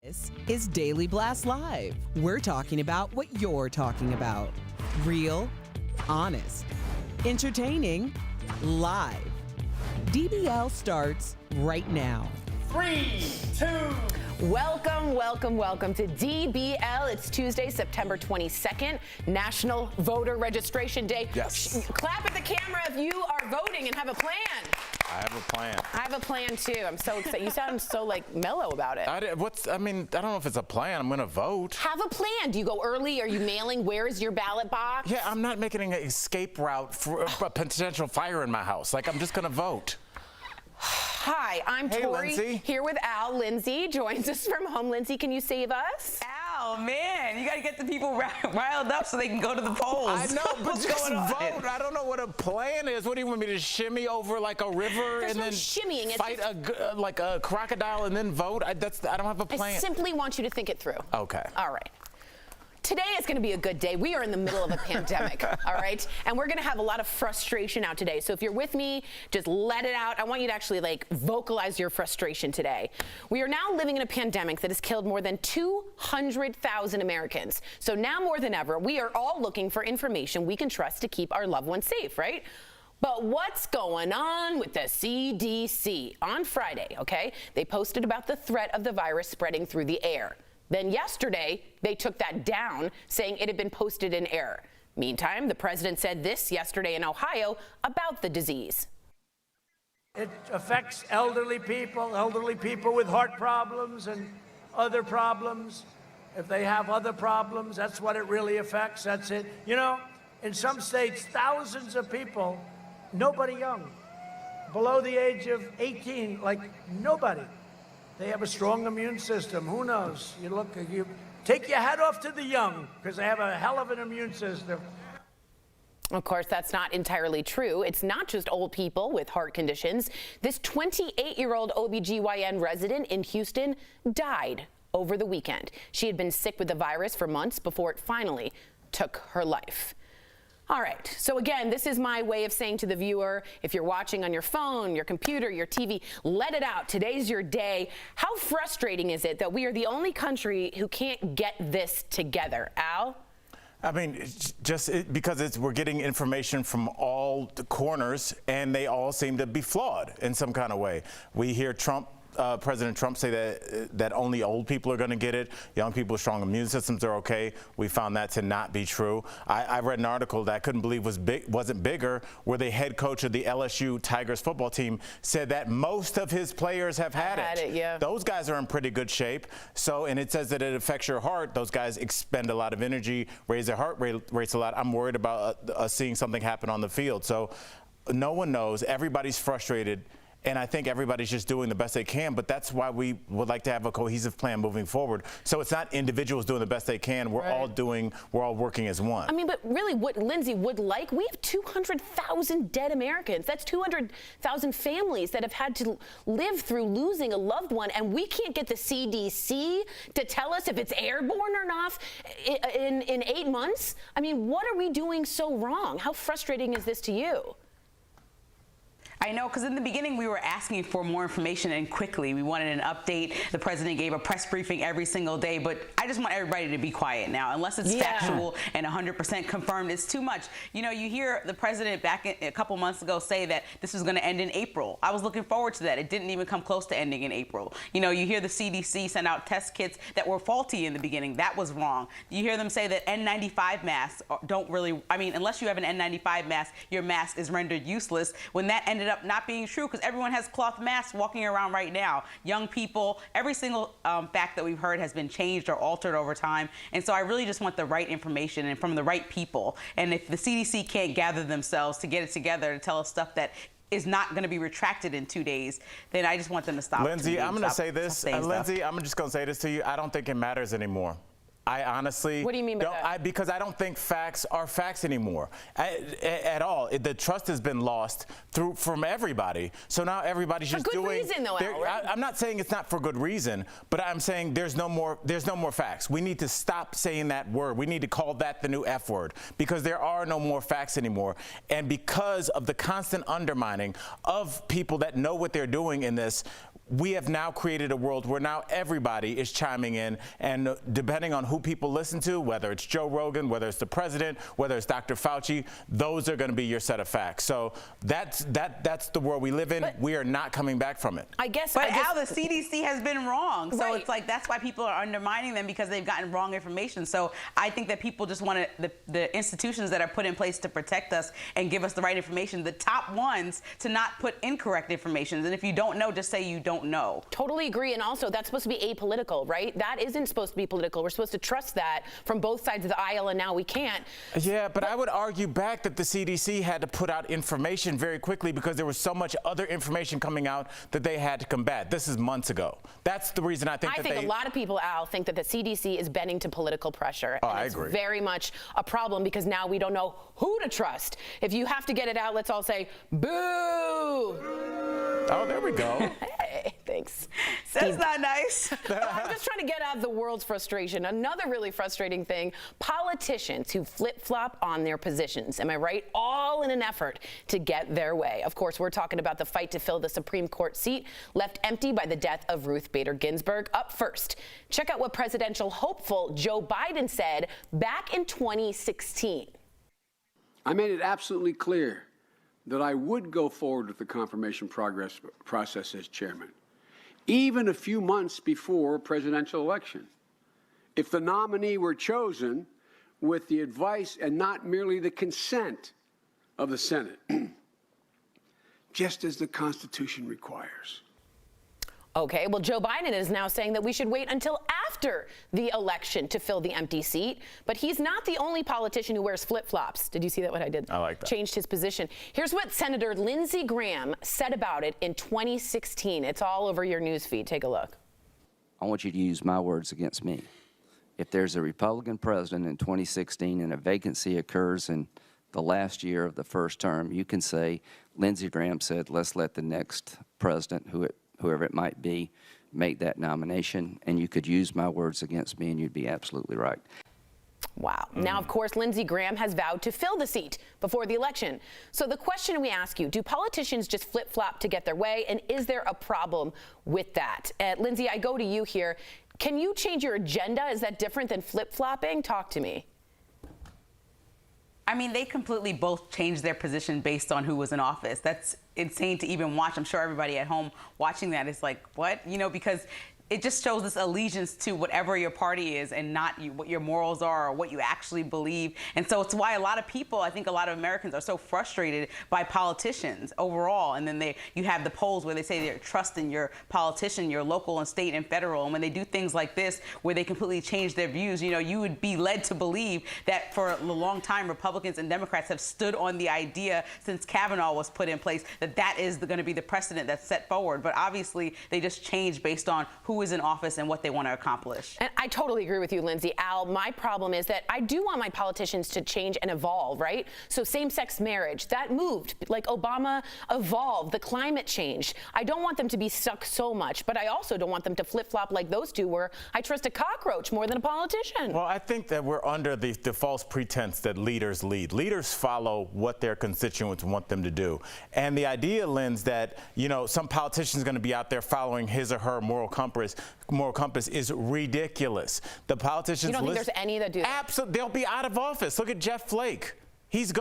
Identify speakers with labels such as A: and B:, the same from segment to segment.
A: This is Daily Blast Live. We're talking about what you're talking about. Real, honest, entertaining, live. DBL starts right now.
B: 3, 2.
C: Welcome to DBL. It's Tuesday, September 22nd, National Voter Registration Day.
B: Yes.
C: Clap at the camera if you are voting and have a plan.
B: I have a plan.
C: I have a plan too. I'm so excited. You sound so mellow about it.
B: I don't know if it's a plan. I'm going to vote.
C: Have a plan. Do you go early? Are you mailing? Where's your ballot box?
B: Yeah, I'm not making an escape route for a potential fire in my house. Like, I'm just going to vote.
C: Hi, I'm Tori,
B: Lindsay.
C: Here with Al. Lindsay joins us from home. Lindsay, can you save us?
D: Al, man, you got to get the people riled up so they can go to the polls.
B: I know, but
D: What's
B: just
D: going on?
B: vote. I don't know what a plan is. What do you want me to shimmy over like a river
C: There's
B: and
C: no
B: then
C: shimmying. It's
B: fight like a crocodile and then vote? I don't have a plan.
C: I simply want you to think it through.
B: Okay.
C: All right. Today is going to be a good day. We are in the middle of a pandemic, all right? And we're going to have a lot of frustration out today. So if you're with me, just let it out. I want you to actually vocalize your frustration today. We are now living in a pandemic that has killed more than 200,000 Americans. So now more than ever, we are all looking for information we can trust to keep our loved ones safe, right? But what's going on with the CDC? On Friday, okay, they posted about the threat of the virus spreading through the air. Then yesterday, they took that down, saying it had been posted in error. Meantime, the president said this yesterday in Ohio about the disease.
E: It affects elderly people with heart problems and other problems. If they have other problems, that's what it really affects. That's it. You know, in some states, thousands of people, nobody young, below the age of 18, like nobody. They have a strong immune system. Who knows? You take your hat off to the young because they have a hell of an immune system.
C: Of course, that's not entirely true. It's not just old people with heart conditions. This 28-year-old OBGYN resident in Houston died over the weekend. She had been sick with the virus for months before it finally took her life. All right, so again, this is my way of saying to the viewer, if you're watching on your phone, your computer, your TV, let it out. Today's your day. How frustrating is it that we are the only country who can't get this together? Al?
B: I mean, because we're getting information from all the corners, and they all seem to be flawed in some kind of way. We hear President Trump say that only old people are going to get it. Young people with strong immune systems are okay. We found that to not be true. I read an article that I couldn't believe wasn't bigger, where the head coach of the LSU Tigers football team said that most of his players have had it.
C: Yeah.
B: Those guys are in pretty good shape. So, and it says that it affects your heart. Those guys expend a lot of energy, raise their heart rates a lot. I'm worried about us seeing something happen on the field. So no one knows. Everybody's frustrated. And I think everybody's just doing the best they can, but that's why we would like to have a cohesive plan moving forward. So it's not individuals doing the best they can. We're all working as one.
C: I mean, but really what Lindsay would like, we have 200,000 dead Americans. That's 200,000 families that have had to live through losing a loved one, and we can't get the CDC to tell us if it's airborne or not in 8 months. I mean, what are we doing so wrong? How frustrating is this to you?
D: I know, because in the beginning we were asking for more information and quickly. We wanted an update. The president gave a press briefing every single day, but I just want everybody to be quiet now. Unless it's factual and 100% confirmed, it's too much. You know, you hear the president back a couple months ago say that this was going to end in April. I was looking forward to that. It didn't even come close to ending in April. You know, you hear the CDC send out test kits that were faulty in the beginning. That was wrong. You hear them say that N95 masks don't really, I mean, unless you have an N95 mask, your mask is rendered useless. When that ended up not being true, because everyone has cloth masks walking around right now. Young people, every single fact that we've heard has been changed or altered over time. And so I really just want the right information and from the right people. And if the CDC can't gather themselves to get it together to tell us stuff that is not going to be retracted in 2 days, then I just want them to stop.
B: Lindsay, I'm going to say this. Lindsay, I'm just going to say this to you. I don't think it matters anymore. I honestly,
C: what do you mean by that?
B: Because I don't think facts are facts anymore at all. The trust has been lost from everybody. So now everybody's just doing.
C: For good reason, though, Al, right?
B: I'm not saying it's not for good reason, but I'm saying there's no more facts. We need to stop saying that word. We need to call that the new F word, because there are no more facts anymore. And because of the constant undermining of people that know what they're doing in this, we have now created a world where now everybody is chiming in, and depending on who people listen to, whether it's Joe Rogan, whether it's the president, whether it's Dr. Fauci, those are going to be your set of facts. So that's the world we live in.
C: But
B: we are not coming back from it.
D: But Al, the CDC has been wrong. So
C: Right.
D: it's like that's why people are undermining them, because they've gotten wrong information. So I think that people just want the institutions that are put in place to protect us and give us the right information, the top ones, to not put incorrect information. And if you don't know, just say you don't know.
C: Totally agree. And also, that's supposed to be apolitical, right? That isn't supposed to be political. We're supposed to trust that from both sides of the aisle, and now we can't.
B: Yeah, but I would argue back that the CDC had to put out information very quickly because there was so much other information coming out that they had to combat. This is months ago. That's the reason I think
C: a lot of people, Al, think that the CDC is bending to political pressure.
B: Oh,
C: and
B: I
C: it's
B: agree.
C: very much a problem because now we don't know who to trust. If you have to get it out, let's all say, boo!
B: Oh, there we go.
C: Hey, thanks.
D: That's not nice.
C: I'm just trying to get out of the world's frustration. Another really frustrating thing, politicians who flip-flop on their positions. Am I right? All in an effort to get their way. Of course, we're talking about the fight to fill the Supreme Court seat left empty by the death of Ruth Bader Ginsburg. Up first, check out what presidential hopeful Joe Biden said back in 2016.
F: I made it absolutely clear that I would go forward with the confirmation process as chairman, even a few months before a presidential election, if the nominee were chosen with the advice and not merely the consent of the Senate, just as the Constitution requires.
C: Okay, well, Joe Biden is now saying that we should wait until after the election to fill the empty seat. But he's not the only politician who wears flip-flops. Did you see that, what I did?
B: I like that.
C: Changed his position. Here's what Senator Lindsey Graham said about it in 2016. It's all over your news feed. Take a look.
G: I want you to use my words against me. If there's a Republican president in 2016 and a vacancy occurs in the last year of the first term, you can say, Lindsey Graham said, let's let the next president, whoever it might be, make that nomination, and you could use my words against me, and you'd be absolutely right.
C: Wow. Now, of course, Lindsey Graham has vowed to fill the seat before the election. So the question we ask you, do politicians just flip-flop to get their way, and is there a problem with that? Lindsey, I go to you here. Can you change your agenda? Is that different than flip-flopping? Talk to me.
D: I mean, they completely both changed their position based on who was in office. That's insane to even watch. I'm sure everybody at home watching that is like, what? You know, because it just shows this allegiance to whatever your party is and not what your morals are or what you actually believe. And so it's why a lot of people, I think a lot of Americans are so frustrated by politicians overall. And then you have the polls where they say they're trusting your politician, your local and state and federal. And when they do things like this, where they completely change their views, you know, you would be led to believe that for a long time, Republicans and Democrats have stood on the idea since Kavanaugh was put in place that that is going to be the precedent that's set forward. But obviously, they just change based on who is in office and what they want to accomplish.
C: And I totally agree with you, Lindsey. Al, my problem is that I do want my politicians to change and evolve, right? So same-sex marriage, that moved. Like Obama evolved, the climate changed. I don't want them to be stuck so much, but I also don't want them to flip-flop like those two were. I trust a cockroach more than a politician.
B: Well, I think that we're under the false pretense that leaders lead. Leaders follow what their constituents want them to do. And the idea, Linz, that, you know, some politician's going to be out there following his or her moral compass is ridiculous. The politicians.
C: You don't think there's any that do that?
B: Absolutely. They'll be out of office. Look at Jeff Flake.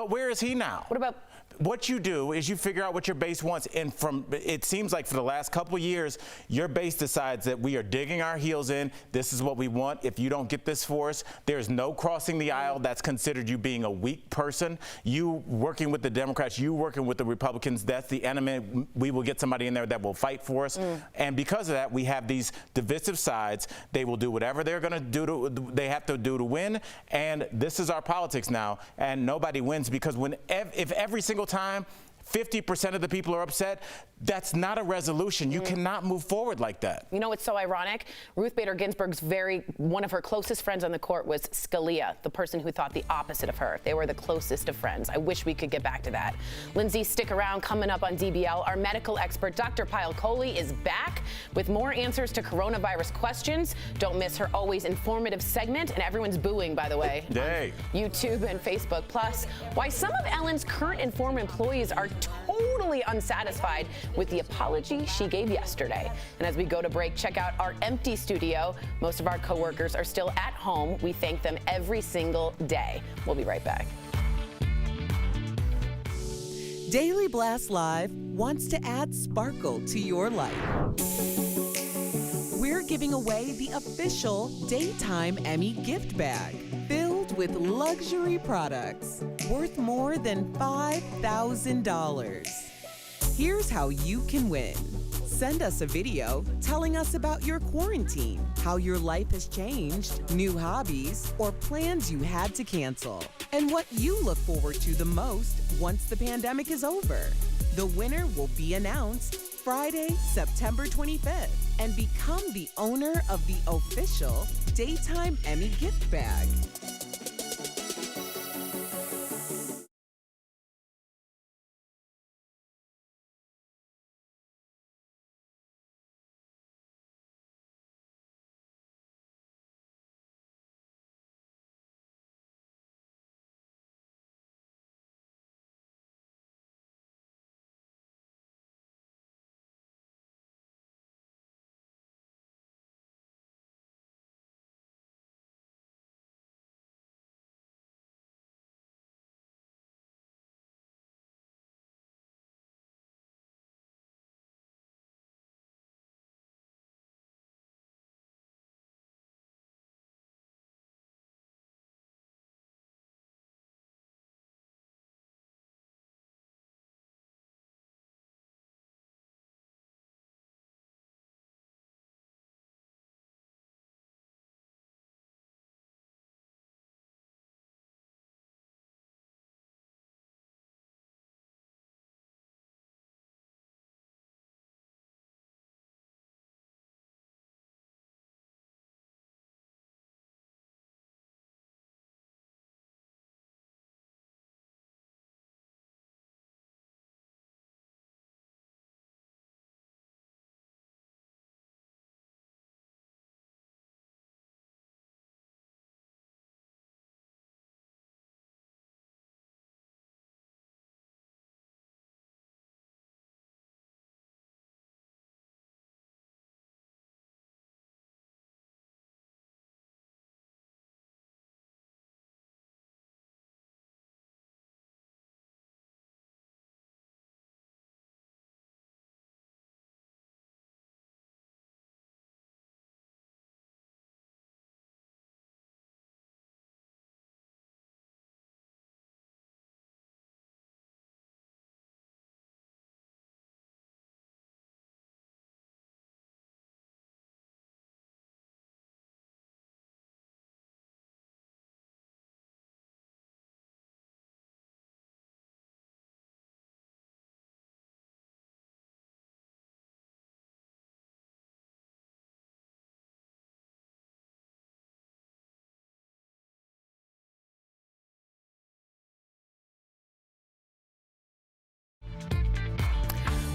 B: Where is he now?
C: What about?
B: What you do is you figure out what your base wants, and it seems like for the last couple of years, your base decides that we are digging our heels in. This is what we want. If you don't get this for us, there's no crossing the aisle. That's considered you being a weak person. You working with the Democrats, you working with the Republicans, that's the enemy. We will get somebody in there that will fight for us. And because of that, we have these divisive sides. They will do whatever they're going to do. They have to do to win. And this is our politics now. And nobody wins because if every single time 50% of the people are upset, that's not a resolution. You cannot move forward like that.
C: You know, it's so ironic. Ruth Bader Ginsburg's one of her closest friends on the court was Scalia, the person who thought the opposite of her. They were the closest of friends. I wish we could get back to that. Lindsey, stick around. Coming up on DBL, our medical expert, Dr. Pyle Coley, is back with more answers to coronavirus questions. Don't miss her always informative segment. And everyone's booing, by the way,
B: Yay.
C: on YouTube and Facebook. Plus, why some of Ellen's current and former employees are totally unsatisfied with the apology she gave yesterday. And as we go to break, check out our empty studio. Most of our coworkers are still at home. We thank them every single day. We'll be right back.
A: Daily Blast Live wants to add sparkle to your life. We're giving away the official Daytime Emmy gift bag filled with luxury products worth more than $5,000. Here's how you can win. Send us a video telling us about your quarantine, how your life has changed, new hobbies, or plans you had to cancel, and what you look forward to the most once the pandemic is over. The winner will be announced Friday, September 25th, and become the owner of the official Daytime Emmy gift bag.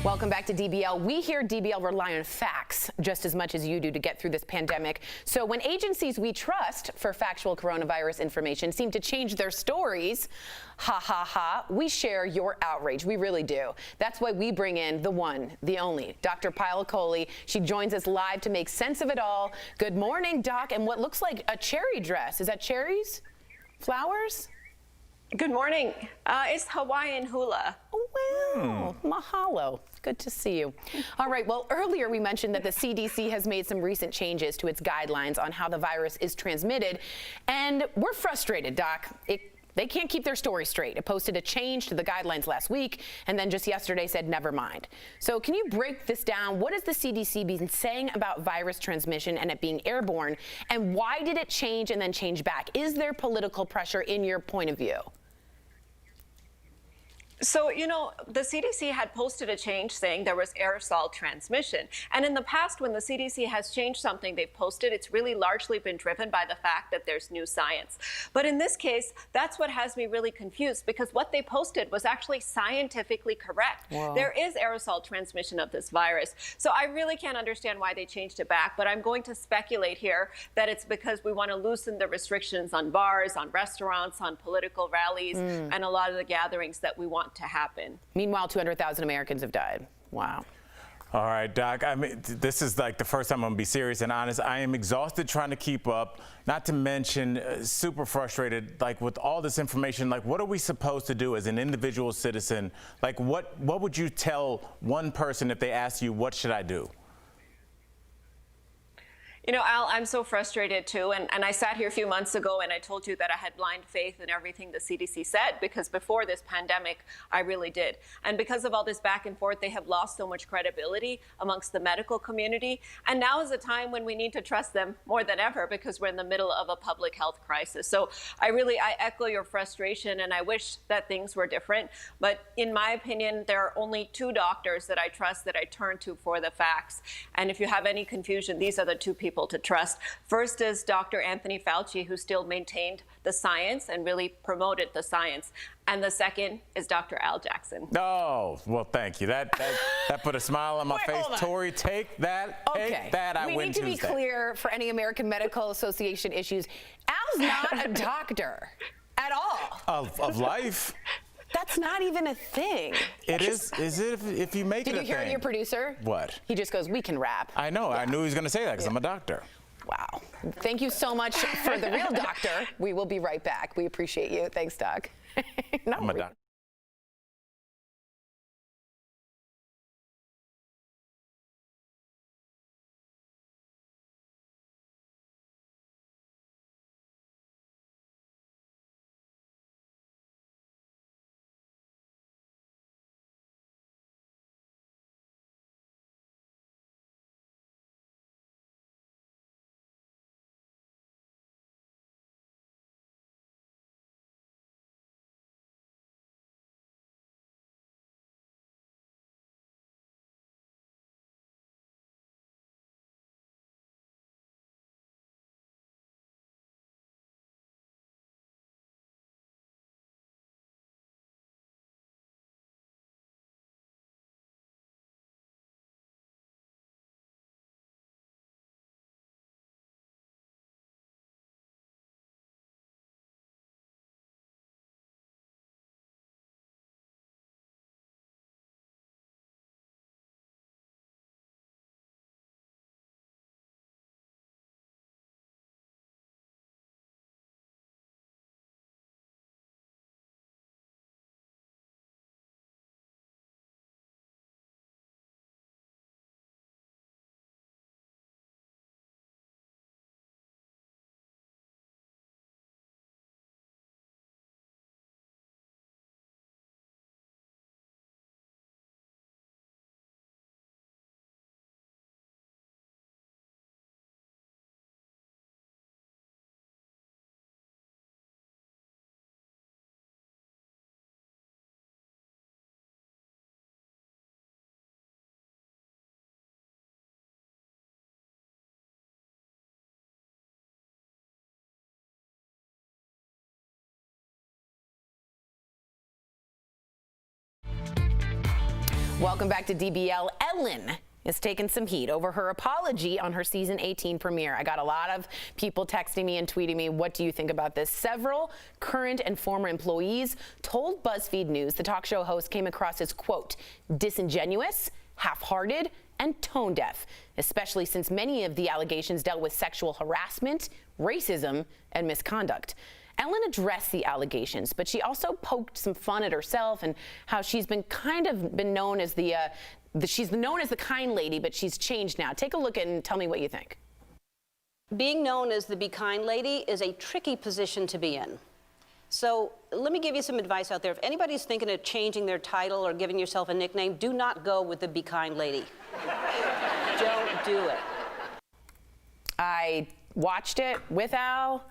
C: Welcome back to DBL. We here at DBL rely on facts just as much as you do to get through this pandemic. So when agencies we trust for factual coronavirus information seem to change their stories, ha ha ha, we share your outrage. We really do. That's why we bring in the one, the only, Dr. Pyle Coley. She joins us live to make sense of it all. Good morning, Doc. And what looks like a cherry dress. Is that cherries? Flowers?
H: Good morning. It's Hawaiian hula.
C: Oh, wow. Mahalo. Good to see you. All right. Well, earlier we mentioned that the CDC has made some recent changes to its guidelines on how the virus is transmitted. And we're frustrated, Doc. They can't keep their story straight. It posted a change to the guidelines last week and then just yesterday said, never mind. So can you break this down? What has the CDC been saying about virus transmission and it being airborne? And why did it change and then change back? Is there political pressure in your point of view?
H: So, you know, the CDC had posted a change saying there was aerosol transmission. And in the past, when the CDC has changed something they've posted, it's really largely been driven by the fact that there's new science. But in this case, that's what has me really confused, because what they posted was actually scientifically correct. Wow. There is aerosol transmission of this virus. So I really can't understand why they changed it back, but I'm going to speculate here that it's because we want to loosen the restrictions on bars, on restaurants, on political rallies, and a lot of the gatherings that we want want to happen.
C: Meanwhile, 200,000 Americans have died. Wow.
B: All right, Doc, I mean, this is like the first time I'm gonna be serious and honest. I am exhausted trying to keep up, not to mention super frustrated, like with all this information. Like, what are we supposed to do as an individual citizen? Like, what would you tell one person if they asked you, what should I do?
H: You know, Al, I'm so frustrated too. And I sat here a few months ago and I told you that I had blind faith in everything the CDC said, because before this pandemic, I really did. And because of all this back and forth, they have lost so much credibility amongst the medical community. And now is a time when we need to trust them more than ever, because we're in the middle of a public health crisis. So I echo your frustration, and I wish that things were different. But in my opinion, there are only two doctors that I trust, that I turn to for the facts. And if you have any confusion, these are the two people to trust. First is Dr. Anthony Fauci, who still maintained the science and really promoted the science. And the second is Dr. Al Jackson.
B: Oh, well, thank you. That put a smile on my face. Tori, take that.
C: Okay.
B: Take that. I
C: we
B: win
C: need to
B: Tuesday.
C: be clear for any American Medical Association issues. Al's not a doctor at all.
B: Of life.
C: That's not even a thing.
B: It is it if you make it a thing?
C: Did you hear your producer?
B: What?
C: He just goes, we can rap.
B: I know.
C: Yeah.
B: I knew he was going to say that because I'm a doctor.
C: Wow. Thank you so much for the real doctor. We will be right back. We appreciate you. Thanks, Doc.
B: I'm a doctor.
C: Welcome back to DBL. Ellen is taking some heat over her apology on her season 18 premiere. I got a lot of people texting me and tweeting me, what do you think about this? Several current and former employees told BuzzFeed News the talk show host came across as, quote, disingenuous, half-hearted, and tone deaf, especially since many of the allegations dealt with sexual harassment, racism, and misconduct. Ellen addressed the allegations, but she also poked some fun at herself and how she's been known as she's known as the kind lady, but she's changed now. Take a look and tell me what you think.
I: Being known as the be kind lady is a tricky position to be in. So let me give you some advice out there. If anybody's thinking of changing their title or giving yourself a nickname, do not go with the be kind lady. Don't do it.
C: I watched it with Al.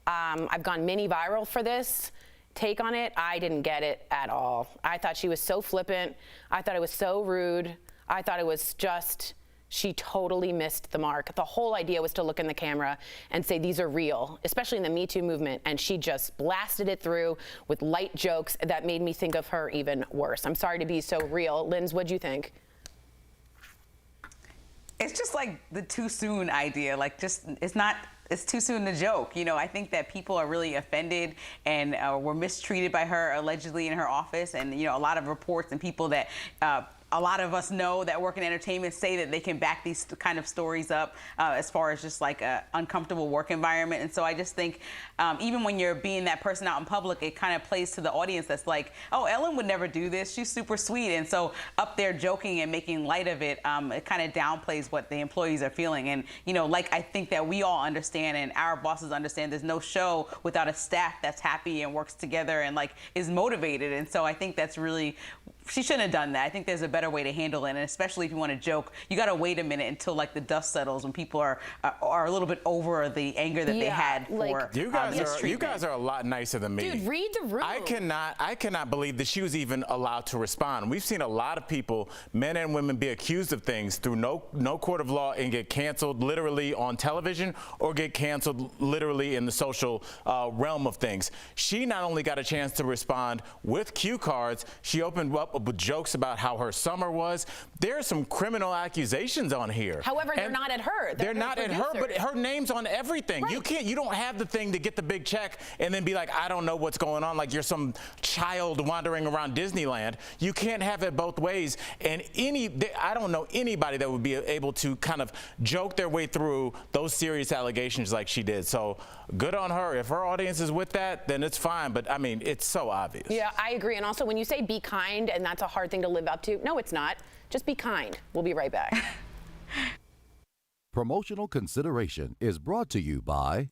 C: I've gone mini viral for this take on it. I didn't get it at all. I thought she was so flippant. I thought it was so rude. I thought it was just, she totally missed the mark. The whole idea was to look in the camera and say these are real, especially in the Me Too movement, and she just blasted it through with light jokes that made me think of her even worse. I'm sorry to be so real. Linz, what'd you think?
D: It's just like the too soon idea. Like, just, it's not it's too soon to joke. You know, I think that people are really offended and were mistreated by her allegedly in her office. And, you know, a lot of reports and people that a lot of us know that work in entertainment say that they can back these kind of stories up as far as just like an uncomfortable work environment. And so I just think even when you're being that person out in public, it kind of plays to the audience that's like, oh, Ellen would never do this. She's super sweet. And so up there joking and making light of it, it kind of downplays what the employees are feeling. And, you know, like I think that we all understand and our bosses understand there's no show without a staff that's happy and works together and like is motivated. And so I think that's really, she shouldn't have done that. I think there's a better way to handle it, and especially if you want to joke, you got to wait a minute until like the dust settles when people are a little bit over the anger that they had for
B: you guys are a lot nicer than me.
C: Dude, read the room.
B: I cannot believe that she was even allowed to respond. We've seen a lot of people, men and women, be accused of things through no court of law and get canceled literally on television or get canceled literally in the social realm of things. She not only got a chance to respond with cue cards, she opened up with jokes about how her summer was. There are some criminal accusations on here.
C: However, they're not at her.
B: They're not at her, but her name's on everything.
C: Right.
B: You don't have the thing to get the big check and then be like, I don't know what's going on, like you're some child wandering around Disneyland. You can't have it both ways. And I don't know anybody that would be able to kind of joke their way through those serious allegations like she did. So good on her. If her audience is with that, then it's fine. But I mean, it's so obvious.
C: Yeah, I agree. And also when you say be kind and that's a hard thing to live up to, no, it's not. Just be kind. We'll be right back.
J: Promotional consideration is brought to you by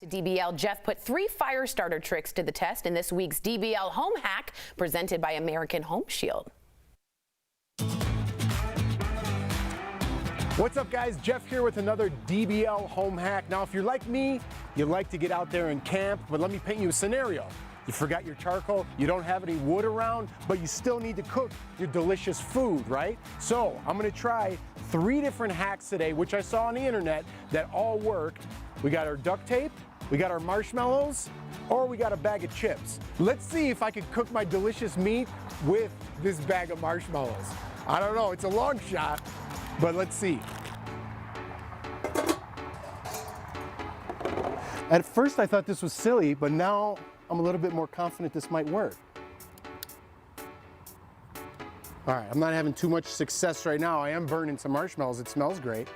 C: DBL, Jeff put 3 fire starter tricks to the test in this week's DBL Home Hack presented by American Home Shield.
K: What's up, guys? Jeff here with another DBL Home Hack. Now, if you're like me, you like to get out there and camp, but let me paint you a scenario. You forgot your charcoal, you don't have any wood around, but you still need to cook your delicious food, right? So I'm gonna try 3 different hacks today, which I saw on the internet that all work. We got our duct tape, we got our marshmallows, or we got a bag of chips. Let's see if I can cook my delicious meat with this bag of marshmallows. I don't know, it's a long shot, but let's see. At first I thought this was silly, but now I'm a little bit more confident this might work. All right, I'm not having too much success right now. I am burning some marshmallows. It smells great.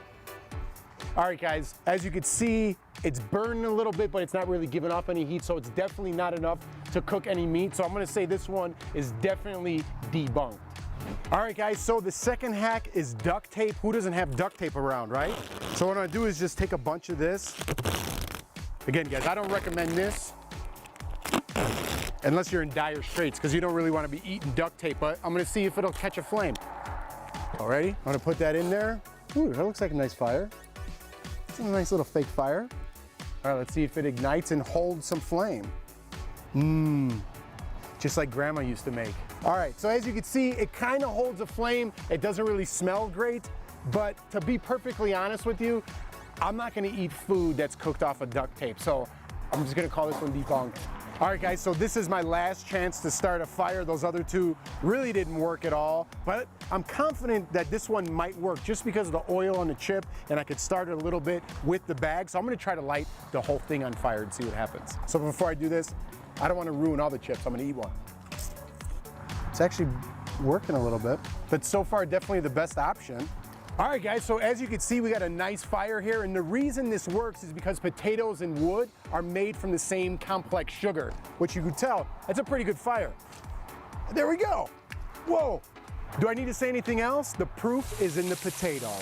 K: All right, guys, as you can see, it's burning a little bit, but it's not really giving off any heat, so it's definitely not enough to cook any meat. So I'm gonna say this one is definitely debunked. All right, guys, so the second hack is duct tape. Who doesn't have duct tape around, right? So what I'm gonna do is just take a bunch of this. Again, guys, I don't recommend this unless you're in dire straits, because you don't really want to be eating duct tape, but I'm gonna see if it'll catch a flame. Alrighty, I'm gonna put that in there. Ooh, that looks like a nice fire. It's a nice little fake fire. All right, let's see if it ignites and holds some flame. Just like Grandma used to make. All right, so as you can see, it kind of holds a flame. It doesn't really smell great, but to be perfectly honest with you, I'm not gonna eat food that's cooked off of duct tape, so I'm just gonna call this one debunked. All right, guys, so this is my last chance to start a fire. Those other 2 really didn't work at all, but I'm confident that this one might work just because of the oil on the chip, and I could start it a little bit with the bag. So I'm gonna try to light the whole thing on fire and see what happens. So before I do this, I don't wanna ruin all the chips. I'm gonna eat one. It's actually working a little bit, but so far definitely the best option. All right, guys, so as you can see, we got a nice fire here, and the reason this works is because potatoes and wood are made from the same complex sugar, which you can tell, that's a pretty good fire. There we go. Whoa. Do I need to say anything else? The proof is in the potato.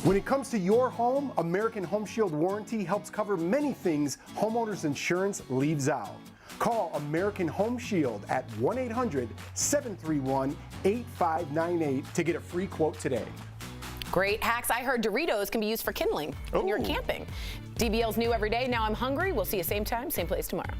K: When it comes to your home, American Home Shield warranty helps cover many things homeowners insurance leaves out. Call American Home Shield at 1-800-731-8598 to get a free quote today.
C: Great hacks. I heard Doritos can be used for kindling when you're camping. DBL's new every day. Now I'm hungry. We'll see you same time, same place tomorrow.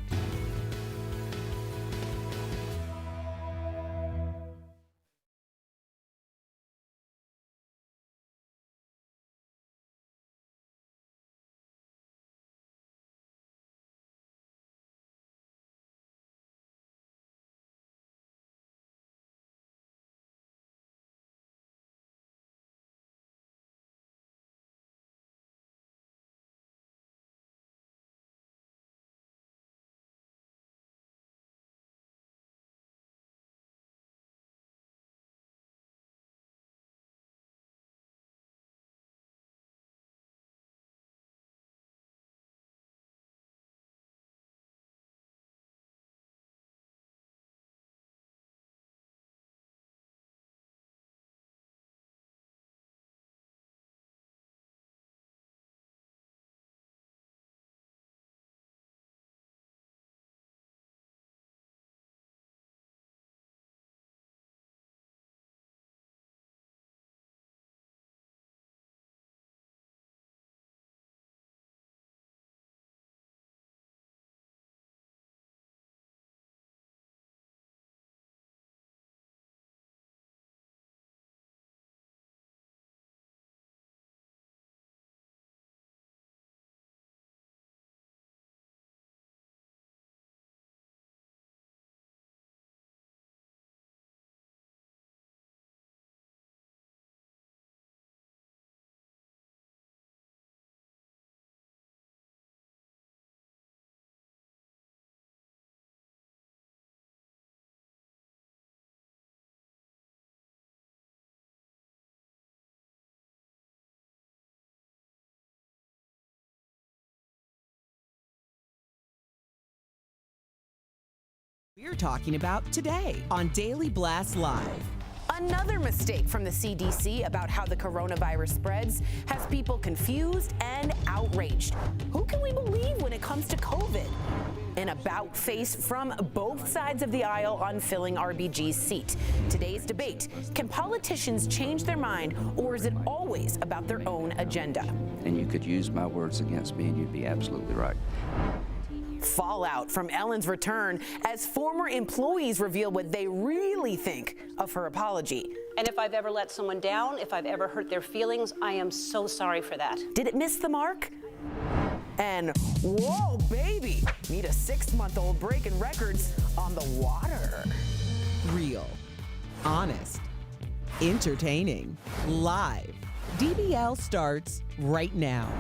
A: We're talking about today on Daily Blast Live.
C: Another mistake from the CDC about how the coronavirus spreads has people confused and outraged. Who can we believe when it comes to COVID? An about face from both sides of the aisle on filling RBG's seat. Today's debate: can politicians change their mind, or is it always about their own agenda?
G: And you could use my words against me, and you'd be absolutely right.
C: Fallout from Ellen's return as former employees reveal what they really think of her apology.
I: And if I've ever let someone down, if I've ever hurt their feelings, I am so sorry for that.
C: Did it miss the mark? And whoa, baby, need a 6-month-old breaking records on the water.
A: Real, honest, entertaining, live. DBL starts right now.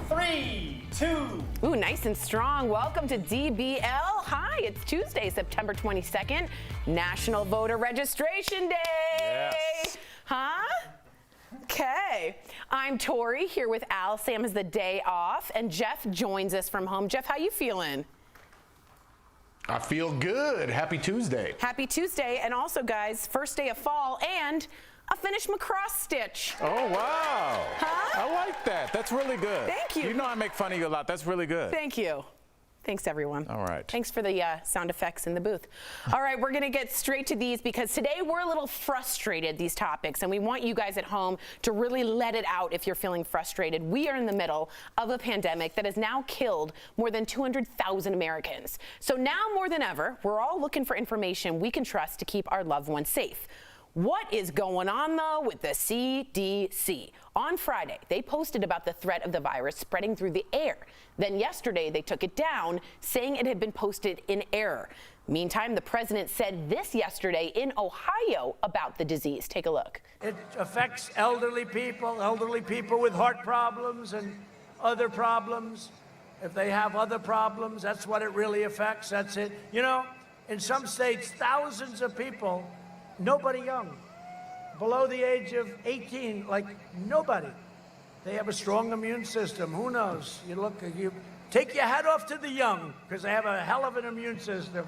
E: 3, 2.
C: Ooh, nice and strong. Welcome to DBL. Hi, it's Tuesday, September 22nd, National Voter Registration Day.
B: Yes.
C: Huh? Okay. I'm Tori here with Al. Sam has the day off, and Jeff joins us from home. Jeff, how you feeling?
L: I feel good. Happy Tuesday.
C: Happy Tuesday. And also, guys, first day of fall and a finished macross stitch.
B: Oh, wow.
C: Huh?
B: I like that. That's really good.
C: Thank you.
B: You know I make fun of you a lot. That's really good.
C: Thank you. Thanks, everyone.
B: All right.
C: Thanks for the sound effects in the booth. All right, we're going to get straight to these because today we're a little frustrated, these topics, and we want you guys at home to really let it out if you're feeling frustrated. We are in the middle of a pandemic that has now killed more than 200,000 Americans. So now more than ever, we're all looking for information we can trust to keep our loved ones safe. What is going on, though, with the CDC? On Friday, they posted about the threat of the virus spreading through the air. Then yesterday, they took it down, saying it had been posted in error. Meantime, the president said this yesterday in Ohio about the disease. Take a look.
E: It affects elderly people with heart problems and other problems. If they have other problems, that's what it really affects. That's it. You know, in some states, thousands of people, nobody young, below the age of 18, like nobody. They have a strong immune system. Who knows? You take your hat off to the young because they have a hell of an immune system.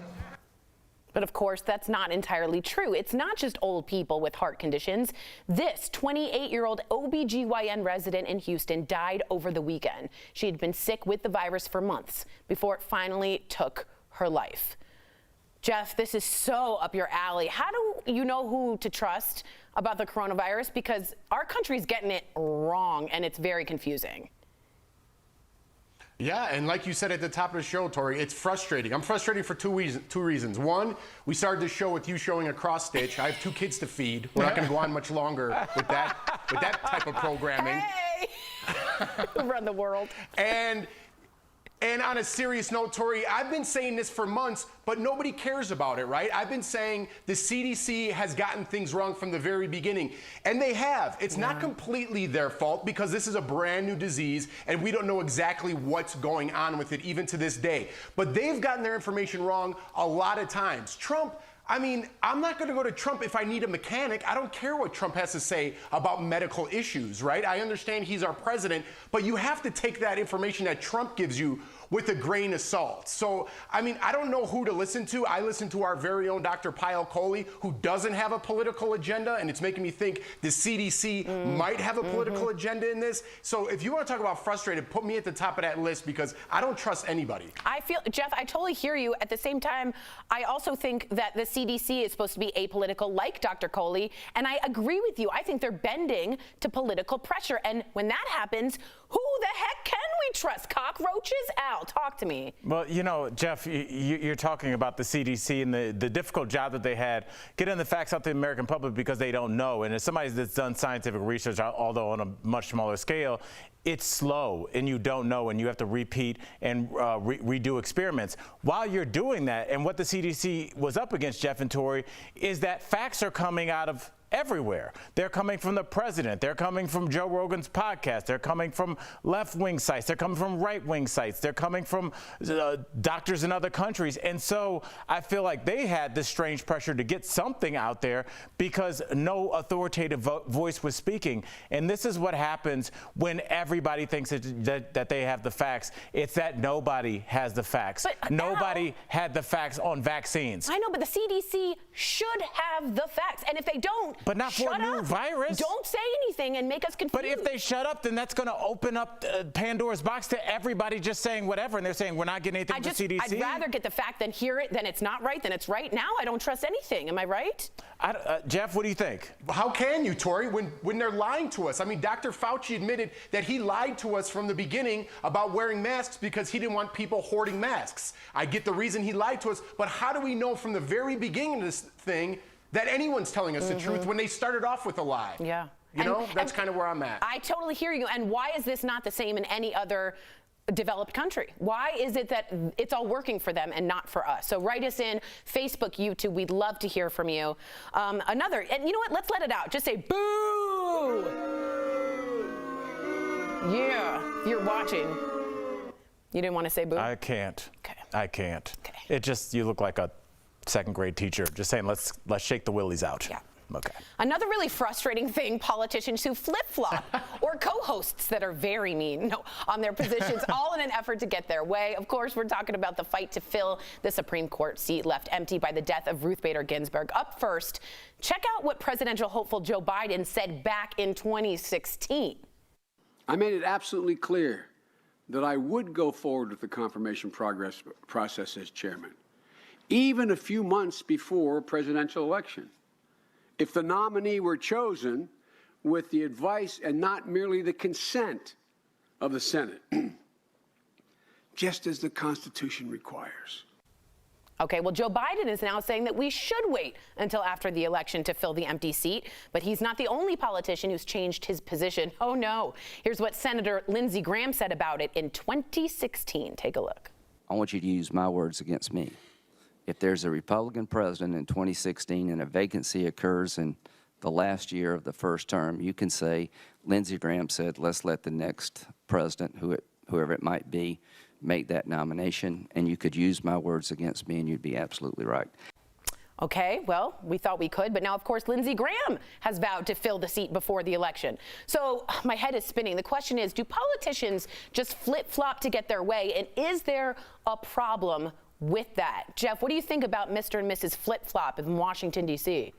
C: But of course, that's not entirely true. It's not just old people with heart conditions. This 28-year-old OBGYN resident in Houston died over the weekend. She had been sick with the virus for months before it finally took her life. Jeff, this is so up your alley. How do you know who to trust about the coronavirus? Because our country's getting it wrong, and it's very confusing.
L: Yeah, and like you said at the top of the show, Tori, it's frustrating. I'm frustrated for two reasons. One, we started the show with you showing a cross stitch. I have 2 kids to feed. We're not going to go on much longer with that type of programming.
C: Hey! Run the world.
L: And on a serious note, Tori, I've been saying this for months, but nobody cares about it, right? I've been saying the CDC has gotten things wrong from the very beginning, and they have. It's not completely their fault because this is a brand new disease, and we don't know exactly what's going on with it even to this day. But they've gotten their information wrong a lot of times. Trump, I mean, I'm not going to go to Trump if I need a mechanic. I don't care what Trump has to say about medical issues, right? I understand he's our president, but you have to take that information that Trump gives you with a grain of salt. So, I mean, I don't know who to listen to. I listen to our very own Dr. Pyle Coley, who doesn't have a political agenda, and it's making me think the CDC might have a political agenda in this. So if you want to talk about frustrated, put me at the top of that list because I don't trust anybody.
C: I feel, Jeff, I totally hear you. At the same time, I also think that the CDC is supposed to be apolitical, like Dr. Coley, and I agree with you. I think they're bending to political pressure, and when that happens, who the heck can we trust? Cockroaches? Al, talk to me.
B: Well, you know, Jeff, you're talking about the CDC and the difficult job that they had getting the facts out to the American public because they don't know. And as somebody that's done scientific research, although on a much smaller scale, it's slow and you don't know and you have to repeat and redo experiments. While you're doing that, and what the CDC was up against, Jeff and Tori, is that facts are coming out of everywhere. They're coming from the president. They're coming from Joe Rogan's podcast. They're coming from left-wing sites. They're coming from right-wing sites. They're coming from doctors in other countries. And so I feel like they had this strange pressure to get something out there because no authoritative voice was speaking. And this is what happens when everybody thinks that they have the facts. It's that nobody has the facts.
C: But,
B: nobody had the facts on vaccines.
C: I know, but the CDC should have the facts. And if they don't,
B: But not for a new virus.
C: Don't say anything and make us confused.
B: But if they shut up, then that's going to open up Pandora's box to everybody just saying whatever, and they're saying we're not getting anything from the CDC.
C: I'd rather get the fact than hear it, then it's not right, then it's right. Now I don't trust anything. Am I right?
B: Jeff, what do you think?
L: How can you, Tori, when they're lying to us? I mean, Dr. Fauci admitted that he lied to us from the beginning about wearing masks because he didn't want people hoarding masks. I get the reason he lied to us, but how do we know from the very beginning of this thing that anyone's telling us the truth when they started off with a lie?
C: Yeah.
L: You know, that's kind of where I'm at.
C: I totally hear you. And why is this not the same in any other developed country? Why is it that it's all working for them and not for us? So write us in, Facebook, YouTube. We'd love to hear from you. And you know what? Let's let it out. Just say boo. Yeah, if you're watching. You didn't want to say boo?
B: I can't.
C: Okay.
B: I can't.
C: Okay.
B: It just, you look like a second grade teacher just saying let's shake the willies out.
C: Yeah.
B: Okay.
C: Another really frustrating thing, politicians who flip-flop or co-hosts that are very mean on their positions, all in an effort to get their way. Of course, we're talking about the fight to fill the Supreme Court seat left empty by the death of Ruth Bader Ginsburg. Up first, check out what presidential hopeful Joe Biden said back in 2016.
F: I made it absolutely clear that I would go forward with the confirmation process as chairman, even a few months before a presidential election, if the nominee were chosen with the advice and not merely the consent of the Senate, just as the Constitution requires.
C: Okay, well, Joe Biden is now saying that we should wait until after the election to fill the empty seat, but he's not the only politician who's changed his position. Oh, no. Here's what Senator Lindsey Graham said about it in 2016. Take a look.
G: I want you to use my words against me. If there's a Republican president in 2016 and a vacancy occurs in the last year of the first term, you can say, Lindsey Graham said, let's let the next president, whoever it might be, make that nomination, and you could use my words against me, and you'd be absolutely right.
C: Okay, well, we thought we could, but now, of course, Lindsey Graham has vowed to fill the seat before the election. So my head is spinning. The question is, do politicians just flip-flop to get their way, and is there a problem with that? Jeff, what do you think about Mr. and Mrs. Flip-Flop in Washington, D.C.?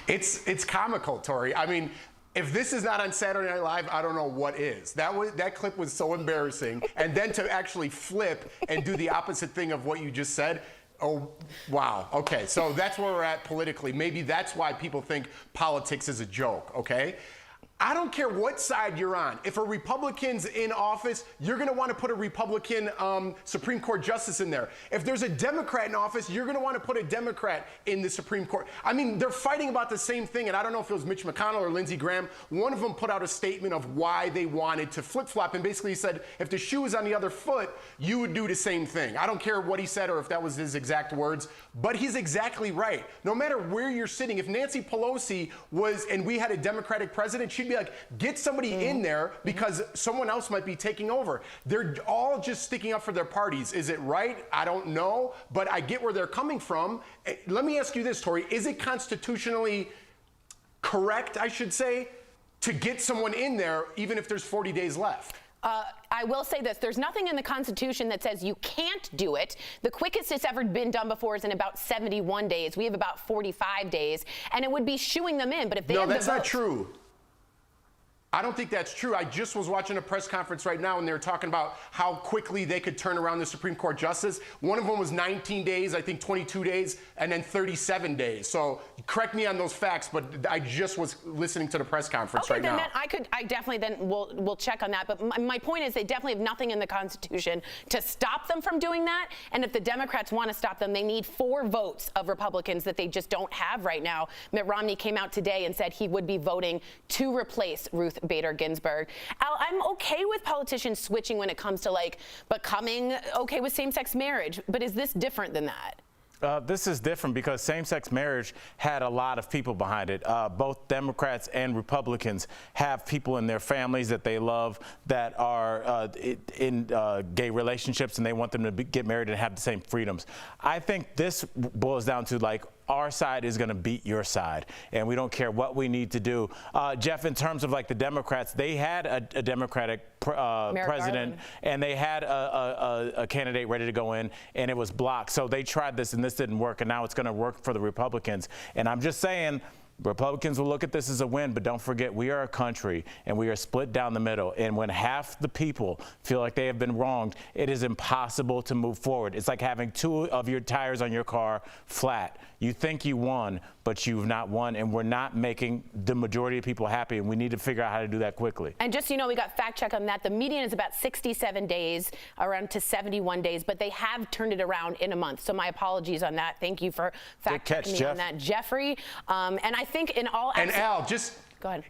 L: It's comical, Tori. I mean, if this is not on Saturday Night Live, I don't know what is. That clip was so embarrassing. And then to actually flip and do the opposite thing of what you just said, oh, wow. Okay, so that's where we're at politically. Maybe that's why people think politics is a joke, okay? I don't care what side you're on. If a Republican's in office, you're going to want to put a Republican Supreme Court justice in there. If there's a Democrat in office, you're going to want to put a Democrat in the Supreme Court. I mean, they're fighting about the same thing, and I don't know if it was Mitch McConnell or Lindsey Graham. One of them put out a statement of why they wanted to flip-flop, and basically said, if the shoe was on the other foot, you would do the same thing. I don't care what he said or if that was his exact words, but he's exactly right. No matter where you're sitting, if Nancy Pelosi was, and we had a Democratic president, she'd be like, get somebody in there because someone else might be taking over. They're all just sticking up for their parties. Is it right? I don't know, but I get where they're coming from. Let me ask you this, Tori. Is it constitutionally correct, I should say, to get someone in there even if there's 40 days left?
C: I will say this. There's nothing in the Constitution that says you can't do it. The quickest it's ever been done before is in about 71 days. We have about 45 days, and it would be shooing them in. But if they have the votes,
L: that's not true. I don't think that's true. I just was watching a press conference right now, and they were talking about how quickly they could turn around the Supreme Court justice. One of them was 19 days, I think 22 days, and then 37 days. So correct me on those facts, but I just was listening to the press conference right now.
C: I definitely then will check on that. But my point is they definitely have nothing in the Constitution to stop them from doing that. And if the Democrats want to stop them, they need 4 votes of Republicans that they just don't have right now. Mitt Romney came out today and said he would be voting to replace Ruth Bader Ginsburg. Al, I'm okay with politicians switching when it comes to becoming okay with same-sex marriage, but is this different than that?
B: This is different because same-sex marriage had a lot of people behind it. Both Democrats and Republicans have people in their families that they love that are in gay relationships, and they want them to get married and have the same freedoms. I think this boils down to our side is going to beat your side, and we don't care what we need to do. Jeff, in terms of like the Democrats, they had a Democratic president, and they had a candidate ready to go in, and it was blocked. So they tried this, and this didn't work, and now it's going to work for the Republicans. And I'm just saying, Republicans will look at this as a win, but don't forget, we are a country and we are split down the middle. And when half the people feel like they have been wronged, it is impossible to move forward. It's like having 2 of your tires on your car flat. You think you won, but you've not won, and we're not making the majority of people happy, and we need to figure out how to do that quickly.
C: And just so you know, we got fact check on that. The median is about 67 days, around to 71 days, but they have turned it around in a month. So my apologies on that. Thank you for fact checking me on that, Jeffrey. And I think in all.
L: And Al, just
C: go ahead.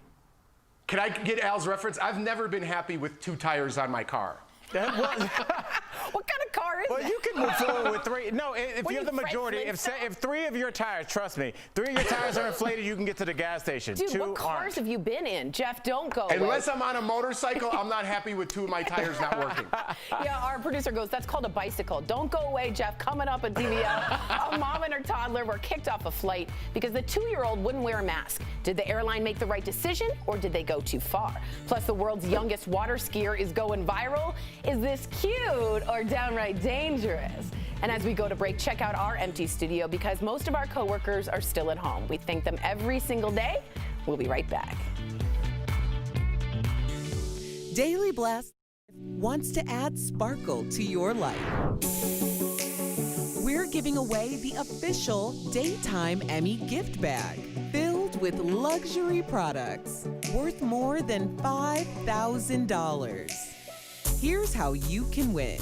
L: Can I get Al's reference? I've never been happy with 2 tires on my car.
C: What kind of car is
B: well,
C: that?
B: you can move forward with 3. No, if you're the majority, if 3 of your tires, trust me, 3 of your tires are inflated, you can get to the gas station.
C: Dude,
B: 2
C: what cars have you been in? Jeff, don't go
L: Unless I'm on a motorcycle, I'm not happy with 2 of my tires not working.
C: Yeah, our producer goes, that's called a bicycle. Don't go away, Jeff. Coming up at DBL, a mom and her toddler were kicked off a flight because the 2-year-old wouldn't wear a mask. Did the airline make the right decision, or did they go too far? Plus, the world's youngest water skier is going viral. Is this cute or downright dangerous? And as we go to break, check out our empty studio because most of our coworkers are still at home. We thank them every single day. We'll be right back.
A: Daily Blast wants to add sparkle to your life. We're giving away the official Daytime Emmy gift bag filled with luxury products worth more than $5,000. Here's how you can win.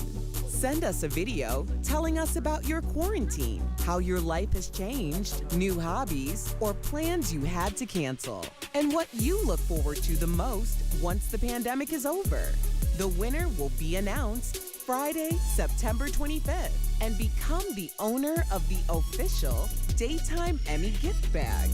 A: Send us a video telling us about your quarantine, how your life has changed, new hobbies, or plans you had to cancel, and what you look forward to the most once the pandemic is over. The winner will be announced Friday, September 25th, and become the owner of the official Daytime Emmy gift bag.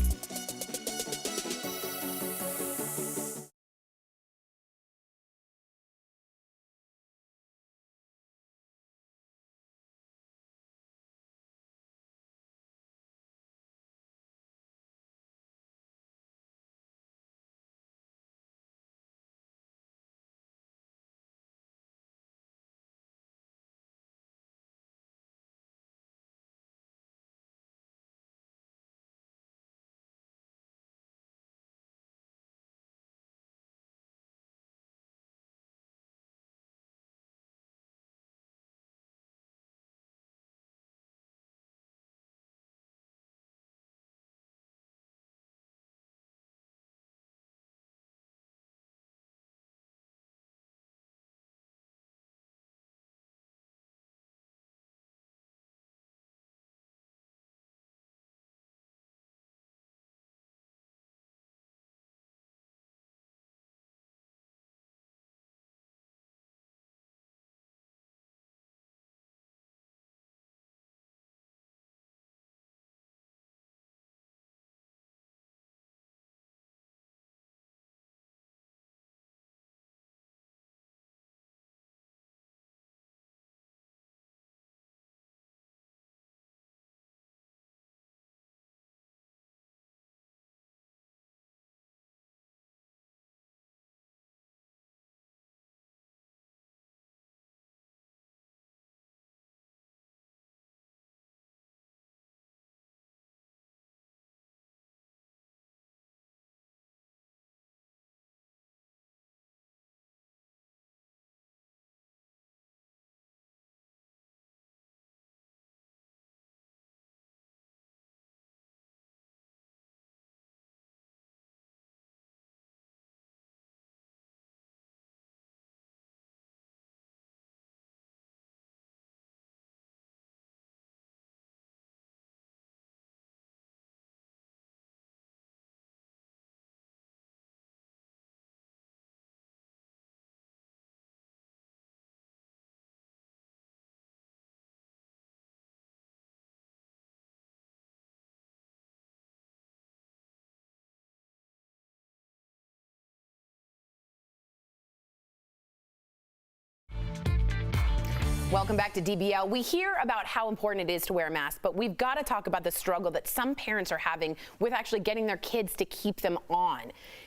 C: Welcome back to DBL. We hear about how important it is to wear a mask, but we've got to talk about the struggle that some parents are having with actually getting their kids to keep them on.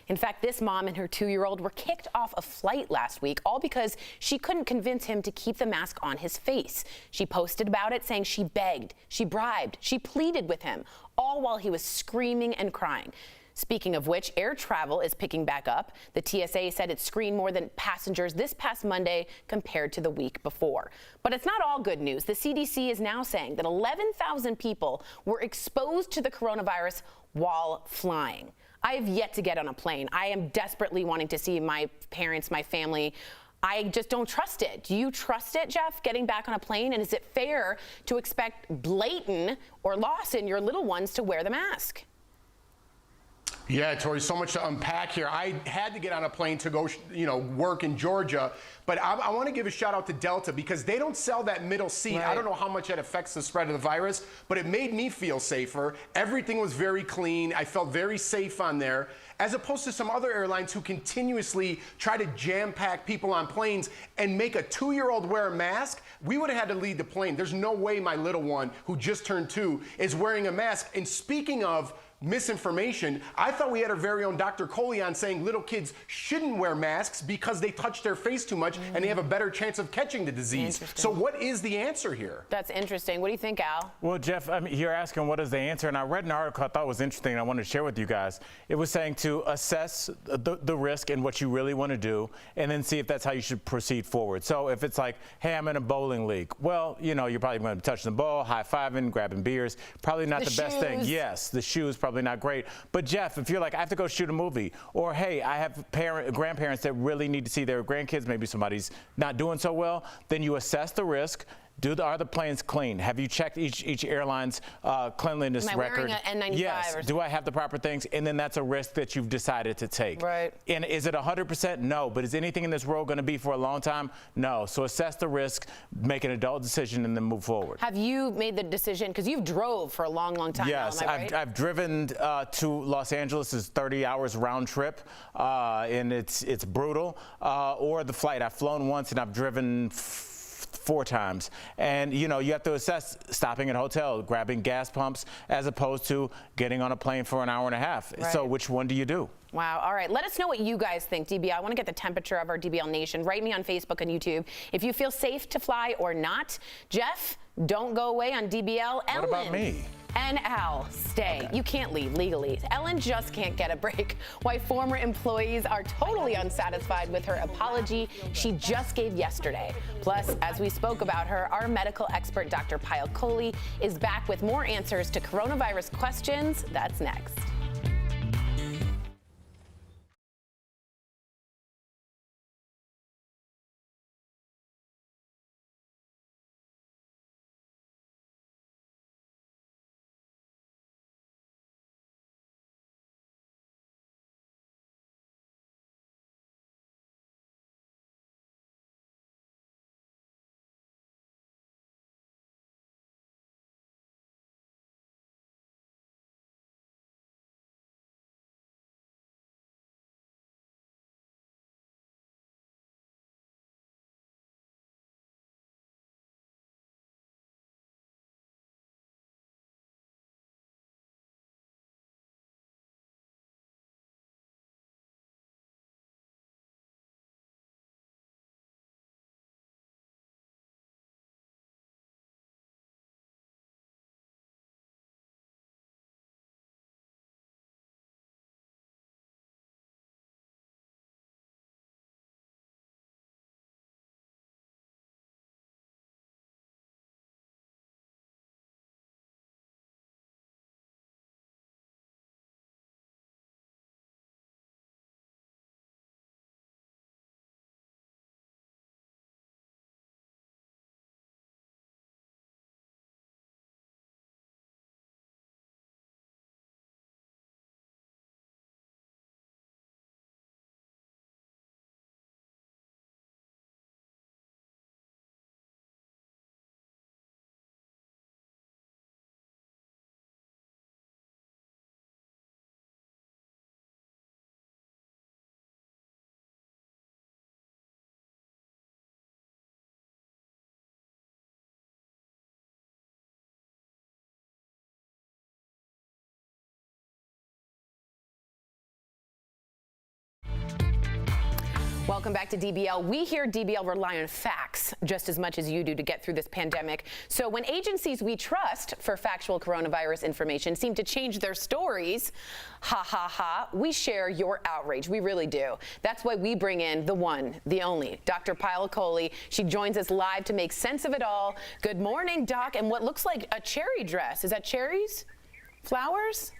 C: In fact, this mom and her 2-year-old were kicked off a flight last week, all because she couldn't convince him to keep the mask on his face. She posted about it, saying she begged, she bribed, she pleaded with him, all while he was screaming and crying. Speaking of which, air travel is picking back up. The TSA said it screened more than passengers this past Monday compared to the week before. But it's not all good news. The CDC is now saying that 11,000 people were exposed to the coronavirus while flying. I have yet to get on a plane. I am desperately wanting to see my parents, my family. I just don't trust it. Do you trust it, Jeff, getting back on a plane? And is it fair to expect Blayton or Lawson, your little ones, to wear the mask?
L: Yeah, Tori, so much to unpack here. I had to get on a plane to go, work in Georgia, but I want to give a shout out to Delta because they don't sell that middle seat. Right. I don't know how much that affects the spread of the virus, but it made me feel safer. Everything was very clean. I felt very safe on there, as opposed to some other airlines who continuously try to jam-pack people on planes and make a 2-year-old wear a mask. We would have had to leave the plane. There's no way my little one, who just turned 2, is wearing a mask. And speaking of misinformation, I thought we had our very own Dr. Coley on saying little kids shouldn't wear masks because they touch their face too much and they have a better chance of catching the disease. So what is the answer here?
C: That's interesting. What do you think, Al?
B: Well, Jeff, you're asking what is the answer, and I read an article I thought was interesting and I wanted to share with you guys. It was saying to assess the risk and what you really want to do and then see if that's how you should proceed forward. So if it's like, hey, I'm in a bowling league, well, you're probably going to be touching the ball, high-fiving, grabbing beers, probably not the best thing. Yes, the shoes probably not great. But Jeff, if you're like, I have to go shoot a movie, or hey, I have grandparents that really need to see their grandkids, maybe somebody's not doing so well, then you assess the risk. Are the planes clean? Have you checked each airline's cleanliness record?
C: Am I wearing an N95?
B: Yes. Do I have the proper things? And then that's a risk that you've decided to take.
C: Right.
B: And is it 100%? No. But is anything in this world going to be for a long time? No. So assess the risk, make an adult decision, and then move forward.
C: Have you made the decision? Because you've drove for a long, long time.
B: Yes,
C: now, am I right?
B: I've driven to Los Angeles. It's 30 hours round trip, and it's brutal. Or the flight. I've flown once, and I've driven 4 times. And you have to assess stopping at a hotel, grabbing gas pumps, as opposed to getting on a plane for an hour and a half.
C: Right.
B: So which one do you do?
C: Wow. All right. Let us know what you guys think, DBL. I want to get the temperature of our DBL Nation. Write me on Facebook and YouTube if you feel safe to fly or not. Jeff, don't go away on DBL.
B: What about me?
C: And Al, stay. Okay. You can't leave legally. Ellen just can't get a break. Why former employees are totally unsatisfied with her apology she just gave yesterday. Plus, as we spoke about her, our medical expert, Dr. Pyle Coley, is back with more answers to coronavirus questions. That's next. Welcome back to DBL. We here at DBL rely on facts just as much as you do to get through this pandemic. So when agencies we trust for factual coronavirus information seem to change their stories, ha ha ha, we share your outrage. We really do. That's why we bring in the one, the only, Dr. Pyle Coley. She joins us live to make sense of it all. Good morning, Doc. And what looks like a cherry dress. Is that cherries? Flowers?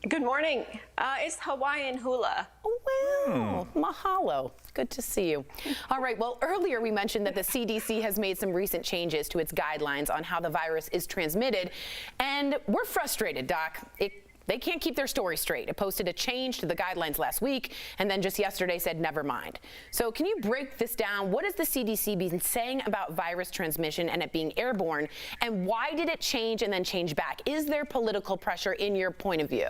H: Good morning. It's Hawaiian hula.
C: Oh, wow. Mahalo. Good to see you. All right. Well, earlier we mentioned that the CDC has made some recent changes to its guidelines on how the virus is transmitted. And we're frustrated, Doc. They can't keep their story straight. It posted a change to the guidelines last week and then just yesterday said never mind. So can you break this down? What has the CDC been saying about virus transmission and it being airborne? And why did it change and then change back? Is there political pressure in your point of view?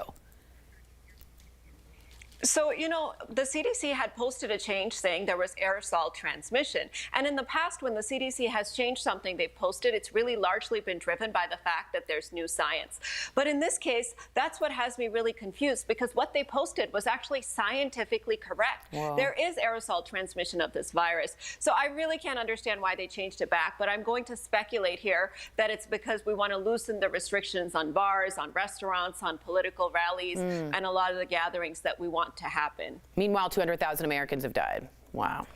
H: So, the CDC had posted a change saying there was aerosol transmission. And in the past, when the CDC has changed something they've posted, it's really largely been driven by the fact that there's new science. But in this case, that's what has me really confused, because what they posted was actually scientifically correct. Wow. There is aerosol transmission of this virus. So I really can't understand why they changed it back, but I'm going to speculate here that it's because we want to loosen the restrictions on bars, on restaurants, on political rallies, and a lot of the gatherings that we want to happen.
C: Meanwhile, 200,000 Americans have died. Wow.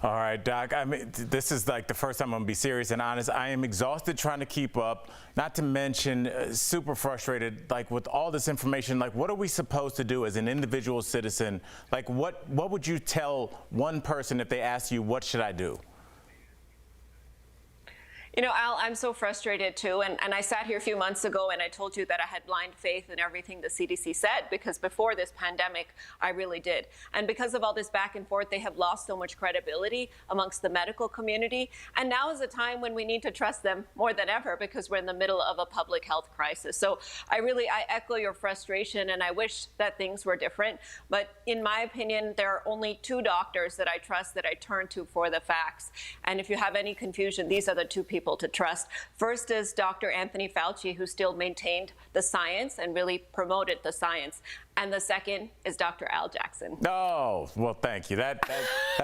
B: All right, Doc, I mean, this is like the first time I'm gonna be serious and honest. I am exhausted trying to keep up, not to mention super frustrated, like with all this information. Like, what are we supposed to do as an individual citizen? Like, what would you tell one person if they asked you, what should I do?
H: Al, I'm so frustrated too. And I sat here a few months ago and I told you that I had blind faith in everything the CDC said, because before this pandemic, I really did. And because of all this back and forth, they have lost so much credibility amongst the medical community. And now is a time when we need to trust them more than ever, because we're in the middle of a public health crisis. So I echo your frustration, and I wish that things were different. But in my opinion, there are only two doctors that I trust, that I turn to for the facts. And if you have any confusion, these are the two people to trust. First is Dr. Anthony Fauci, who still maintained the science and really promoted the science. And the second is Dr. Al Jackson.
B: Oh, well, thank you. That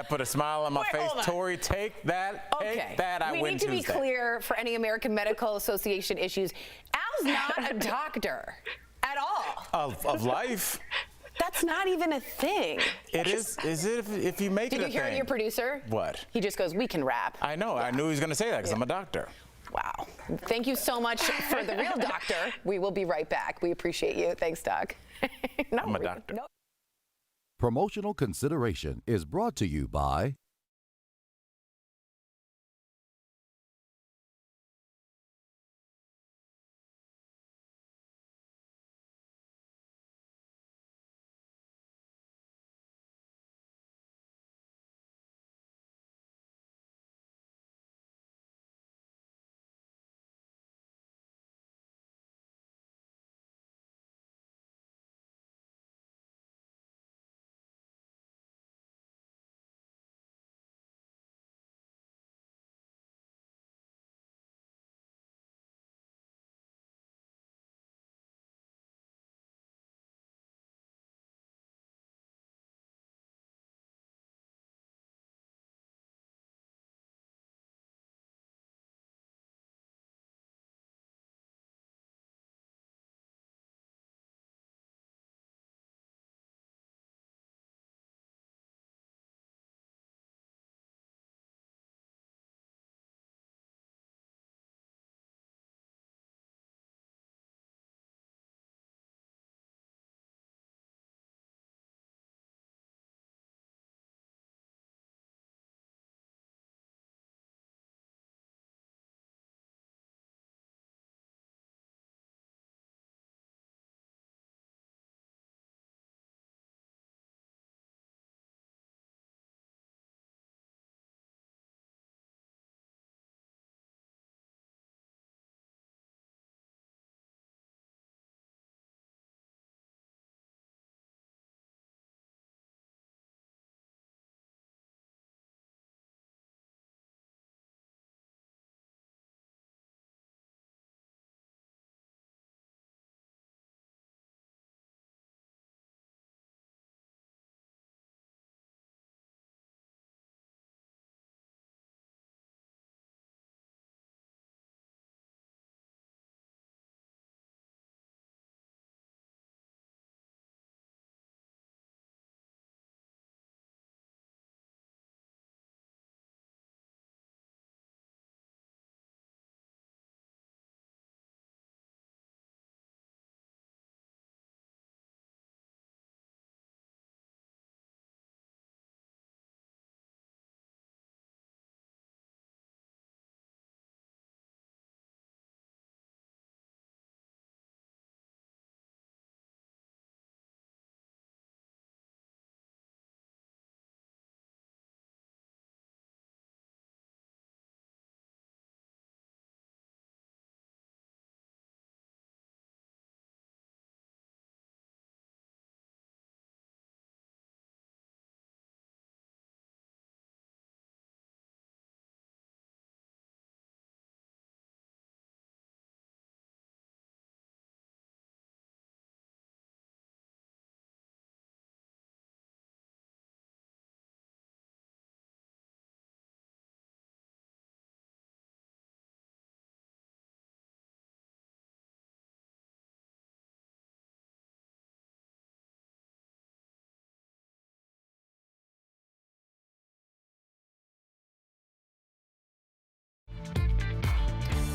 B: put a smile on my face. Tori, take that.
C: Okay.
B: Take that. I win Tuesday.
C: We need to be clear for any American Medical Association issues. Al's not a doctor at all.
B: Of life.
C: That's not even a thing.
B: It is. Is it if you make it a thing?
C: Did you hear your producer?
B: What?
C: He just goes, we can rap.
B: I know. Yeah. I knew he was going to say that because I'm a doctor.
C: Wow. Thank you so much for the real doctor. We will be right back. We appreciate you. Thanks, Doc.
B: I'm a doctor.
J: No. Promotional consideration is brought to you by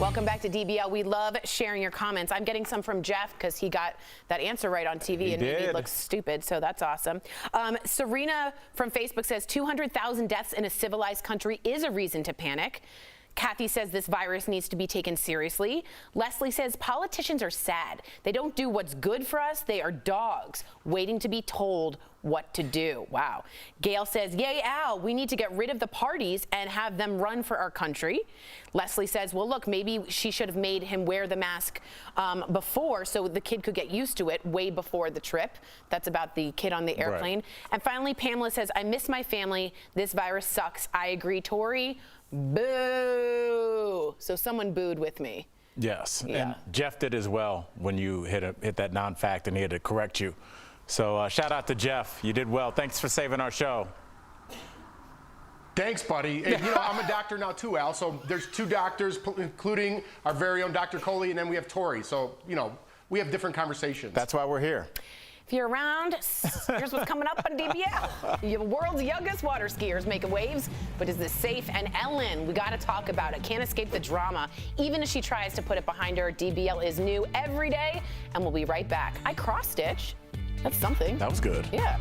C: Welcome back to DBL. We love sharing your comments. I'm getting some from Jeff because he got that answer right on TV and maybe it looks stupid, so that's awesome. Serena from Facebook says 200,000 deaths in a civilized country is a reason to panic. Kathy says this virus needs to be taken seriously. Leslie says politicians are sad. They don't do what's good for us. They are dogs waiting to be told what to do. Wow. Gail says, yay, Al, we need to get rid of the parties and have them run for our country. Leslie says, well, look, maybe she should have made him wear the mask before so the kid could get used to it way before the trip. That's about the kid on the airplane. Right. And finally, Pamela says, I miss my family. This virus sucks. I agree, Tori. Boo. So someone booed with me.
B: Yes, and Jeff did as well when you hit that non-fact and he had to correct you. So shout out to Jeff. You did well. Thanks for saving our show.
L: Thanks, buddy. And, you know, I'm a doctor now too, Al. So there's two doctors, including our very own Dr. Coley, and then we have Tori. So, you know, we have different conversations.
B: That's why we're here.
C: If you're around, here's what's coming up on DBL. The world's youngest water skiers making waves, but is this safe? And Ellen, we got to talk about it. Can't escape the drama. Even as she tries to put it behind her, DBL is new every day, and we'll be right back. I cross-stitch. That's something.
B: That was good.
C: Yeah.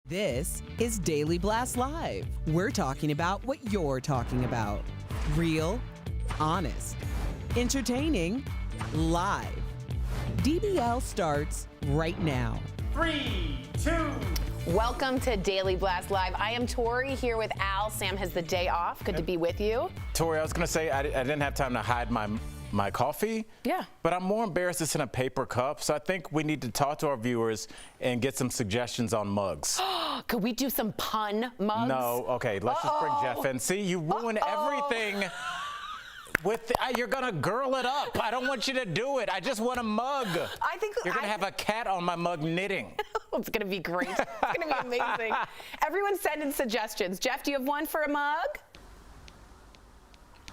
A: This is Daily Blast Live. We're talking about what you're talking about. Real, honest, entertaining, live. DBL starts right now.
E: 3, 2.
C: Welcome to Daily Blast Live. I am Tori here with Al. Sam has the day off. Good to be with you.
B: Tori, I was going to say I didn't have time to hide my coffee.
C: Yeah.
B: But I'm more embarrassed it's in a paper cup. So I think we need to talk to our viewers and get some suggestions on mugs.
C: Could we do some pun mugs?
B: No. Okay, let's just bring Jeff in. See, you ruin everything. You're gonna girl it up. I don't want you to do it. I just want a mug.
C: I think
B: you're gonna have a cat on my mug knitting.
C: It's gonna be great. It's gonna be amazing. Everyone send in suggestions. Jeff, do you have one for a mug?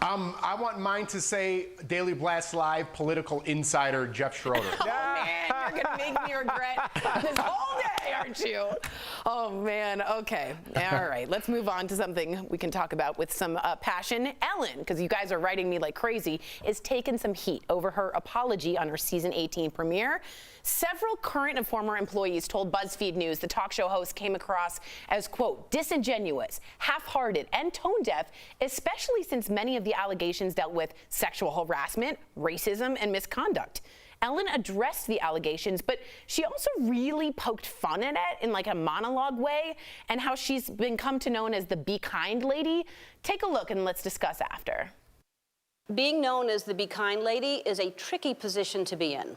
L: I want mine to say Daily Blast Live political insider Jeff Schroeder.
C: Oh man, you're gonna make me regret this whole day, aren't you? Oh man, okay. All right, let's move on to something we can talk about with some passion. Ellen, because you guys are writing me like crazy, is taking some heat over her apology on her season 18 premiere. Several current and former employees told BuzzFeed News the talk show host came across as, quote, disingenuous, half-hearted, and tone-deaf, especially since many of the allegations dealt with sexual harassment, racism, and misconduct. Ellen addressed the allegations, but she also really poked fun at it in like a monologue way, and how she's become known as the Be Kind lady. Take a look and let's discuss after.
I: Being known as the Be Kind lady is a tricky position to be in.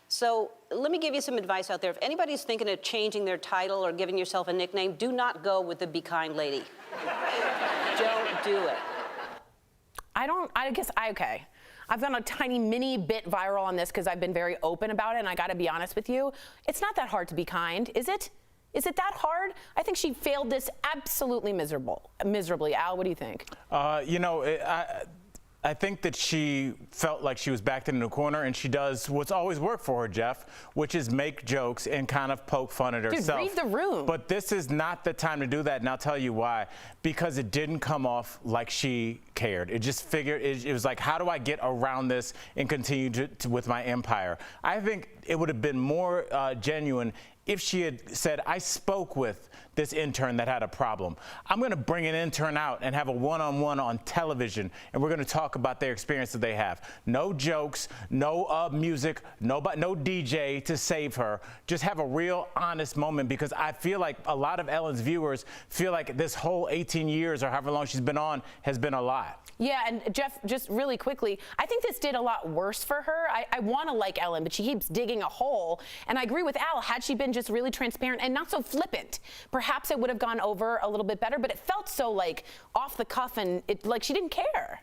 I: So let me give you some advice out there. If anybody's thinking of changing their title or giving yourself a nickname, do not go with the Be Kind lady. Don't do it.
C: Okay. I've gone a tiny mini bit viral on this because I've been very open about it, and I got to be honest with you. It's not that hard to be kind, is it? Is it that hard? I think she failed this absolutely miserably. Al, what do you think?
B: I think that she felt like she was backed into a corner, and she does what's always worked for her, Jeff, which is make jokes and kind of poke fun at herself.
C: Dude, read the room.
B: But this is not the time to do that, and I'll tell you why. Because it didn't come off like she cared. It just figured, it was like, how do I get around this and continue with my empire? I think it would have been more genuine if she had said, I spoke with this intern that had a problem. I'm going to bring an intern out and have a one-on-one on television, and we're going to talk about their experience that they have. No jokes, no music, no DJ to save her. Just have a real honest moment, because I feel like a lot of Ellen's viewers feel like this whole 18 years or however long she's been on has been a lie.
C: Yeah, and Jeff, just really quickly, I think this did a lot worse for her. I want to like Ellen, but she keeps digging a hole. And I agree with Al, had she been just really transparent and not so flippant, perhaps it would have gone over a little bit better, but it felt so like off the cuff, and like she didn't care.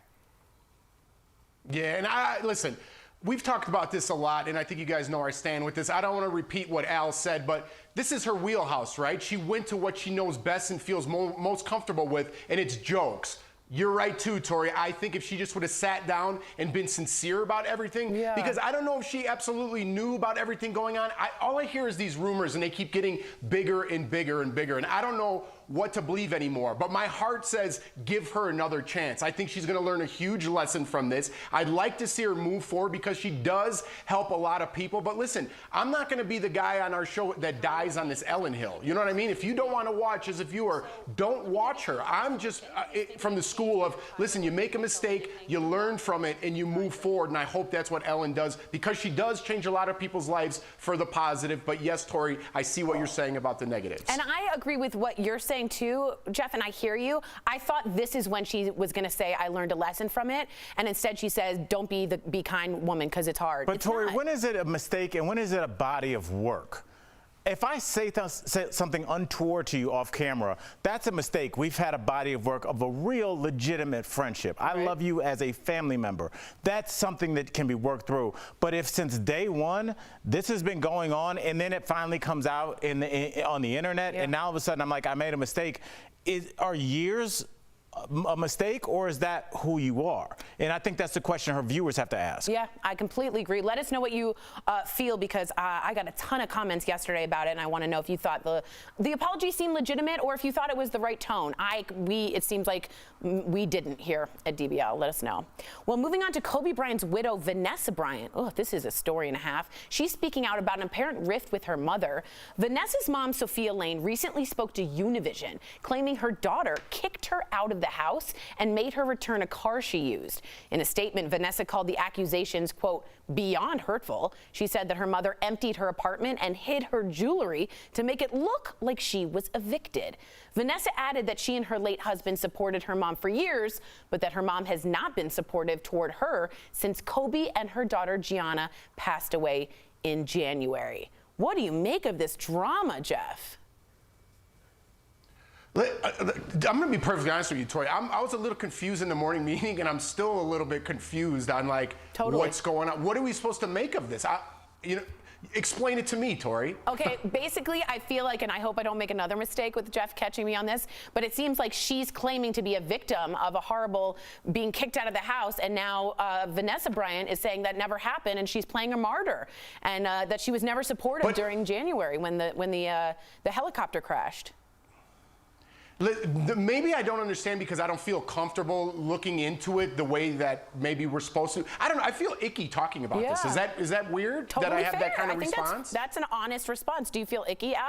L: Yeah, and listen, we've talked about this a lot, and I think you guys know where I stand with this. I don't want to repeat what Al said, but this is her wheelhouse, right? She went to what she knows best and feels most comfortable with, and it's jokes. You're right too, Tori. I think if she just would have sat down and been sincere about everything, because I don't know if she absolutely knew about everything going on. All I hear is these rumors, and they keep getting bigger and bigger and bigger, and I don't know what to believe anymore. But my heart says give her another chance. I think she's going to learn a huge lesson from this. I'd like to see her move forward, because she does help a lot of people. But listen, I'm not going to be the guy on our show that dies on this Ellen hill. You know what I mean? If you don't want to watch as a viewer, don't watch her. I'm just from the school of, listen, you make a mistake, you learn from it, and you move forward. And I hope that's what Ellen does, because she does change a lot of people's lives for the positive. But yes, Tori, I see what you're saying about the negatives.
C: And I agree with what you're saying too, Jeff, and I hear you. I thought this is when she was going to say, I learned a lesson from it, and instead she says, don't be the Be Kind woman, because it's hard.
B: But Tori, when is it a mistake and when is it a body of work? If I say something untoward to you off camera, that's a mistake. We've had a body of work of a real legitimate friendship. I love you as a family member. That's something that can be worked through. But if since day one, this has been going on, and then it finally comes out on the internet, and now all of a sudden I'm like, I made a mistake, are years a mistake, or is that who you are? And I think that's the question her viewers have to ask.
C: Yeah, I completely agree. Let us know what you feel, because I got a ton of comments yesterday about it, and I want to know if you thought the apology seemed legitimate, or if you thought it was the right tone. It seems like we didn't here at DBL. Let us know. Well, moving on to Kobe Bryant's widow, Vanessa Bryant. Oh, this is a story and a half. She's speaking out about an apparent rift with her mother. Vanessa's mom, Sophia Lane, recently spoke to Univision, claiming her daughter kicked her out of the house and made her return a car she used. In a statement, Vanessa called the accusations, quote, beyond hurtful. She said that her mother emptied her apartment and hid her jewelry to make it look like she was evicted. Vanessa added that she and her late husband supported her mom for years, but that her mom has not been supportive toward her since Kobe and her daughter Gianna passed away in January. What do you make of this drama, Jeff?
L: I'm going to be perfectly honest with you, Tori. I was a little confused in the morning meeting, and I'm still a little bit confused on what's going on. What are we supposed to make of this? Explain it to me, Tori.
C: Okay, basically, I feel like, and I hope I don't make another mistake with Jeff catching me on this, but it seems like she's claiming to be a victim of a horrible being kicked out of the house, and now Vanessa Bryant is saying that never happened, and she's playing a martyr, and that she was never supportive during January when the helicopter crashed.
L: Maybe I don't understand because I don't feel comfortable looking into it the way that maybe we're supposed to. I don't know. I feel icky talking about this. Is that weird?
C: Totally
L: that I have
C: fair.
L: that kind of
C: I think
L: response?
C: that's an honest response. Do you feel icky, Al?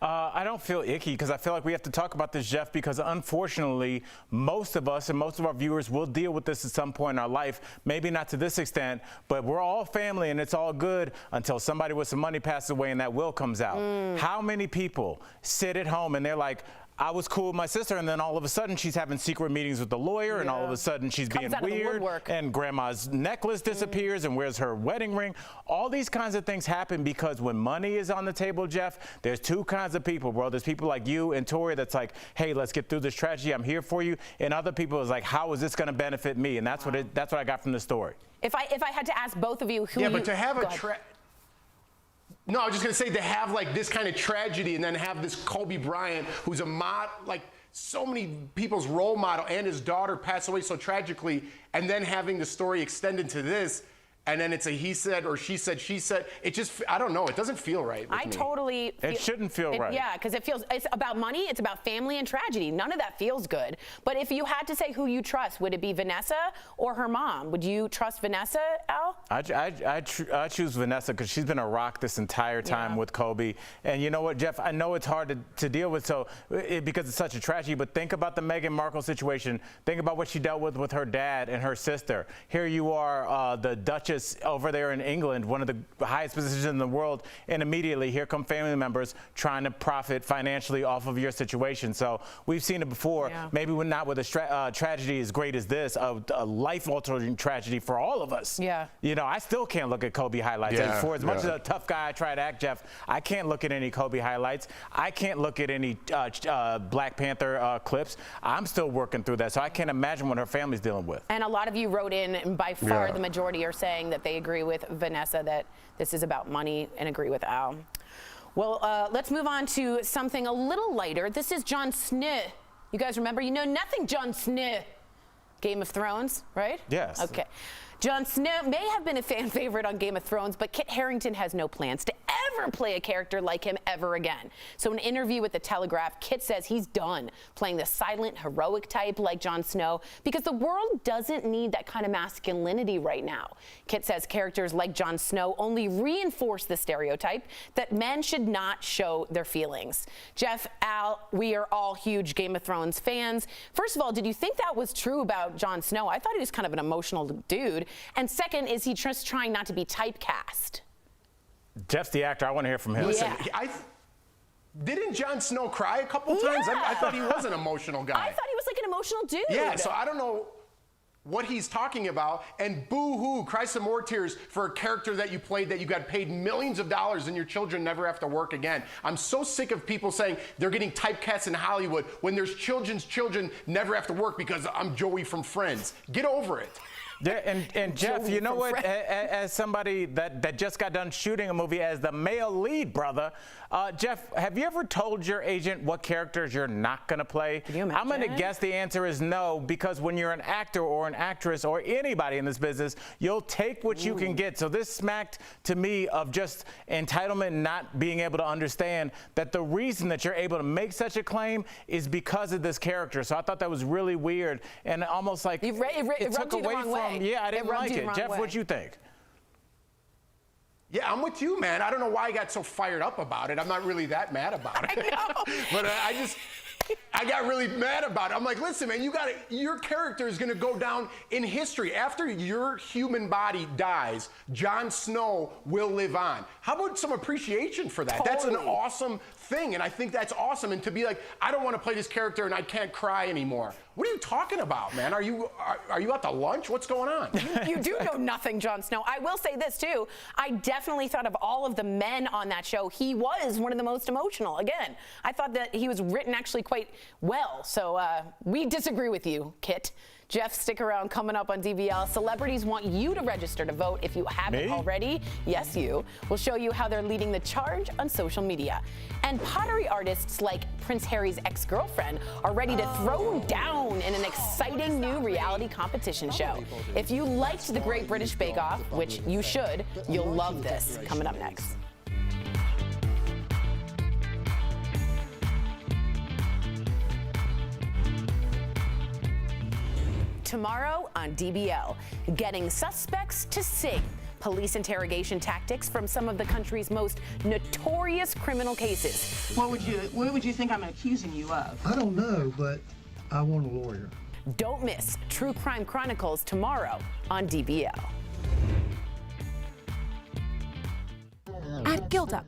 B: I don't feel icky because I feel like we have to talk about this, Jeff, because unfortunately, most of us and most of our viewers will deal with this at some point in our life. Maybe not to this extent, but we're all family and it's all good until somebody with some money passes away and that will comes out. How many people sit at home and they're like, I was cool with my sister, and then all of a sudden she's having secret meetings with the lawyer, and all of a sudden she's being weird, and grandma's necklace disappears, and where's her wedding ring? All these kinds of things happen because when money is on the table, Jeff, there's two kinds of people, bro. There's people like you and Tori that's like, hey, let's get through this tragedy. I'm here for you. And other people is like, how is this going to benefit me? And that's what I got from the story.
C: If I had to ask both of you who
L: but to have No, I was just going to say, to have like this kind of tragedy and then have this Kobe Bryant, who's a like so many people's role model, and his daughter pass away so tragically, and then having the story extended to this, and then it's a he said or she said, it just, I don't know, it doesn't feel right with me.
C: Totally
B: It shouldn't feel right.
C: Yeah, because it's about money, it's about family and tragedy. None of that feels good. But if you had to say who you trust, would it be Vanessa or her mom? Would you trust Vanessa, Al?
B: I choose Vanessa because she's been a rock this entire time with Kobe. And you know what, Jeff, I know it's hard to deal with because it's such a tragedy, but think about the Meghan Markle situation. Think about what she dealt with her dad and her sister. Here you are, the Duchess over there in England, one of the highest positions in the world, and immediately here come family members trying to profit financially off of your situation. So we've seen it before. Maybe not with a tragedy as great as this, a life-altering tragedy for all of us. You know, I still can't look at Kobe highlights. For as much as a tough guy I try to act, Jeff, I can't look at any Kobe highlights. I can't look at any Black Panther clips. I'm still working through that, so I can't imagine what her family's dealing with.
C: And a lot of you wrote in, and by far the majority are saying that they agree with Vanessa that this is about money, and agree with Al. Well, let's move on to something a little lighter. This is Jon Snow. You guys remember? You know nothing, Jon Snow. Game of Thrones, right?
B: Yes.
C: Okay. Jon Snow may have been a fan favorite on Game of Thrones, but Kit Harington has no plans to ever play a character like him ever again. So in an interview with The Telegraph, Kit says he's done playing the silent, heroic type like Jon Snow because the world doesn't need that kind of masculinity right now. Kit says characters like Jon Snow only reinforce the stereotype that men should not show their feelings. Jeff, Al, we are all huge Game of Thrones fans. First of all, did you think that was true about Jon Snow? I thought he was kind of an emotional dude. And second, is he just trying not to be typecast?
B: Jeff's the actor. I want to hear from him.
L: Listen, didn't Jon Snow cry a couple times? I thought he was an emotional guy.
C: I thought he was like an emotional dude.
L: Yeah, so I don't know what he's talking about, and boo-hoo, cry some more tears for a character that you played that you got paid millions of dollars and your children never have to work again. I'm so sick of people saying they're getting typecast in Hollywood when there's children's children never have to work because I'm Joey from Friends. Get over it.
B: Yeah, and Jeff, you know what? As somebody that just got done shooting a movie as the male lead, brother, Jeff, have you ever told your agent what characters you're not going to play? I'm going to guess the answer is no, because when you're an actor or an actress or anybody in this business, you'll take what you can get. So this smacked to me of just entitlement and not being able to understand that the reason that you're able to make such a claim is because of this character. So I thought that was really weird and almost like it took away from. Yeah, I didn't like it. Jeff, what'd you think?
L: Yeah, I'm with you, man. I don't know why I got so fired up about it. I'm not really that mad about it.
C: I know.
L: But I got really mad about it. I'm like, listen, man, your character is going to go down in history. After your human body dies, Jon Snow will live on. How about some appreciation for that? That's an awesome thing, and I think that's awesome. And to be like, I don't want to play this character and I can't cry anymore. What are you talking about, man? Are you out to lunch? What's going on?
C: You do know nothing, Jon Snow. I will say this, too. I definitely thought of all of the men on that show, he was one of the most emotional. Again, I thought that he was written actually quite well. So we disagree with you, Kit. Jeff, stick around. Coming up on DBL, celebrities want you to register to vote if you haven't already. Yes, you. We'll show you how they're leading the charge on social media. And pottery artists like Prince Harry's ex-girlfriend are ready to throw down in an exciting new reality competition show. If you liked The Great British Bake Off, which you should, you'll love this. Coming up next. Tomorrow on DBL, getting suspects to sing. police interrogation tactics from some of the country's most notorious criminal cases.
M: What would you think I'm accusing you of?
N: I don't know, but I want a lawyer.
C: Don't miss True Crime Chronicles tomorrow on DBL.
O: At Gilduck.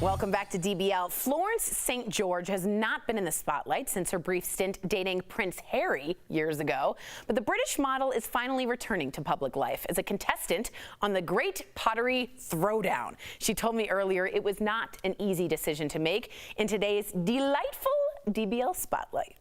C: Welcome back to DBL. Florence St. George has not been in the spotlight since her brief stint dating Prince Harry years ago, but the British model is finally returning to public life as a contestant on the Great Pottery Throwdown. She told me earlier it was not an easy decision to make in today's delightful DBL Spotlight.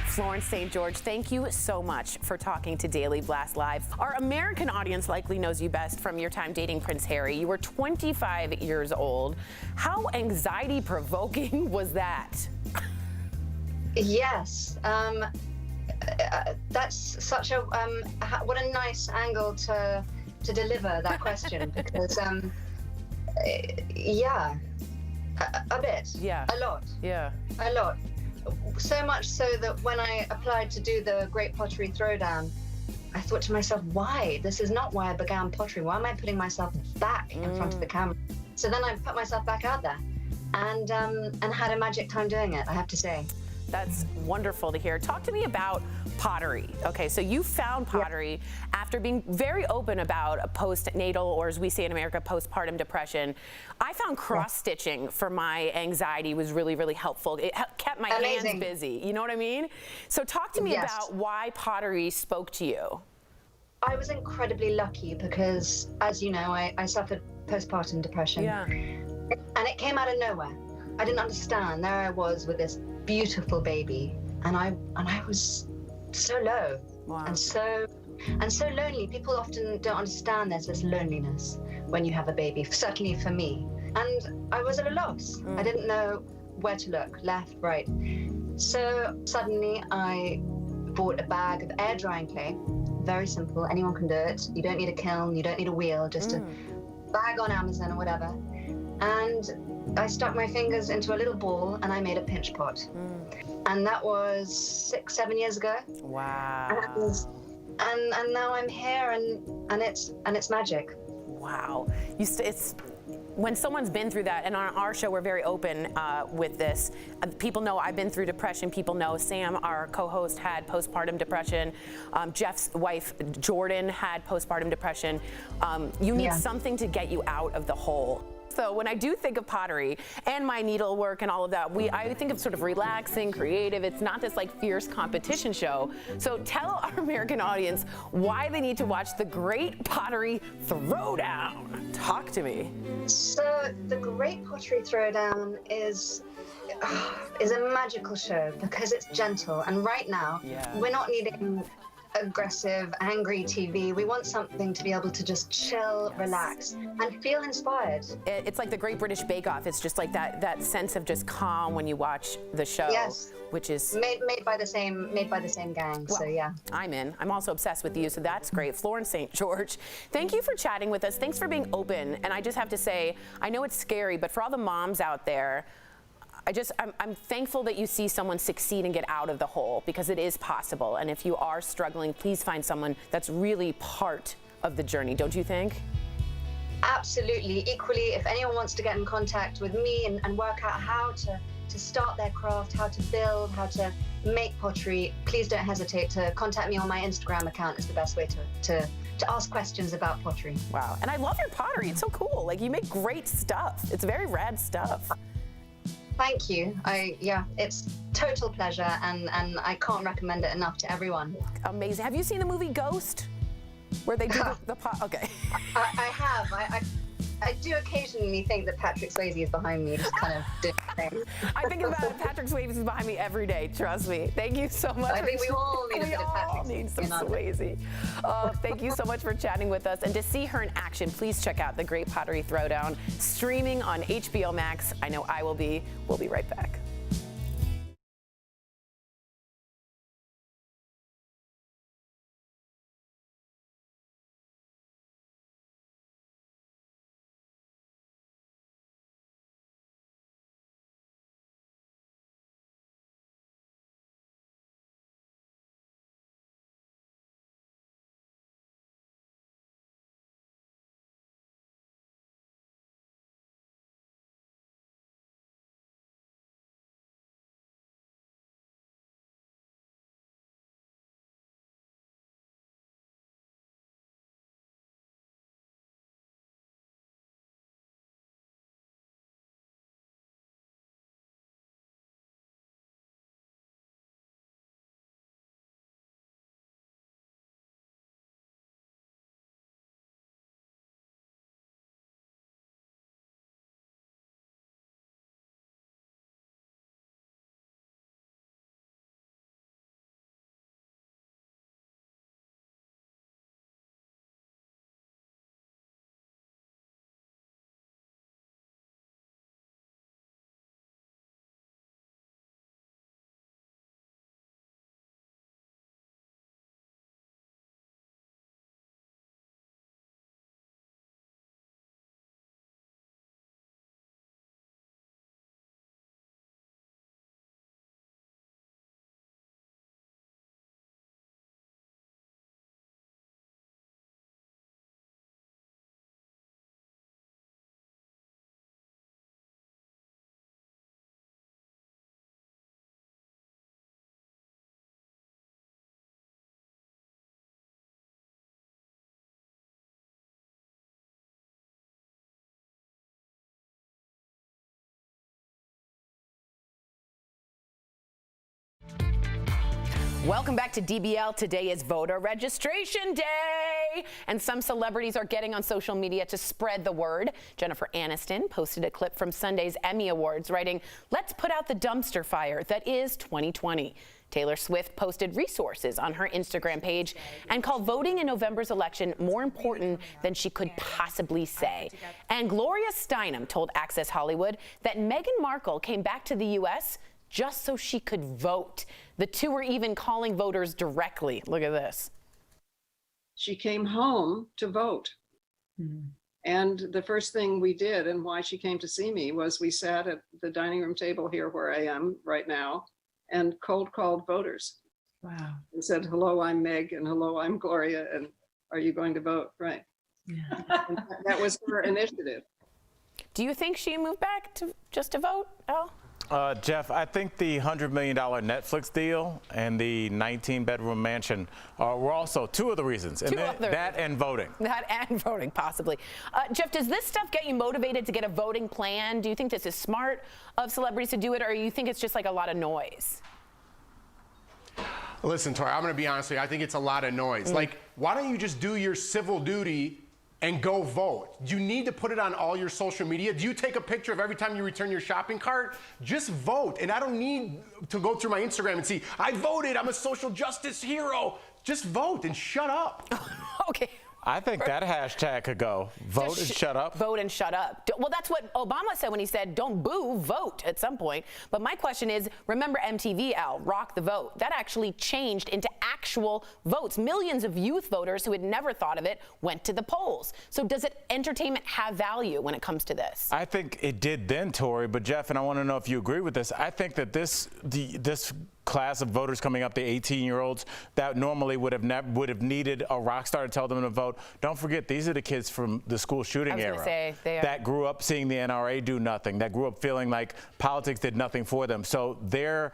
C: Florence St. George, thank you so much for talking to Daily Blast Live. Our American audience likely knows you best from your time dating Prince Harry. You were 25 years old. How anxiety-provoking was that?
P: Yes. That's such a what a nice angle to deliver that question because yeah, a bit,
C: yeah,
P: a lot,
C: yeah,
P: a lot. So much so that when I applied to do the Great Pottery Throwdown, I thought to myself, why? This is not why I began pottery. Why am I putting myself back in front of the camera? So then I put myself back out there and had a magic time doing it, I have to say.
C: That's wonderful to hear. Talk to me about pottery. Okay, so you found pottery after being very open about postnatal, or as we say in America, postpartum depression. I found cross-stitching for my anxiety was really, really helpful. It kept my hands busy. You know what I mean? So talk to me about why pottery spoke to you.
P: I was incredibly lucky because, as you know, I suffered postpartum depression.
C: Yeah.
P: And it came out of nowhere. I didn't understand. There I was with this beautiful baby, and I was so low and so lonely. People often don't understand there's this loneliness when you have a baby, certainly for me. And I was at a loss. I didn't know where to look, left, right. So suddenly I bought a bag of air drying clay. Very simple, anyone can do it. You don't need a kiln, you don't need a wheel, just a bag on Amazon or whatever. And I stuck my fingers into a little ball and I made a pinch pot. And that was 6-7 years ago.
C: Wow.
P: And now I'm here and it's magic.
C: Wow. When someone's been through that, and on our show we're very open with this. People know I've been through depression. People know Sam, our co-host, had postpartum depression. Jeff's wife, Jordan, had postpartum depression. You need something to get you out of the hole. So when I do think of pottery and my needlework and all of that, I think of sort of relaxing, creative. It's not this like fierce competition show. So tell our American audience why they need to watch the Great Pottery Throwdown. Talk to me.
P: So the Great Pottery Throwdown is a magical show because it's gentle. And right now, we're not needing aggressive, angry TV. We want something to be able to just chill, relax, and feel inspired.
C: It's like the Great British Bake Off. It's just like that sense of just calm when you watch the show.
P: Yes.
C: Which is
P: made by the same gang.
C: Well,
P: so yeah.
C: I'm in. I'm also obsessed with you, so that's great. Florence St. George, thank you for chatting with us. Thanks for being open. And I just have to say, I know it's scary, but for all the moms out there, I'm thankful that you see someone succeed and get out of the hole, because it is possible. And if you are struggling, please find someone that's really part of the journey, don't you think?
P: Absolutely. Equally, if anyone wants to get in contact with me and work out how to start their craft, how to build, how to make pottery, please don't hesitate to contact me on my Instagram account. It's the best way to ask questions about pottery.
C: Wow. And I love your pottery. It's so cool. Like, you make great stuff. It's very rad stuff.
P: Thank you. It's total pleasure, and I can't recommend it enough to everyone.
C: Amazing. Have you seen the movie Ghost, where they do the pot? Okay.
P: I have. I do occasionally think that Patrick Swayze is behind me, just kind of doing things.
C: I think about it. Patrick Swayze is behind me every day. Trust me. Thank you so much.
P: I think we all need a bit of Patrick.
C: We all need some Swayze. Thank you so much for chatting with us. And to see her in action, please check out The Great Pottery Throwdown, streaming on HBO Max. I know I will be. We'll be right back. Welcome back to DBL. Today is voter registration day, and some celebrities are getting on social media to spread the word. Jennifer Aniston posted a clip from Sunday's Emmy Awards, writing, "Let's put out the dumpster fire that is 2020. Taylor Swift posted resources on her Instagram page and called voting in November's election more important than she could possibly say. And Gloria Steinem told Access Hollywood that Meghan Markle came back to the U.S. just so she could vote. The two were even calling voters directly. Look at this.
O: She came home to vote. And the first thing we did, and why she came to see me, was we sat at the dining room table here where I am right now and cold called voters.
M: Wow.
O: And said, hello, I'm Meg, and hello, I'm Gloria, and are you going to vote? Right.
M: Yeah.
O: And that was her initiative.
C: Do you think she moved back to just to vote, Al?
B: Jeff, I think the $100 million Netflix deal and the 19-bedroom mansion were also two of the reasons. And that and voting.
C: That and voting, possibly. Jeff, does this stuff get you motivated to get a voting plan? Do you think this is smart of celebrities to do it, or you think it's just like a lot of noise?
L: Listen, Tori, I'm going to be honest with you. I think it's a lot of noise. Like, why don't you just do your civil duty and go vote? You need to put it on all your social media. Do you take a picture of every time you return your shopping cart? Just vote. And I don't need to go through my Instagram and see, I voted, I'm a social justice hero. Just vote and shut up.
C: Okay.
B: I think that hashtag could go. Vote and shut up.
C: Vote and shut up. Well, that's what Obama said when he said, don't boo, vote at some point. But my question is, remember MTV, Al, Rock the Vote? That actually changed into actual votes. Millions of youth voters who had never thought of it went to the polls. So does entertainment have value when it comes to this?
B: I think it did then, Tori. But Jeff, and I want to know if you agree with this, I think that this class of voters coming up, the 18-year-olds that normally would have needed a rock star to tell them to vote. Don't forget, these are the kids from the school shooting era that grew up seeing the NRA do nothing, that grew up feeling like politics did nothing for them. So their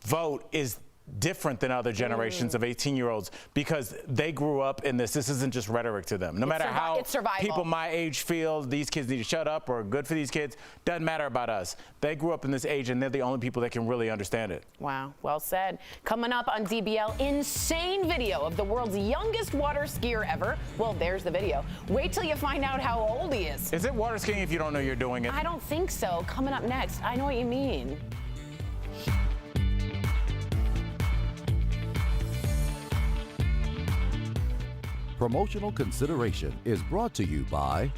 B: vote is different than other generations of 18-year-olds because they grew up in this. This isn't just rhetoric to them. No matter how people my age feel these kids need to shut up or good for these kids, doesn't matter about us. They grew up in this age and they're the only people that can really understand it.
C: Wow, well said. Coming up on DBL, insane video of the world's youngest water skier ever. Well, there's the video. Wait till you find out how old he is.
B: Is it water skiing if you don't know you're doing it?
C: I don't think so. Coming up next, I know what you mean.
J: Promotional consideration is brought to you by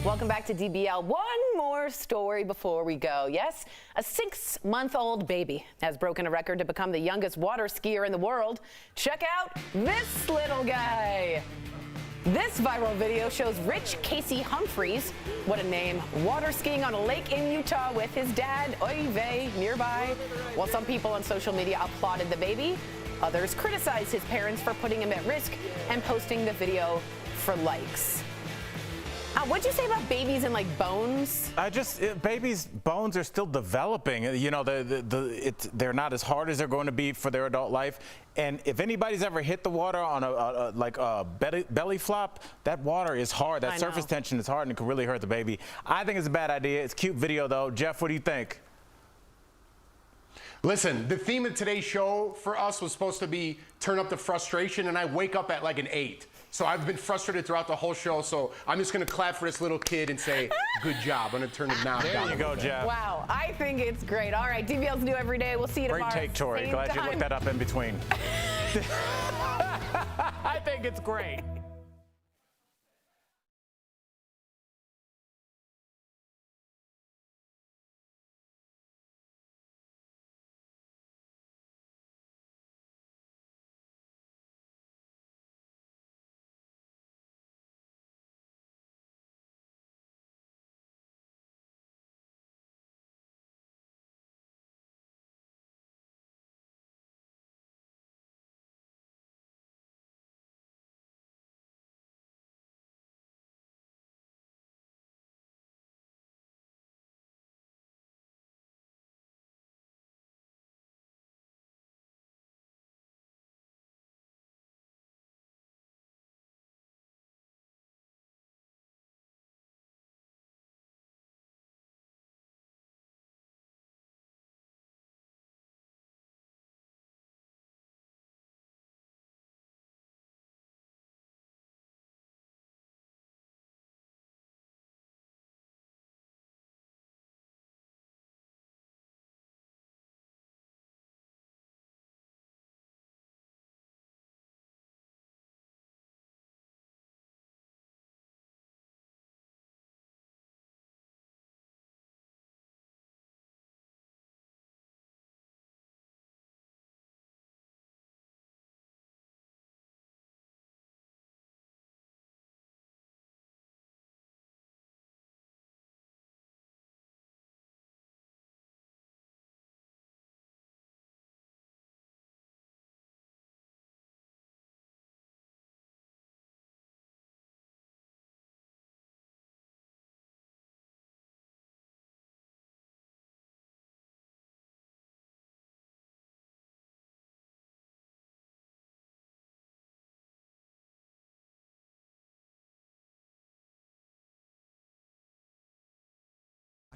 C: Welcome back to DBL. One more story before we go. Yes, a 6-month-old baby has broken a record to become the youngest water skier in the world. Check out this little guy. This viral video shows Rich Casey Humphreys, what a name, water skiing on a lake in Utah with his dad, oy vey, nearby. While some people on social media applauded the baby, others criticized his parents for putting him at risk and posting the video for likes. What'd you say about babies and like bones?
B: Babies' bones are still developing. You know, they're not as hard as they're going to be for their adult life. And if anybody's ever hit the water on a belly flop, that water is hard. That surface tension is hard and it can really hurt the baby. I think it's a bad idea. It's a cute video though. Jeff, what do you think?
L: Listen, the theme of today's show for us was supposed to be turn up the frustration, and I wake up at like an 8. So I've been frustrated throughout the whole show, so I'm just going to clap for this little kid and say, good job. I'm going to turn it down.
B: There you go, Jeff.
C: Wow, I think it's great. All right, DBL's new every day. We'll see you tomorrow.
B: Great take, Tori. Glad you looked that up in between. I think it's great.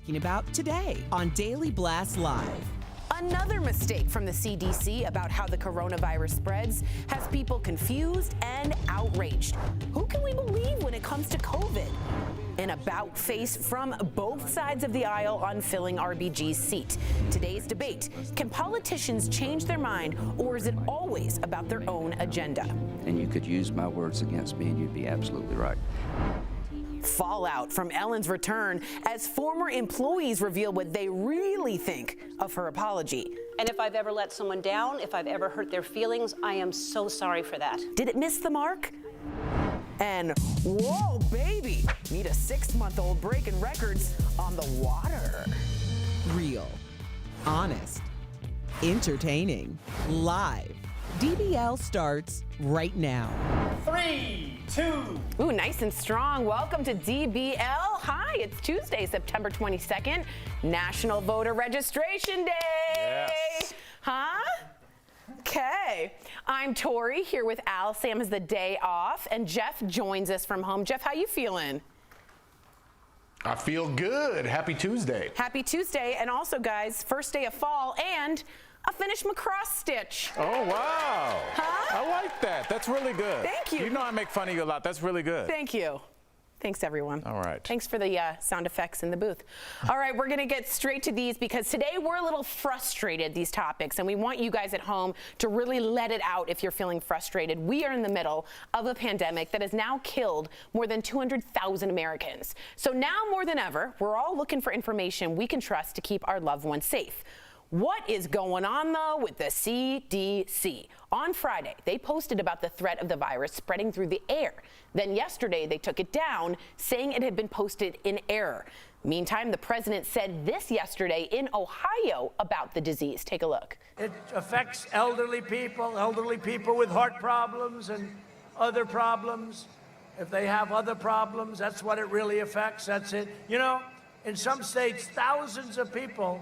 A: Talking about today on Daily Blast Live.
C: Another mistake from the CDC about how the coronavirus spreads has people confused and outraged. Who can we believe when it comes to COVID? An about face from both sides of the aisle on filling RBG's seat. Today's debate, can politicians change their mind, or is it always about their own agenda?
G: And you could use my words against me and you'd be absolutely right.
C: Fallout from Ellen's return as former employees reveal what they really think of her apology.
I: And if I've ever let someone down, if I've ever hurt their feelings, I am so sorry for that.
C: Did it miss the mark? And whoa, baby, meet a 6-month-old breaking records on the water.
A: Real, honest, entertaining, live. DBL starts right now.
C: 3, 2. Ooh, nice and strong. Welcome to DBL. Hi, it's Tuesday, September 22nd, National Voter Registration Day.
B: Yes.
C: Huh? Okay. I'm Tori here with Al. Sam has the day off, and Jeff joins us from home. Jeff, how you feeling?
L: I feel good. Happy Tuesday.
C: Happy Tuesday. And also, guys, first day of fall and a finished macross stitch.
B: Oh, wow.
C: Huh?
B: I like that. That's really good.
C: Thank you.
B: You know I make fun of you a lot. That's really good.
C: Thank you. Thanks, everyone.
B: All right.
C: Thanks for the sound effects in the booth. All right, we're going to get straight to these because today we're a little frustrated, these topics, and we want you guys at home to really let it out if you're feeling frustrated. We are in the middle of a pandemic that has now killed more than 200,000 Americans. So now more than ever, we're all looking for information we can trust to keep our loved ones safe. What is going on, though, with the CDC? On Friday, they posted about the threat of the virus spreading through the air. Then yesterday, they took it down, saying it had been posted in error. Meantime, the president said this yesterday in Ohio about the disease. Take a look.
E: It affects elderly people with heart problems and other problems. If they have other problems, that's what it really affects. That's it. You know, in some states, thousands of people,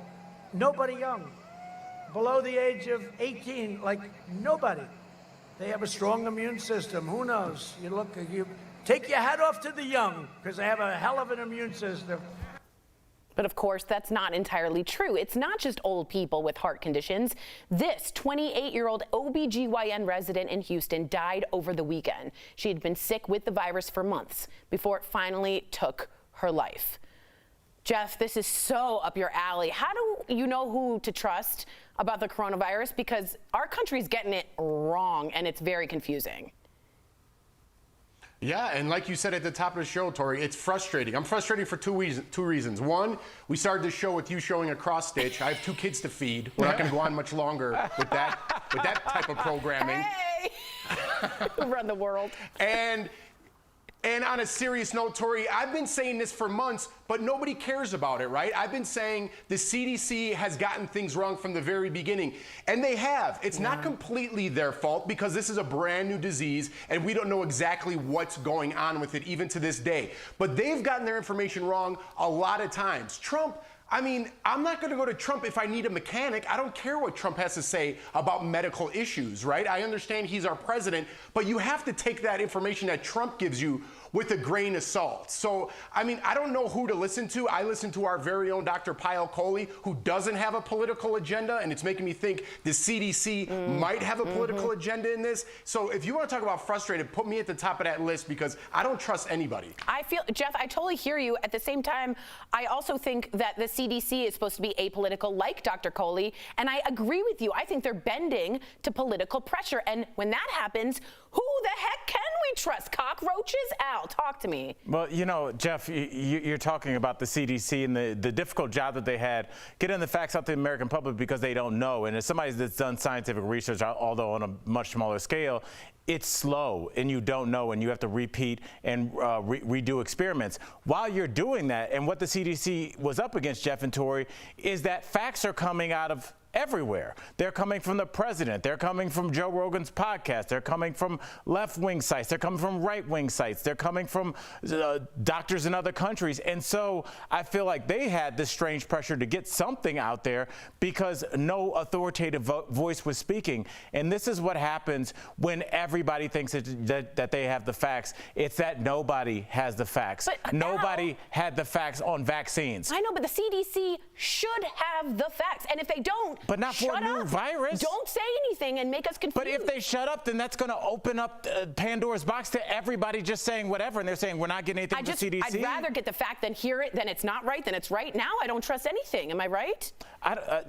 E: nobody young, below the age of 18, like nobody. They have a strong immune system. Who knows? You take your hat off to the young because they have a hell of an immune system.
C: But of course, that's not entirely true. It's not just old people with heart conditions. This 28-year-old OBGYN resident in Houston died over the weekend. She had been sick with the virus for months before it finally took her life. Jeff, this is so up your alley. How do you know who to trust about the coronavirus? Because our country's getting it wrong, and it's very confusing.
L: Yeah, and like you said at the top of the show, Tori, it's frustrating. I'm frustrated for two reasons. One, we started the show with you showing a cross stitch. I have 2 kids to feed. We're not going to go on much longer with that type of programming.
C: Hey! Run the world.
L: And on a serious note, Tori, I've been saying this for months, but nobody cares about it, right? I've been saying the CDC has gotten things wrong from the very beginning, and they have. It's not completely their fault because this is a brand new disease, and we don't know exactly what's going on with it even to this day. But they've gotten their information wrong a lot of times. Trump, I mean, I'm not going to go to Trump if I need a mechanic. I don't care what Trump has to say about medical issues, right? I understand he's our president, but you have to take that information that Trump gives you with a grain of salt. So, I mean, I don't know who to listen to. I listen to our very own Dr. Pyle Coley, who doesn't have a political agenda, and it's making me think the CDC might have a political agenda in this. So if you want to talk about frustrated, put me at the top of that list because I don't trust anybody.
C: I feel, Jeff, I totally hear you. At the same time, I also think that the CDC is supposed to be apolitical, like Dr. Coley, and I agree with you. I think they're bending to political pressure, and when that happens, who the heck can we trust? Cockroaches? Al, talk to me.
B: Well, you know, Jeff, you're talking about the CDC and the difficult job that they had getting the facts out to the American public because they don't know. And as somebody that's done scientific research, although on a much smaller scale, it's slow and you don't know and you have to repeat and redo experiments. While you're doing that, and what the CDC was up against, Jeff and Tori, is that facts are coming out of everywhere. They're coming from the president. They're coming from Joe Rogan's podcast. They're coming from left-wing sites. They're coming from right-wing sites. They're coming from doctors in other countries. And so I feel like they had this strange pressure to get something out there because no authoritative voice was speaking. And this is what happens when everybody thinks that they have the facts. It's that nobody has the facts.
C: But,
B: nobody had the facts on vaccines.
C: I know, but the CDC should have the facts. And if they don't,
B: but not for a new virus.
C: Don't say anything and make us confused.
B: But if they shut up, then that's going to open up Pandora's box to everybody just saying whatever. And they're saying, we're not getting anything from the CDC.
C: I'd rather get the fact than hear it, then it's not right, then it's right. Now I don't trust anything. Am I right?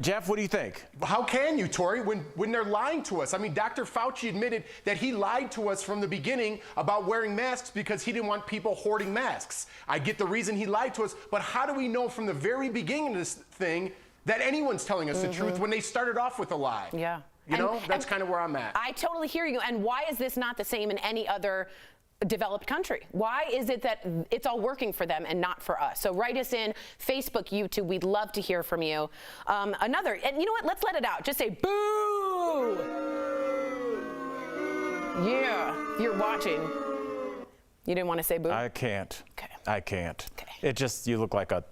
B: Jeff, what do you think?
L: How can you, Tori, when they're lying to us? I mean, Dr. Fauci admitted that he lied to us from the beginning about wearing masks because he didn't want people hoarding masks. I get the reason he lied to us, but how do we know from the very beginning of this thing that anyone's telling us the truth when they started off with a lie?
C: Yeah.
L: You know, that's kind of where I'm at.
C: I totally hear you. And why is this not the same in any other developed country? Why is it that it's all working for them and not for us? So write us in, Facebook, YouTube. We'd love to hear from you. And you know what? Let's let it out. Just say, boo! Yeah, if you're watching. You didn't want to say boo?
B: I can't.
C: Okay.
B: I can't.
C: Okay.
B: It just, you look like a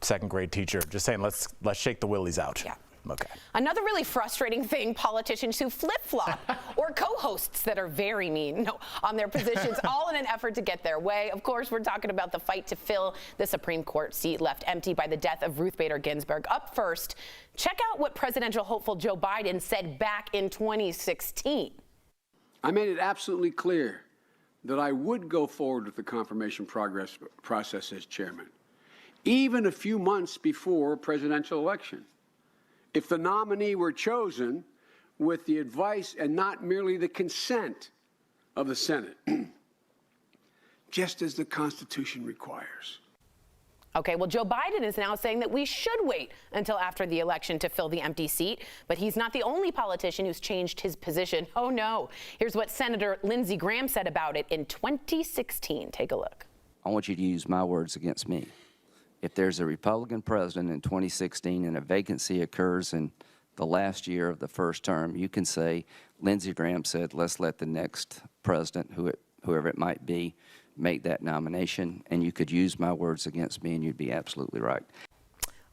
B: second grade teacher just saying let's shake the willies out.
C: Yeah.
B: Okay.
C: Another really frustrating thing, politicians who flip-flop or co-hosts that are very mean on their positions, all in an effort to get their way. Of course, we're talking about the fight to fill the Supreme Court seat left empty by the death of Ruth Bader Ginsburg. Up first, check out what presidential hopeful Joe Biden said back in 2016.
F: I made it absolutely clear that I would go forward with the confirmation process as chairman, even a few months before a presidential election, if the nominee were chosen with the advice and not merely the consent of the Senate, just as the Constitution requires.
C: Okay, well, Joe Biden is now saying that we should wait until after the election to fill the empty seat, but he's not the only politician who's changed his position. Oh, no. Here's what Senator Lindsey Graham said about it in 2016. Take a look.
G: I want you to use my words against me. If there's a Republican president in 2016 and a vacancy occurs in the last year of the first term, you can say, Lindsey Graham said, let's let the next president, whoever it might be, make that nomination, and you could use my words against me, and you'd be absolutely right.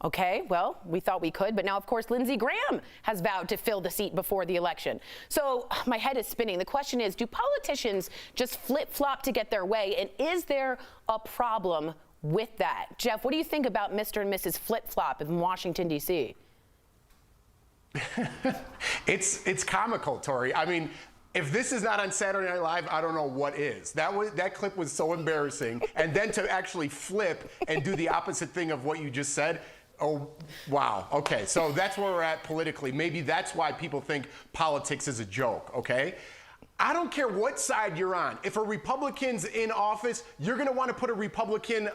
C: Okay, well, we thought we could, but now, of course, Lindsey Graham has vowed to fill the seat before the election. So my head is spinning. The question is, do politicians just flip-flop to get their way, and is there a problem with that? Jeff, what do you think about Mr. and Mrs. Flip-Flop in Washington, D.C.?
L: It's comical, Tori. I mean, if this is not on Saturday Night Live, I don't know what is. That clip was so embarrassing. And then to actually flip and do the opposite thing of what you just said, oh, wow. Okay, so that's where we're at politically. Maybe that's why people think politics is a joke, okay? I don't care what side you're on. If a Republican's in office, you're going to want to put a Republican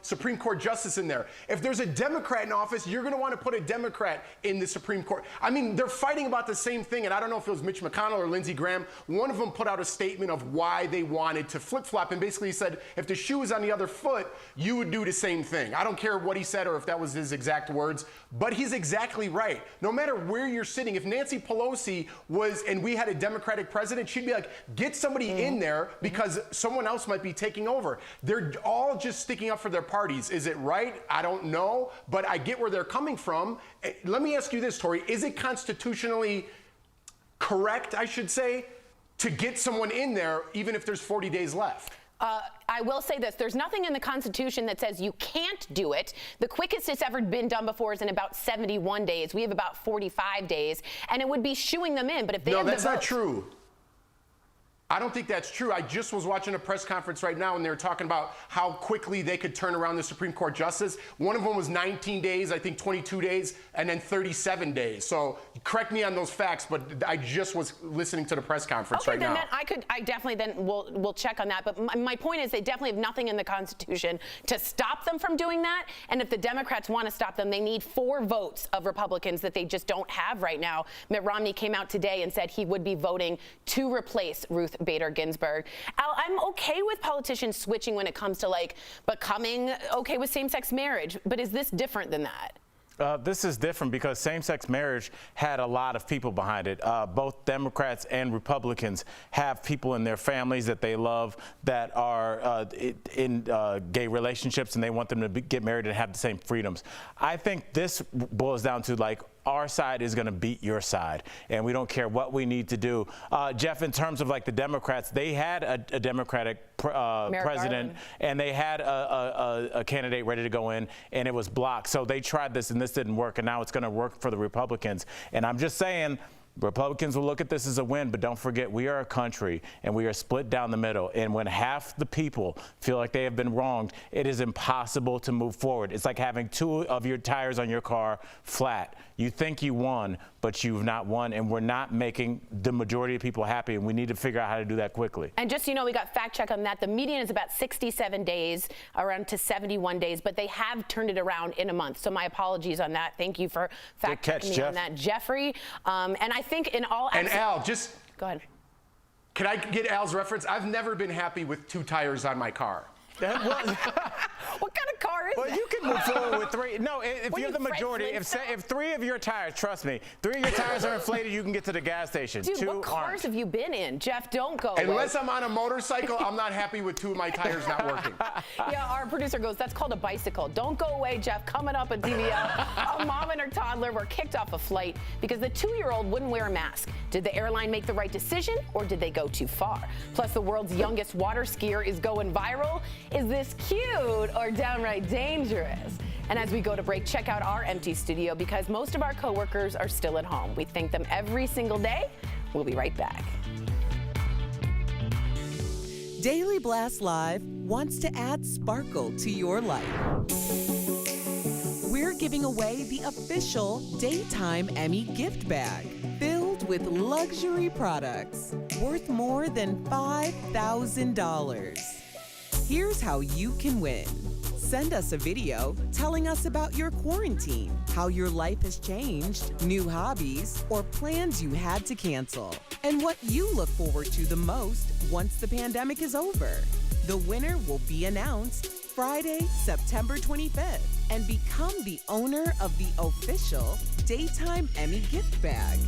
L: Supreme Court justice in there. If there's a Democrat in office, you're going to want to put a Democrat in the Supreme Court. I mean, they're fighting about the same thing, and I don't know if it was Mitch McConnell or Lindsey Graham. One of them put out a statement of why they wanted to flip-flop, and basically said, if the shoe was on the other foot, you would do the same thing. I don't care what he said or if that was his exact words, but he's exactly right. No matter where you're sitting, if Nancy Pelosi was, and we had a Democratic president, she'd be like, get somebody in there because someone else might be taking over. They're all just sticking up for their parties. Is it right? I don't know, but I get where they're coming from. Let me ask you this, Tori. Is it constitutionally correct, I should say, to get someone in there even if there's 40 days left?
C: I will say this. There's nothing in the Constitution that says you can't do it. The quickest it's ever been done before is in about 71 days. We have about 45 days, and it would be shooing them in. But if they have the votes,
L: that's not true. I don't think that's true. I just was watching a press conference right now, and they were talking about how quickly they could turn around the Supreme Court justice. One of them was 19 days, I think 22 days, and then 37 days. So correct me on those facts, but I just was listening to the press conference right now.
C: I definitely then will check on that. But my point is they definitely have nothing in the Constitution to stop them from doing that. And if the Democrats want to stop them, they need 4 votes of Republicans that they just don't have right now. Mitt Romney came out today and said he would be voting to replace Ruth Bader Ginsburg. Al, I'm okay with politicians switching when it comes to like becoming okay with same-sex marriage, but is this different than that?
B: This is different because same-sex marriage had a lot of people behind it. Both Democrats and Republicans have people in their families that they love that are in gay relationships, and they want them to get married and have the same freedoms. I think this boils down to like, our side is going to beat your side, and we don't care what we need to do. Jeff, in terms of like the Democrats, they had a Democratic president, and they had a candidate ready to go in, and it was blocked. So they tried this, and this didn't work, and now it's going to work for the Republicans. And I'm just saying, Republicans will look at this as a win, but don't forget, we are a country, and we are split down the middle. And when half the people feel like they have been wronged, it is impossible to move forward. It's like having 2 of your tires on your car flat. You think you won, but you've not won, and we're not making the majority of people happy, and we need to figure out how to do that quickly.
C: And just so you know, we got fact check on that. The median is about 67 days, around to 71 days, but they have turned it around in a month. So my apologies on that. Thank you for fact checking me on that, Jeffrey. And I think in all...
L: And Al, just...
C: Go ahead.
L: Can I get Al's reference? I've never been happy with 2 tires on my car.
C: What kind of car is that?
B: You can move forward with 3. No, if you're the majority, if 3 of your tires, trust me, 3 of your tires are inflated, you can get to the gas station.
C: Dude,
B: 2
C: what cars have you been in? Jeff, don't go
L: Unless I'm on a motorcycle, I'm not happy with 2 of my tires not working.
C: Yeah, our producer goes, that's called a bicycle. Don't go away, Jeff. Coming up at DBL, a mom and her toddler were kicked off a flight because the 2-year-old wouldn't wear a mask. Did the airline make the right decision, or did they go too far? Plus, the world's youngest water skier is going viral. Is this cute or downright dangerous? And as we go to break, check out our empty studio because most of our coworkers are still at home. We thank them every single day. We'll be right back.
A: Daily Blast Live wants to add sparkle to your life. We're giving away the official Daytime Emmy gift bag filled with luxury products worth more than $5,000. Here's how you can win. Send us a video telling us about your quarantine, how your life has changed, new hobbies, or plans you had to cancel, and what you look forward to the most once the pandemic is over. The winner will be announced Friday, September 25th, and become the owner of the official Daytime Emmy gift bag.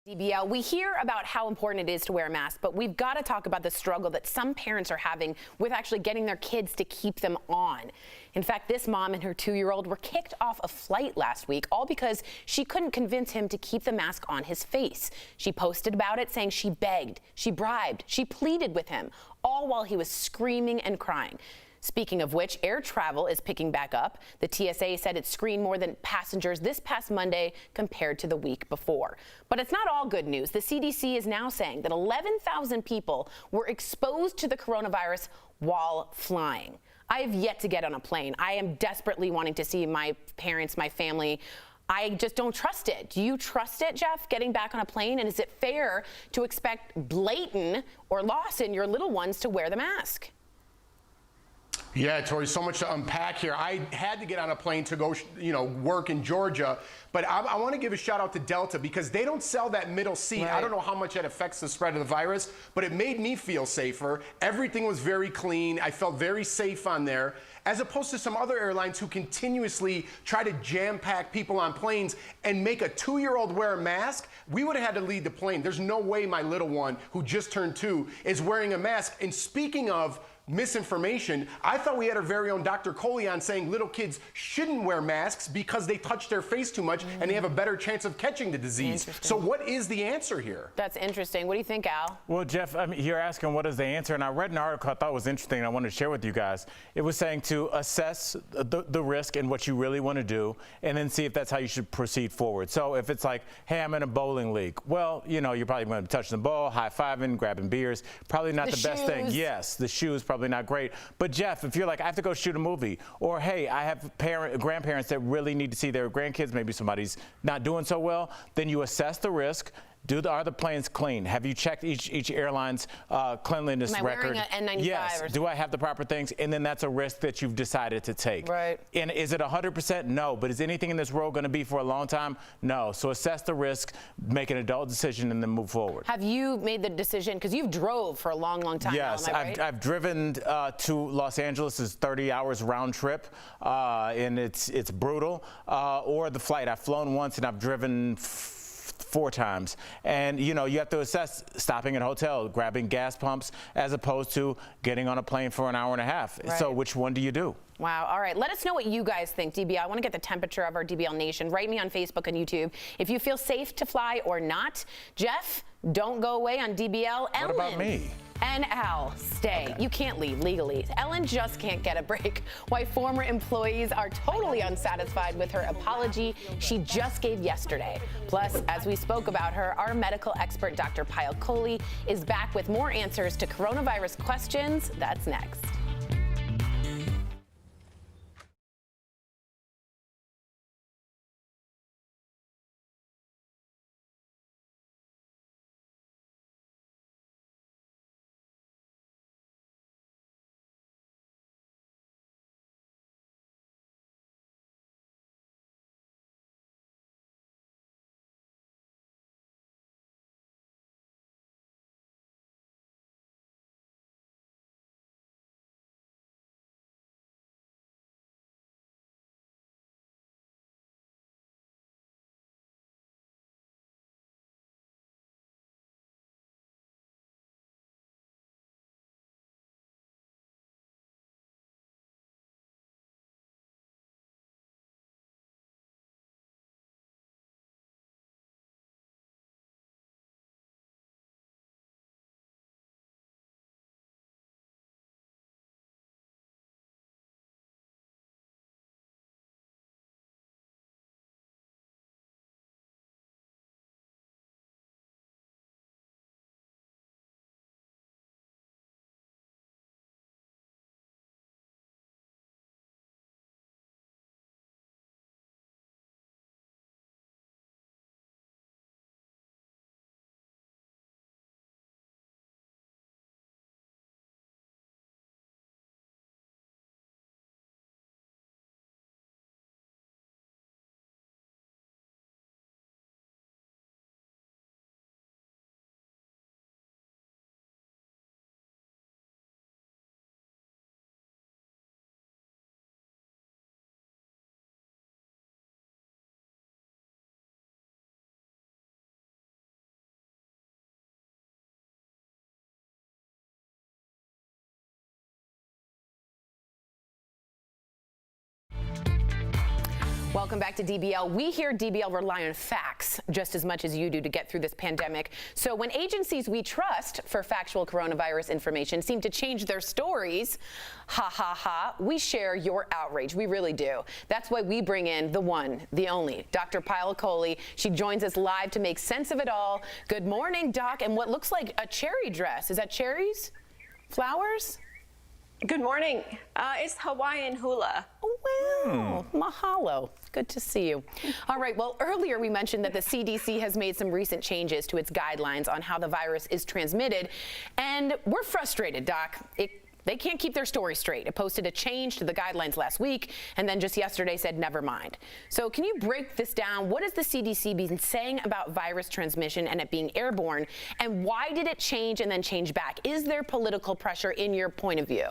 C: DBL, we hear about how important it is to wear a mask, but we've got to talk about the struggle that some parents are having with actually getting their kids to keep them on. In fact, this mom and her 2-year-old were kicked off a flight last week, all because she couldn't convince him to keep the mask on his face. She posted about it saying she begged, she bribed, she pleaded with him, all while he was screaming and crying. Speaking of which, air travel is picking back up. The TSA said it screened more than passengers this past Monday compared to the week before. But it's not all good news. The CDC is now saying that 11,000 people were exposed to the coronavirus while flying. I have yet to get on a plane. I am desperately wanting to see my parents, my family. I just don't trust it. Do you trust it, Jeff, getting back on a plane? And is it fair to expect Blayton or Lawson, your little ones, to wear the mask?
L: Yeah, Tori, so much to unpack here. I had to get on a plane to go, work in Georgia, but I want to give a shout out to Delta because they don't sell that middle seat. Right. I don't know how much that affects the spread of the virus, but it made me feel safer. Everything was very clean. I felt very safe on there, as opposed to some other airlines who continuously try to jam-pack people on planes and make a 2-year-old wear a mask. We would have had to leave the plane. There's no way my little one, who just turned 2, is wearing a mask. And speaking of misinformation. I thought we had our very own Dr. Coley on saying little kids shouldn't wear masks because they touch their face too much and they have a better chance of catching the disease. So what is the answer here?
C: That's interesting. What do you think, Al?
B: Well, Jeff, I mean, you're asking what is the answer, and I read an article I thought was interesting and I wanted to share with you guys. It was saying to assess the risk and what you really want to do, and then see if that's how you should proceed forward. So if it's like, hey, I'm in a bowling league, well, you know, you're probably going to be touching the ball, high-fiving, grabbing beers, probably not the best thing. Yes, the shoes probably not great. But Jeff, if you're like, I have to go shoot a movie, or hey, I have grandparents that really need to see their grandkids, maybe somebody's not doing so well, then you assess the risk. Are the planes clean? Have you checked each airline's cleanliness record?
C: Am I wearing an N95?
B: Yes. Do I have the proper things? And then that's a risk that you've decided to take.
C: Right.
B: And is it 100%? No. But is anything in this world going to be for a long time? No. So assess the risk, make an adult decision, and then move forward.
C: Have you made the decision, because you've drove for a long, long time?
B: Yes,
C: now, am I right?
B: I've driven to Los Angeles. It's 30 hours round trip, and it's brutal. Or the flight. I've flown once, and I've driven 4 times. And, you know, you have to assess stopping at a hotel, grabbing gas pumps, as opposed to getting on a plane for an hour and a half.
C: Right.
B: So which one do you do?
C: Wow. All right. Let us know what you guys think, DBL. I want to get the temperature of our DBL Nation. Write me on Facebook and YouTube if you feel safe to fly or not. Jeff, don't go away on DBL.
B: What about me?
C: And Al, stay. Okay. You can't leave legally. Ellen just can't get a break. Why former employees are totally unsatisfied with her apology she just gave yesterday. Plus, as we spoke about her, our medical expert, Dr. Pyle Coley, is back with more answers to coronavirus questions. That's next. Welcome back to DBL. We here at DBL rely on facts just as much as you do to get through this pandemic. So when agencies we trust for factual coronavirus information seem to change their stories, ha ha ha, we share your outrage. We really do. That's why we bring in the one, the only, Dr. Pyle Coley. She joins us live to make sense of it all. Good morning, Doc. And what looks like a cherry dress. Is that cherries? Flowers?
H: Good morning. It's Hawaiian hula.
C: Wow. Mahalo. Good to see you. All right. Well, earlier we mentioned that the CDC has made some recent changes to its guidelines on how the virus is transmitted. And we're frustrated, Doc. They can't keep their story straight. It posted a change to the guidelines last week and then just yesterday said, never mind. So can you break this down? What has the CDC been saying about virus transmission and it being airborne? And why did it change and then change back? Is there political pressure in your point of view?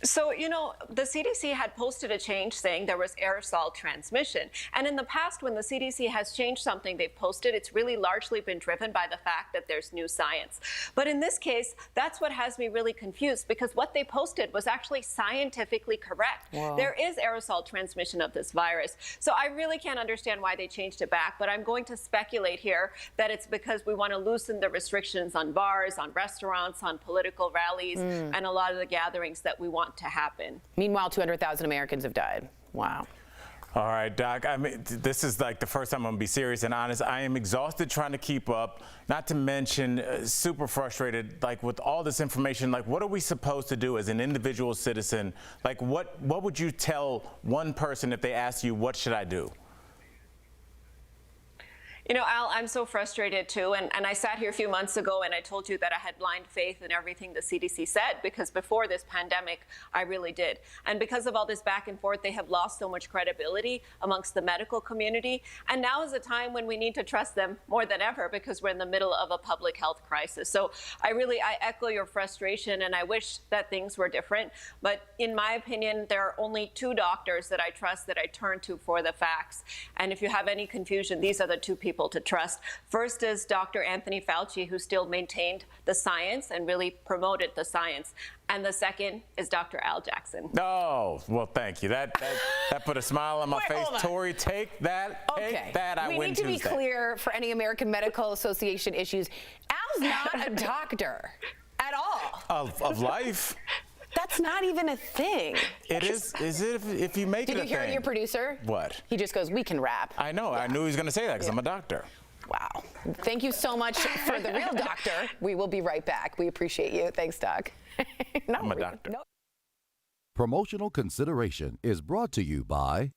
H: So, you know, the CDC had posted a change saying there was aerosol transmission. And in the past, when the CDC has changed something they've posted, it's really largely been driven by the fact that there's new science. But in this case, that's what has me really confused, because what they posted was actually scientifically correct.
C: Wow.
H: There is aerosol transmission of this virus. So I really can't understand why they changed it back, but I'm going to speculate here that it's because we want to loosen the restrictions on bars, on restaurants, on political rallies, and a lot of the gatherings that we want to happen.
C: Meanwhile, 200,000 Americans have died. Wow.
B: All right, Doc, I mean, this is like the first time I'm gonna be serious and honest. I am exhausted trying to keep up, not to mention super frustrated, like with all this information. Like, what are we supposed to do as an individual citizen? Like, what would you tell one person if they asked you, what should I do?
H: You know, Al, I'm so frustrated too. And I sat here a few months ago and I told you that I had blind faith in everything the CDC said, because before this pandemic, I really did. And because of all this back and forth, they have lost so much credibility amongst the medical community. And now is a time when we need to trust them more than ever, because we're in the middle of a public health crisis. So I echo your frustration, and I wish that things were different. But in my opinion, there are only two doctors that I trust, that I turn to for the facts. And if you have any confusion, these are the two people to trust. First is Dr. Anthony Fauci, who still maintained the science and really promoted the science. And the second is Dr. Al Jackson.
B: Oh, well, thank you. That put a smile on my face. Tori, take that.
C: Okay.
B: Take that. I
C: we
B: win
C: need to
B: Tuesday.
C: be clear for any American Medical Association issues. Al's not a doctor at all.
B: Of life.
C: That's not even a thing.
B: It is it if you make it a thing?
C: Did you hear your producer?
B: What?
C: He just goes, we can rap.
B: I know. Yeah. I knew he was going to say that because I'm a doctor.
C: Wow. Thank you so much for the real doctor. We will be right back. We appreciate you. Thanks, Doc.
B: I'm a doctor.
C: No.
J: Promotional consideration is brought to you by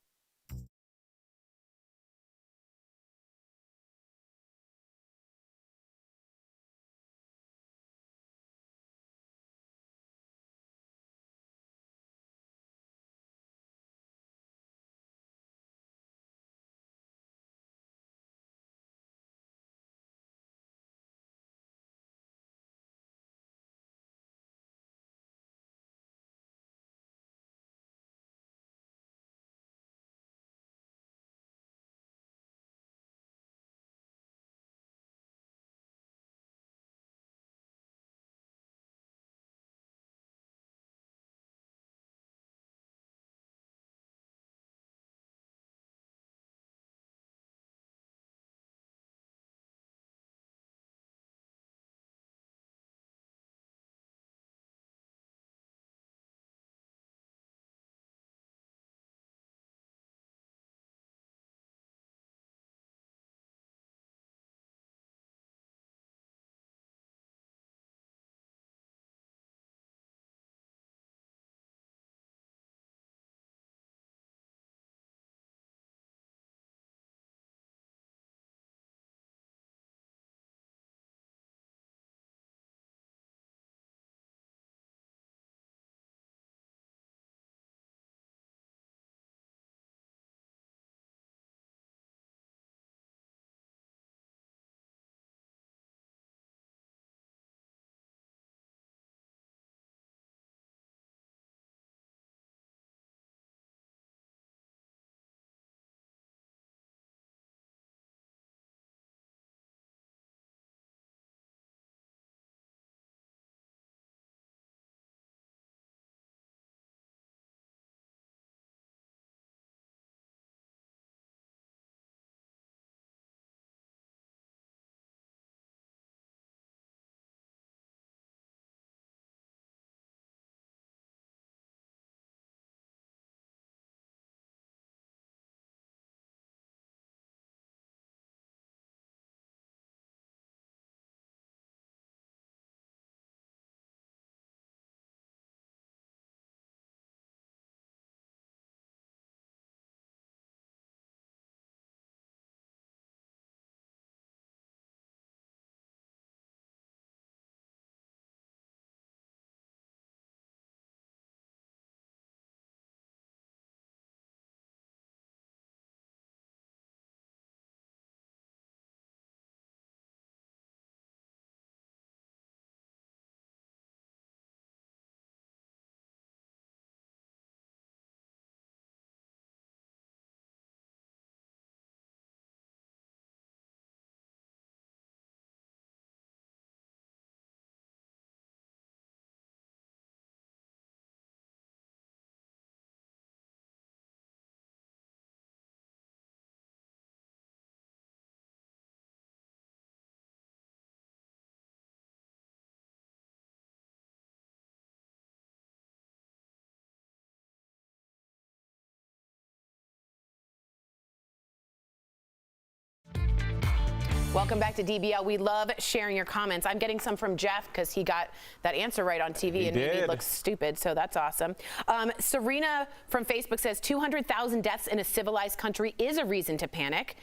C: Welcome back to DBL. We love sharing your comments. I'm getting some from Jeff because he got that answer right on TV and maybe it looks stupid, so that's awesome. Serena from Facebook says 200,000 deaths in a civilized country is a reason to panic.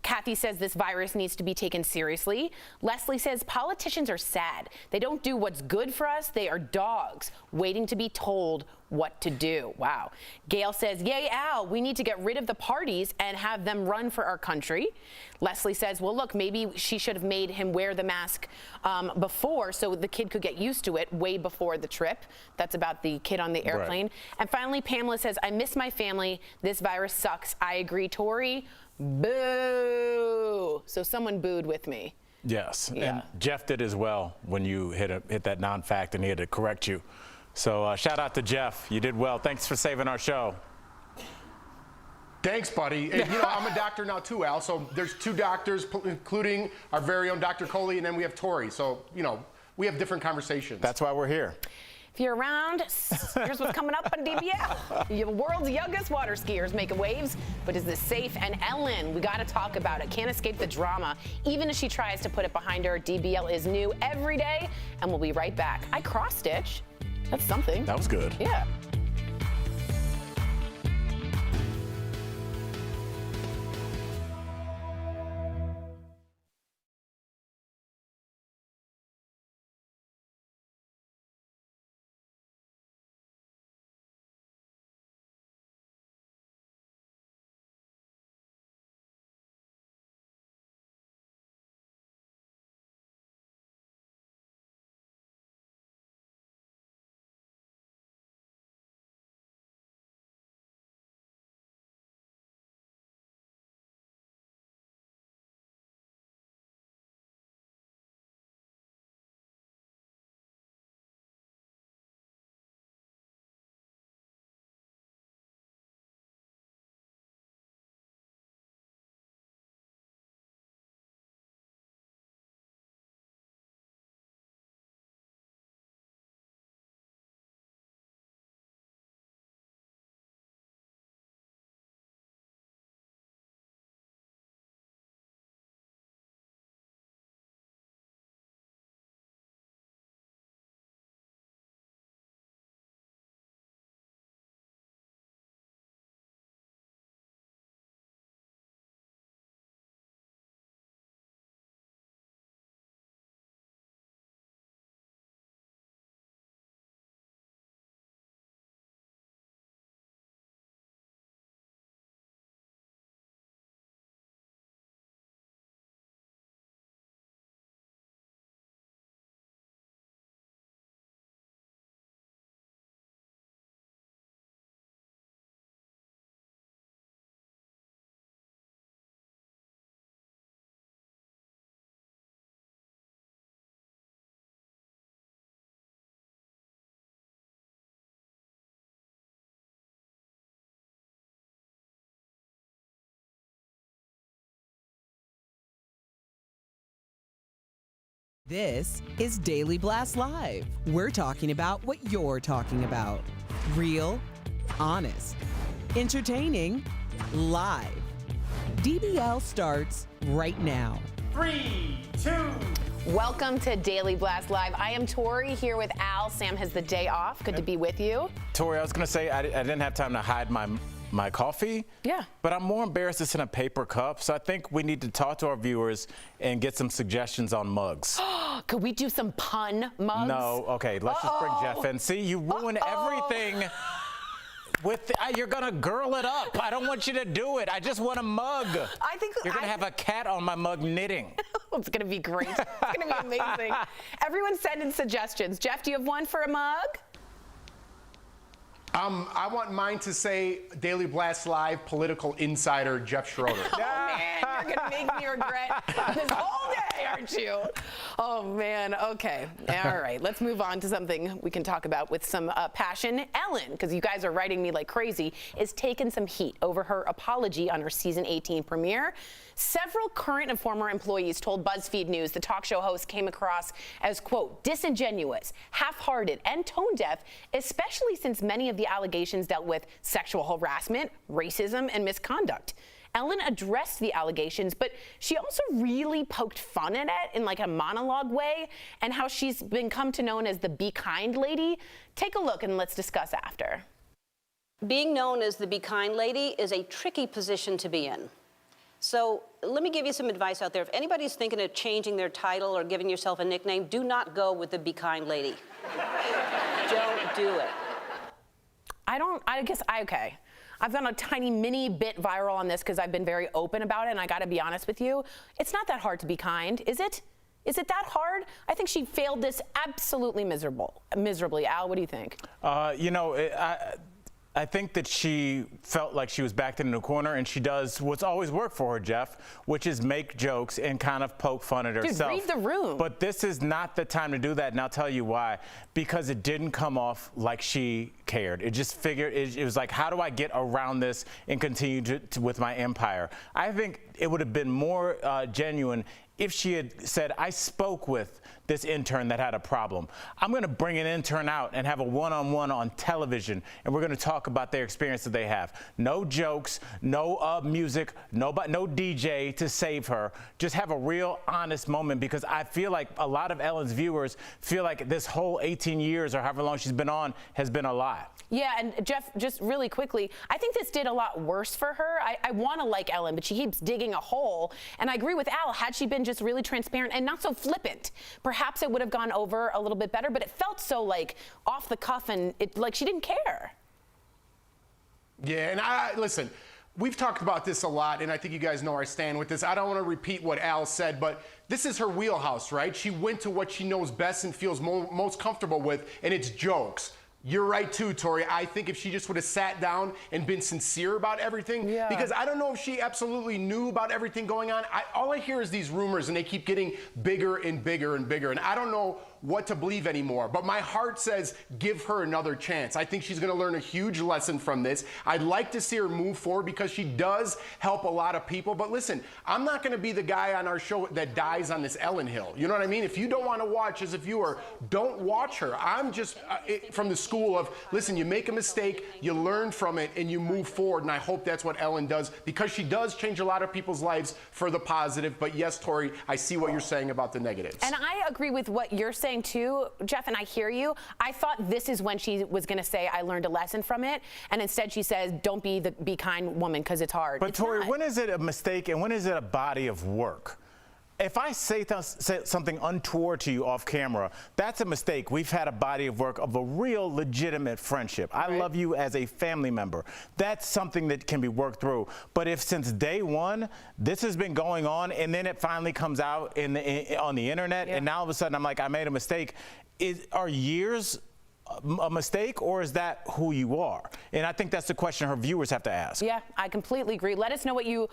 C: Kathy says this virus needs to be taken seriously. Leslie says politicians are sad. They don't do what's good for us. They are dogs waiting to be told what to do. Wow. Gail says, yay, Al, we need to get rid of the parties and have them run for our country. Leslie says, well, look, maybe she should have made him wear the mask before so the kid could get used to it way before the trip. That's about the kid on the airplane. Right. And finally, Pamela says, I miss my family. This virus sucks. I agree, Tori. Boo. So someone booed with me.
B: Yes, and Jeff did as well when you hit that non-fact and he had to correct you. So shout out to Jeff. You did well. Thanks for saving our show.
L: Thanks, buddy. And, you know, I'm a doctor now too, Al. So there's two doctors, including our very own Dr. Coley, and then we have Tori. So, you know, we have different conversations.
B: That's why we're here.
C: If you're around, here's what's coming up on DBL. The world's youngest water skiers making waves, but is this safe? And Ellen, we got to talk about it. Can't escape the drama, even as she tries to put it behind her. DBL is new every day, and we'll be right back. I cross-stitch. That's something.
B: That was good.
C: Yeah.
A: This is Daily Blast Live. We're talking about what you're talking about. Real, honest, entertaining, live. DBL starts right now.
E: 3, 2.
C: Welcome to Daily Blast Live. I am Tori here with Al. Sam has the day off. Good to be with you.
B: Tori, I was going to say I didn't have time to hide my coffee. Yeah. But I'm more embarrassed it's in a paper cup. So I think we need to talk to our viewers and get some suggestions on mugs.
C: Could we do some pun mugs?
B: No. Okay, let's just bring Jeff in. See, you ruin everything. You're gonna girl it up. I don't want you to do it. I just want a mug. I think you're gonna have a cat on my mug knitting.
C: It's gonna be great. It's gonna be amazing. Everyone send in suggestions. Jeff, do you have one for a mug?
L: I want mine to say Daily Blast Live political insider Jeff Schroeder.
C: Oh man, you're gonna make me regret this whole day, aren't you? Oh man, okay. All right, let's move on to something we can talk about with some passion. Ellen, because you guys are writing me like crazy, is taking some heat over her apology on her season 18 premiere. Several current and former employees told BuzzFeed News the talk show host came across as, quote, disingenuous, half-hearted, and tone-deaf, especially since many of the allegations dealt with sexual harassment, racism, and misconduct. Ellen addressed the allegations, but she also really poked fun at it in like a monologue way, and how she's become known as the Be Kind lady. Take a look and let's discuss after.
I: Being known as the Be Kind lady is a tricky position to be in. So let me give you some advice out there. If anybody's thinking of changing their title or giving yourself a nickname, do not go with the Be Kind lady. Don't do it.
C: Okay. I've gone a tiny mini bit viral on this because I've been very open about it, and I got to be honest with you. It's not that hard to be kind, is it? Is it that hard? I think she failed this absolutely miserably. Al, what do you think?
B: I think that she felt like she was backed into a corner, and she does what's always worked for her, Jeff, which is make jokes and kind of poke fun at herself.
C: Dude, read the room.
B: But this is not the time to do that, and I'll tell you why. Because it didn't come off like she cared. It just figured, it was like, how do I get around this and continue with my empire? I think it would have been more genuine if she had said, I spoke with this intern that had a problem. I'm going to bring an intern out and have a one-on-one on television, and we're going to talk about their experience that they have. No jokes, no music, no DJ to save her. Just have a real honest moment, because I feel like a lot of Ellen's viewers feel like this whole 18 years or however long she's been on has been a lie.
C: Yeah, and Jeff, just really quickly, I think this did a lot worse for her. I want to like Ellen, but she keeps digging a hole. And I agree with Al, had she been just really transparent and not so flippant, perhaps it would have gone over a little bit better, but it felt so like off the cuff and like she didn't care.
L: Yeah, and listen, we've talked about this a lot, and I think you guys know our stand with this. I don't want to repeat what Al said, but this is her wheelhouse, right? She went to what she knows best and feels most comfortable with, and it's jokes. You're right too, Tori. I think if she just would have sat down and been sincere about everything, because I don't know if she absolutely knew about everything going on. All I hear is these rumors, and they keep getting bigger and bigger and bigger, and I don't know what to believe anymore. But my heart says give her another chance. I think she's going to learn a huge lesson from this. I'd like to see her move forward because she does help a lot of people. But listen, I'm not going to be the guy on our show that dies on this Ellen hill. You know what I mean? If you don't want to watch as a viewer, don't watch her. I'm just from the school of, listen, you make a mistake, you learn from it, and you move forward. And I hope that's what Ellen does, because she does change a lot of people's lives for the positive. But yes, Tori, I see what you're saying about the negatives.
C: And I agree with what you're saying too, Jeff, and I hear you. I thought this is when she was going to say, I learned a lesson from it. And instead she says, don't be the Be Kind woman, because it's hard.
B: But Tori, when is it a mistake and when is it a body of work? If I say something untoward to you off camera, that's a mistake. We've had a body of work of a real legitimate friendship. I love you as a family member. That's something that can be worked through. But if since day one, this has been going on, and then it finally comes out on the internet, and now all of a sudden I'm like, I made a mistake, are years a mistake, or is that who you are? And I think that's the question her viewers have to ask.
C: Yeah, I completely agree. Let us know what you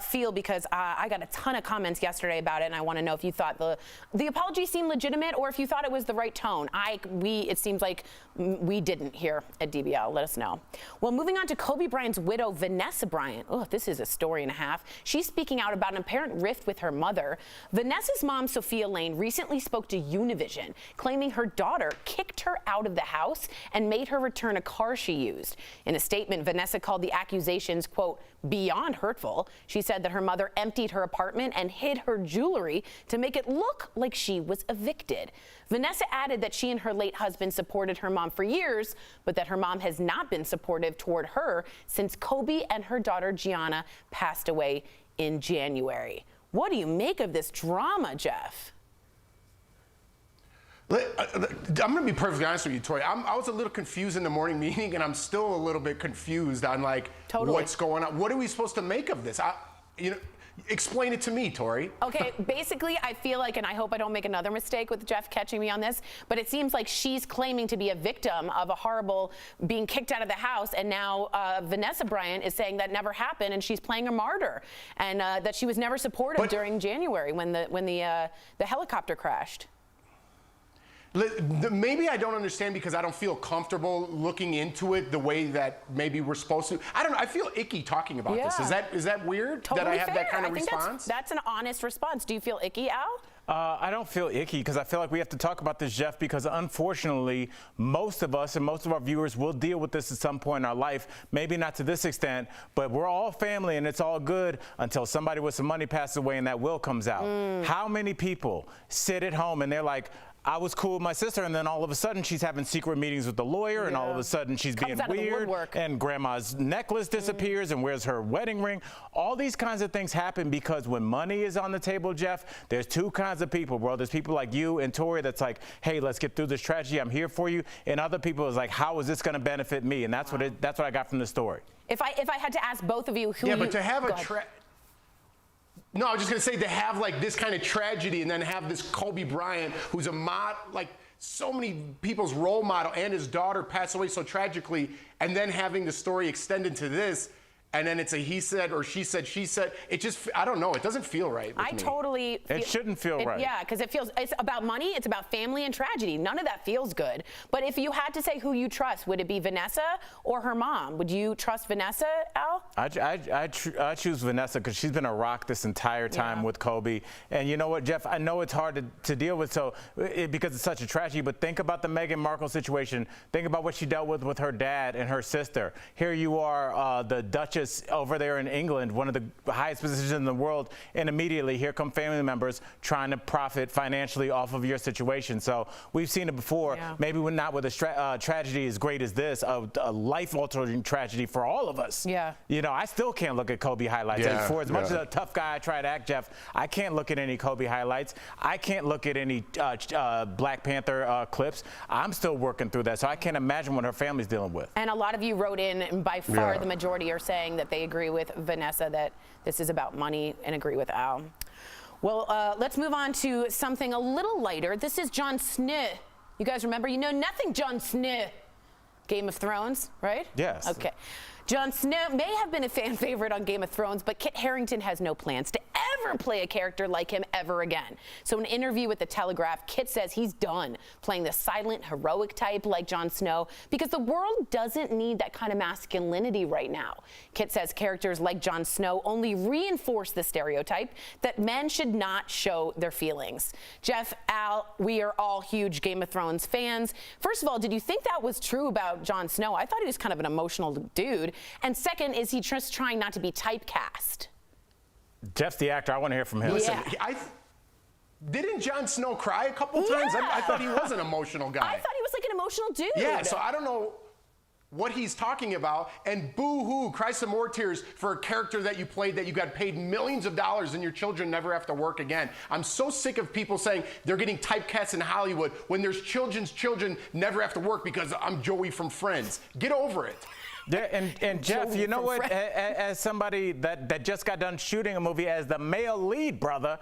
C: feel, because I got a ton of comments yesterday about it, and I want to know if you thought the apology seemed legitimate, or if you thought it was the right tone. It seems like we didn't here at DBL. Let us know. Well, moving on to Kobe Bryant's widow, Vanessa Bryant. Oh, this is a story and a half. She's speaking out about an apparent rift with her mother. Vanessa's mom, Sophia Lane, recently spoke to Univision, claiming her daughter kicked her out of the house and made her return a car she used. In a statement, Vanessa called the accusations, quote, beyond hurtful. She said that her mother emptied her apartment and hid her jewelry to make it look like she was evicted. Vanessa added that she and her late husband supported her mom for years, but that her mom has not been supportive toward her since Kobe and her daughter Gianna passed away in January. What do you make of this drama, Jeff?
L: I'm going to be perfectly honest with you, Tori. I was a little confused in the morning meeting, and I'm still a little bit confused on what's going on. What are we supposed to make of this? Explain it to me, Tori.
C: Okay, basically, I feel like, and I hope I don't make another mistake with Jeff catching me on this, but it seems like she's claiming to be a victim of a horrible being kicked out of the house, and now Vanessa Bryant is saying that never happened, and she's playing a martyr, and that she was never supportive during January when the helicopter crashed.
L: Maybe I don't understand because I don't feel comfortable looking into it the way that maybe we're supposed to. I don't know. I feel icky talking about this. Is that weird?
C: Totally
L: that I have
C: fair.
L: that kind of
C: I think
L: response?
C: that's an honest response. Do you feel icky, Al?
B: I don't feel icky because I feel like we have to talk about this, Jeff, because unfortunately, most of us and most of our viewers will deal with this at some point in our life. Maybe not to this extent, but we're all family and it's all good until somebody with some money passes away and that will comes out. How many people sit at home and they're like, I was cool with my sister, and then all of a sudden she's having secret meetings with the lawyer, and all of a sudden she's being weird, and grandma's necklace disappears, and where's her wedding ring? All these kinds of things happen because when money is on the table, Jeff, there's two kinds of people, bro. There's people like you and Tori that's like, hey, let's get through this tragedy. I'm here for you. And other people is like, how is this going to benefit me? And that's what I got from the story.
C: If I had to ask both of you who
L: but to have No, I was just going to say, to have like this kind of tragedy and then have this Kobe Bryant, who's like so many people's role model, and his daughter pass away so tragically, and then having the story extended to this, and then it's a he said or she said, it just, I don't know, it doesn't feel right with me.
C: Totally feel,
B: it shouldn't feel right.
C: Yeah, because it's about money, it's about family and tragedy. None of that feels good. But if you had to say who you trust, would it be Vanessa or her mom? Would you trust Vanessa, Al?
B: I choose Vanessa because she's been a rock this entire time with Kobe. And you know what, Jeff, I know it's hard to deal with because it's such a tragedy, but think about the Meghan Markle situation. Think about what she dealt with her dad and her sister. Here you are, the Duchess over there in England, one of the highest positions in the world, and immediately here come family members trying to profit financially off of your situation. So we've seen it before. Maybe not with a tragedy as great as this, a life-altering tragedy for all of us. You know, I still can't look at Kobe highlights. For as much as a tough guy I try to act, Jeff, I can't look at any Kobe highlights. I can't look at any Black Panther clips. I'm still working through that, so I can't imagine what her family's dealing with.
C: And a lot of you wrote in, and by far the majority are saying that they agree with Vanessa that this is about money and agree with Al. Well, let's move on to something a little lighter. This is Jon Snow. You guys remember? You know nothing, Jon Snow. Game of Thrones, right?
B: Yes.
C: Okay. Jon Snow may have been a fan favorite on Game of Thrones, but Kit Harington has no plans to ever play a character like him ever again. So in an interview with The Telegraph, Kit says he's done playing the silent, heroic type like Jon Snow because the world doesn't need that kind of masculinity right now. Kit says characters like Jon Snow only reinforce the stereotype that men should not show their feelings. Jeff, Al, we are all huge Game of Thrones fans. First of all, did you think that was true about Jon Snow? I thought he was kind of an emotional dude. And second, is he just trying not to be typecast?
B: Jeff's the actor. I want to hear from him.
L: Listen, didn't Jon Snow cry a couple times? I thought he was an emotional guy.
C: I thought he was like an emotional dude.
L: Yeah, so I don't know what he's talking about. And boo-hoo, cry some more tears for a character that you played that you got paid millions of dollars and your children never have to work again. I'm so sick of people saying they're getting typecast in Hollywood when there's children's children never have to work because I'm Joey from Friends. Get over it.
B: Yeah, and Jeff, you know what? As somebody that just got done shooting a movie as the male lead, brother,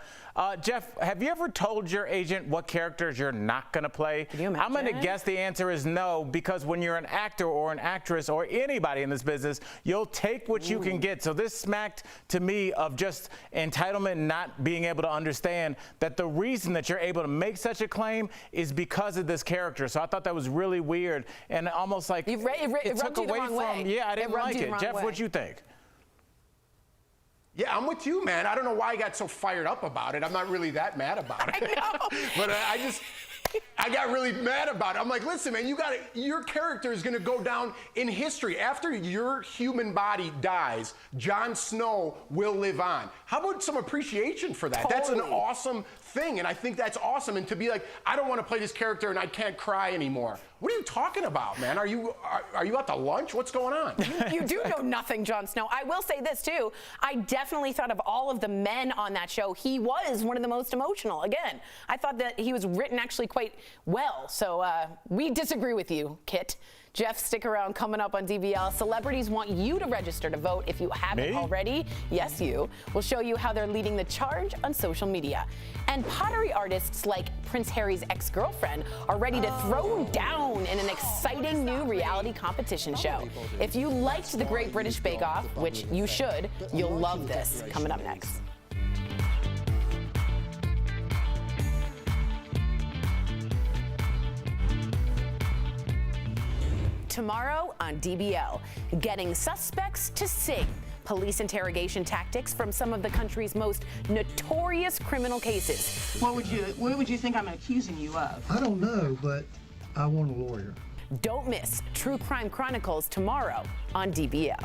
B: Jeff, have you ever told your agent what characters you're not going to play?
C: Can you imagine?
B: I'm going to guess the answer is no, because when you're an actor or an actress or anybody in this business, you'll take what you can get. So this smacked to me of just entitlement and not being able to understand that the reason that you're able to make such a claim is because of this character. So I thought that was really weird and almost like it took away from. Yeah, I didn't like it. Jeff, what'd you think?
L: Yeah, I'm with you, man. I don't know why I got so fired up about it. I'm not really that mad about it. I know. But I got really mad about it. I'm like, listen, man, your character is going to go down in history. After your human body dies, Jon Snow will live on. How about some appreciation for that? Totally. That's an awesome thing, and I think that's awesome. And to be like, I don't want to play this character and I can't cry anymore. What are you talking about, man? Are you out to lunch? What's going on?
C: You do know nothing, Jon Snow. I will say this, too. I definitely thought of all of the men on that show, he was one of the most emotional. Again, I thought that he was written actually quite well. So we disagree with you, Kit. Jeff, stick around. Coming up on DBL, celebrities want you to register to vote if you haven't already. Yes, you. We'll show you how they're leading the charge on social media. And pottery artists like Prince Harry's ex-girlfriend are ready to throw down in an exciting new reality competition show. If you liked The Great British Bake Off, which you should, you'll love this. Coming up next. Tomorrow on DBL, getting suspects to sing. police interrogation tactics from some of the country's most notorious criminal cases.
M: What would you think I'm accusing you of?
N: I don't know, but I want a lawyer.
C: Don't miss True Crime Chronicles tomorrow on DBL.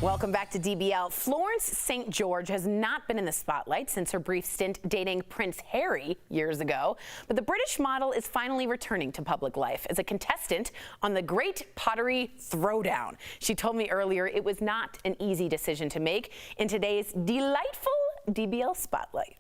C: Welcome back to DBL. Florence St. has not been in the spotlight since her brief stint dating Prince Harry years ago, but the British model is finally returning to public life as a contestant on the Great Pottery Throwdown. She told me earlier it was not an easy decision to make in today's delightful DBL Spotlight.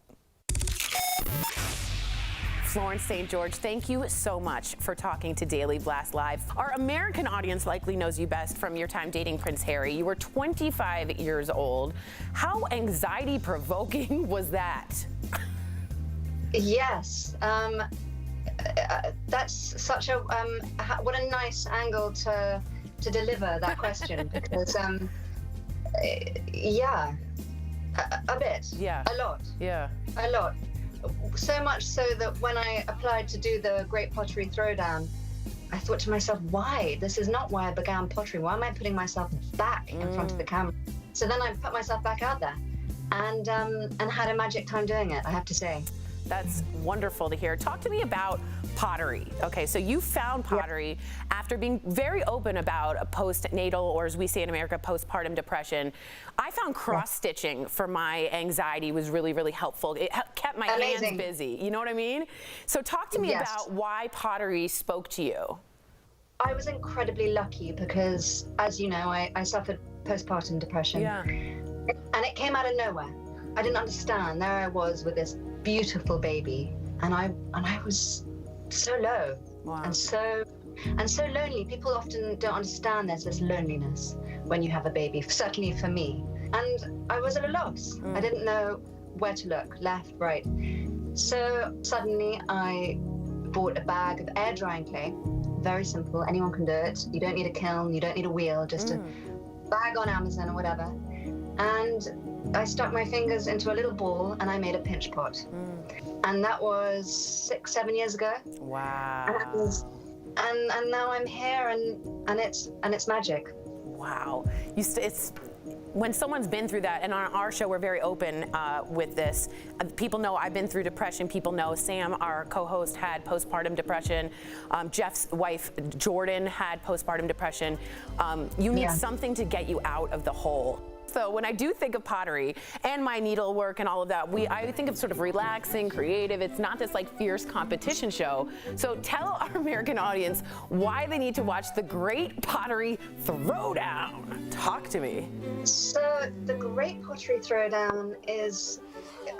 C: Florence St. thank you so much for talking to Daily Blast Live. Our American audience likely knows you best from your time dating Prince Harry. You were 25 years old. How anxiety-provoking was that?
P: Yes. That's such a what a nice angle to deliver that question because yeah, a bit,
C: yeah,
P: a lot,
C: yeah,
P: a lot. So much so that when I applied to do the Great Pottery Throwdown, I thought to myself, why? This is not why I began pottery. Why am I putting myself back in front of the camera? So then I put myself back out there and had a magic time doing it, I have to say.
C: That's wonderful to hear. Talk to me about pottery. Okay, so you found pottery after being very open about a postnatal, or as we say in America, postpartum depression. I found cross-stitching for my anxiety was really, really helpful. It kept my hands busy. You know what I mean? So talk to me about why pottery spoke to you.
P: I was incredibly lucky because, as you know, I suffered postpartum depression.
C: Yeah.
P: And it came out of nowhere. I didn't understand. There I was with this beautiful baby, and I was so low.
C: Wow.
P: and so lonely. People often don't understand there's this loneliness when you have a baby, certainly for me. And I was at a loss. I didn't know where to look, left, right. So suddenly I bought a bag of air drying clay. Very simple, anyone can do it. You don't need a kiln, you don't need a wheel, just a bag on Amazon or whatever. And I stuck my fingers into a little ball and I made a pinch pot. And that was 6-7 years ago.
C: Wow.
P: And now I'm here and it's magic.
C: Wow. It's when someone's been through that, and on our show we're very open with this. People know I've been through depression. People know Sam, our co-host, had postpartum depression. Jeff's wife, Jordan, had postpartum depression. You need something to get you out of the hole. So when I do think of pottery and my needlework and all of that, I think of sort of relaxing, creative. It's not this like fierce competition show. So tell our American audience why they need to watch the Great Pottery Throwdown. Talk to me.
P: So the Great Pottery Throwdown is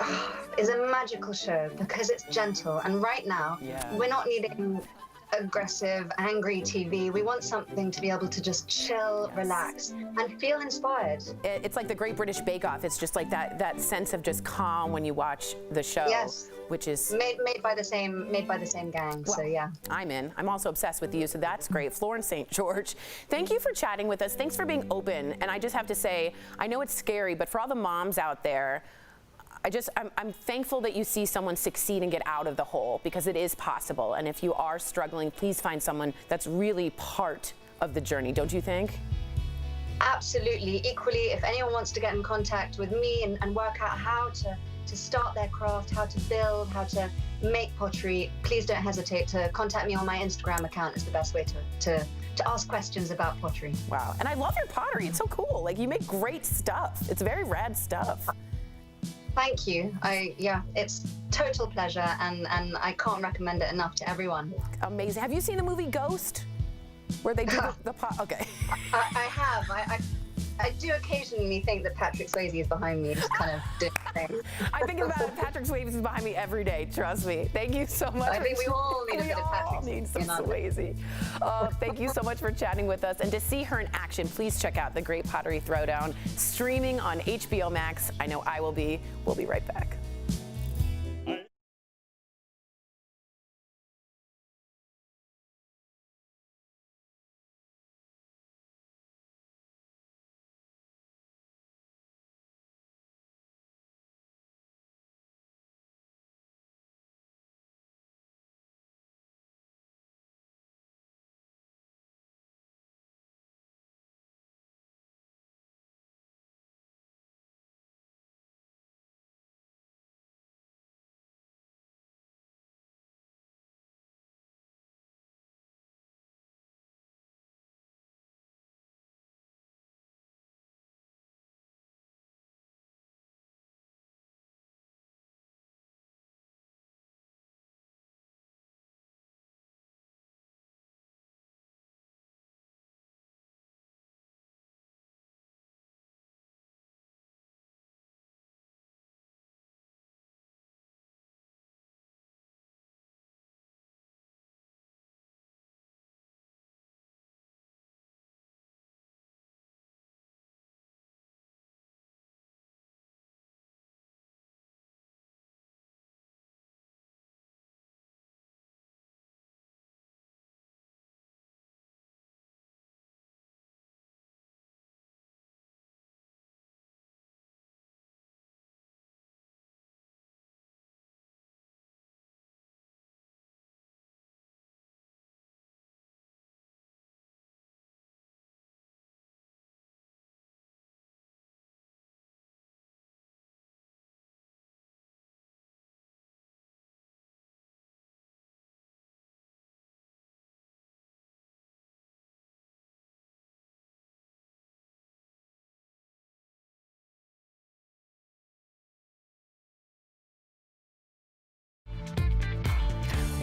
P: a magical show because it's gentle. And right now, we're not needing aggressive, angry TV. We want something to be able to just chill, relax, and feel inspired.
C: It's like the Great British Bake Off. It's just like that sense of just calm when you watch the show.
P: Yes.
C: Which is
P: made by the same gang.
C: Well,
P: so yeah.
C: I'm in. I'm also obsessed with you, so that's great. Florence St. George, thank you for chatting with us. Thanks for being open. And I just have to say, I know it's scary, but for all the moms out there, I'm thankful that you see someone succeed and get out of the hole, because it is possible. And if you are struggling, please find someone that's really part of the journey, don't you think?
P: Absolutely. Equally, if anyone wants to get in contact with me and work out how to start their craft, how to build, how to make pottery, please don't hesitate to contact me on my Instagram account. It's the best way to ask questions about pottery.
C: Wow. And I love your pottery. It's so cool. Like, you make great stuff. It's very rad stuff.
P: Thank you. It's total pleasure, and I can't recommend it enough to everyone.
C: Amazing. Have you seen the movie Ghost, where they do the pot? Okay.
P: I have. I do occasionally think that Patrick Swayze is behind me, just kind of doing things.
C: I think about it. Patrick Swayze is behind me every day. Trust me. Thank you so much.
P: I think we all need a bit of Patrick
C: Swayze. Thank you so much for chatting with us. And to see her in action, please check out The Great Pottery Throwdown, streaming on HBO Max. I know I will be. We'll be right back.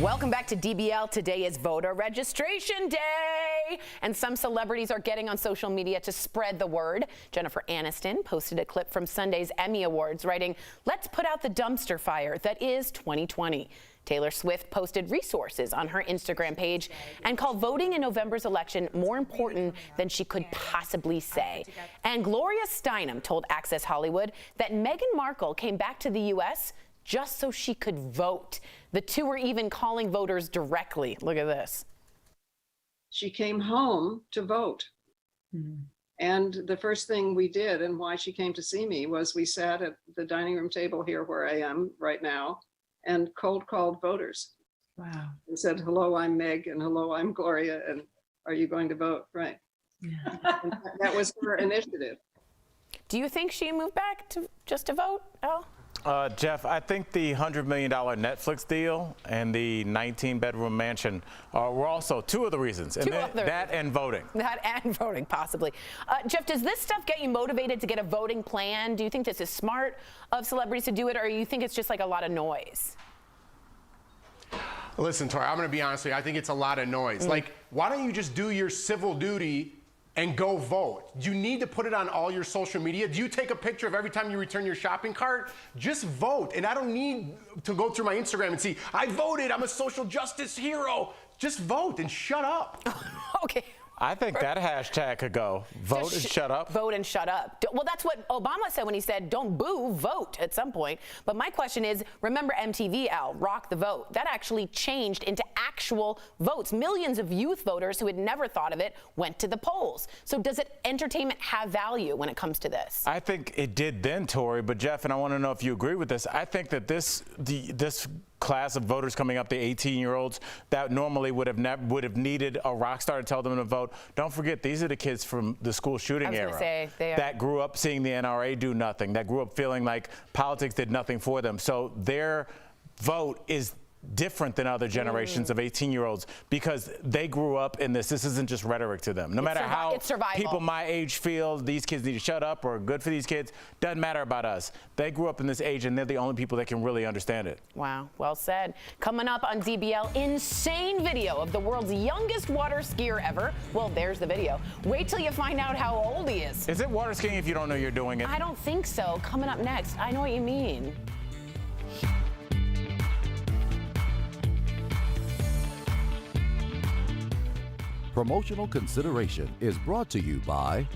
C: Welcome back to DBL. Today is voter registration day, and some celebrities are getting on social media to spread the word. Jennifer Aniston posted a clip from Sunday's Emmy Awards, writing, "Let's put out the dumpster fire that is 2020. Taylor Swift posted resources on her Instagram page and called voting in November's election more important than she could possibly say. And Gloria Steinem told Access Hollywood that Meghan Markle came back to the U.S. just so she could vote. The two were even calling voters directly. Look at this.
O: She came home to vote. And the first thing we did, and why she came to see me, was we sat at the dining room table here where I am right now and cold called voters.
M: Wow.
O: And said, hello, I'm Meg, and hello, I'm Gloria, and are you going to vote? Right. And that was her initiative.
C: Do you think she moved back to just to vote, Al?
B: Jeff, I think the $100 million Netflix deal and the 19-bedroom mansion were also two of the reasons. And that and voting.
C: That and voting, possibly. Jeff, does this stuff get you motivated to get a voting plan? Do you think this is smart of celebrities to do it, or you think it's just like a lot of noise?
L: Listen, Tori, I'm going to be honest with you. I think it's a lot of noise. Like, why don't you just do your civil duty and go vote? Do you need to put it on all your social media? Do you take a picture of every time you return your shopping cart? Just vote. And I don't need to go through my Instagram and see, I voted, I'm a social justice hero. Just vote and shut up.
C: Okay.
B: I think that hashtag could go. Vote and shut up.
C: Vote and shut up. Well, that's what Obama said when he said, don't boo, vote at some point. But my question is, remember MTV, Al, Rock the Vote? That actually changed into actual votes. Millions of youth voters who had never thought of it went to the polls. So does entertainment have value when it comes to this?
B: I think it did then, Tori, but Jeff, and I want to know if you agree with this, I think that this class of voters coming up, the 18-year-olds that normally would have needed a rock star to tell them to vote. Don't forget, these are the kids from the school shooting era that grew up seeing the NRA do nothing, that grew up feeling like politics did nothing for them. So their vote is different than other generations of 18-year-olds because they grew up in this. This isn't just rhetoric to them. No matter how people my age feel these kids need to shut up or good for these kids, doesn't matter about us. They grew up in this age and they're the only people that can really understand it.
C: Wow, well said. Coming up on DBL, insane video of the world's youngest water skier ever. Well, there's the video. Wait till you find out how old he is.
B: Is it water skiing if you don't know you're doing it?
C: I don't think so. Coming up next, I know what you mean.
J: Promotional consideration is brought to you by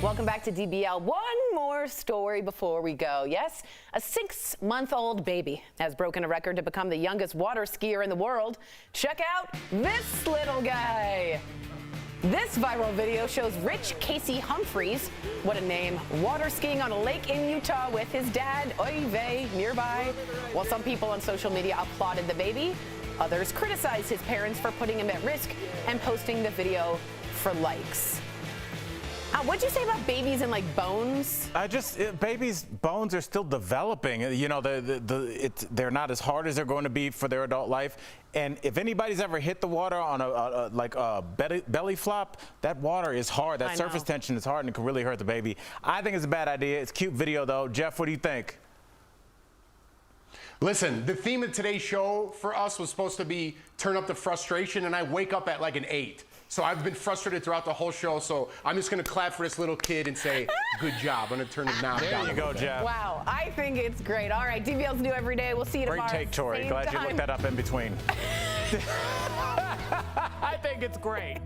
C: Welcome back to DBL. One more story before we go. Yes, a 6-month-old baby has broken a record to become the youngest water skier in the world. Check out this little guy. This viral video shows Rich Casey Humphreys, what a name, water skiing on a lake in Utah with his dad, oy vey, nearby. While some people on social media applauded the baby, others criticized his parents for putting him at risk and posting the video for likes. What'd you say about babies and like bones?
B: Babies' bones are still developing. You know, they're not as hard as they're going to be for their adult life. And if anybody's ever hit the water on a belly flop, that water is hard. That surface tension is hard and it can really hurt the baby. I think it's a bad idea. It's a cute video though. Jeff, what do you think?
L: Listen, the theme of today's show for us was supposed to be turn up the frustration, and I wake up at like an 8. So I've been frustrated throughout the whole show, so I'm just going to clap for this little kid and say, good job. I'm going to turn the knob down.
B: There you go, Jeff.
C: Wow, I think it's great. All right, DBL's new every day. We'll see you tomorrow.
B: Great take, Tori. Glad you looked that up in between. I think it's great.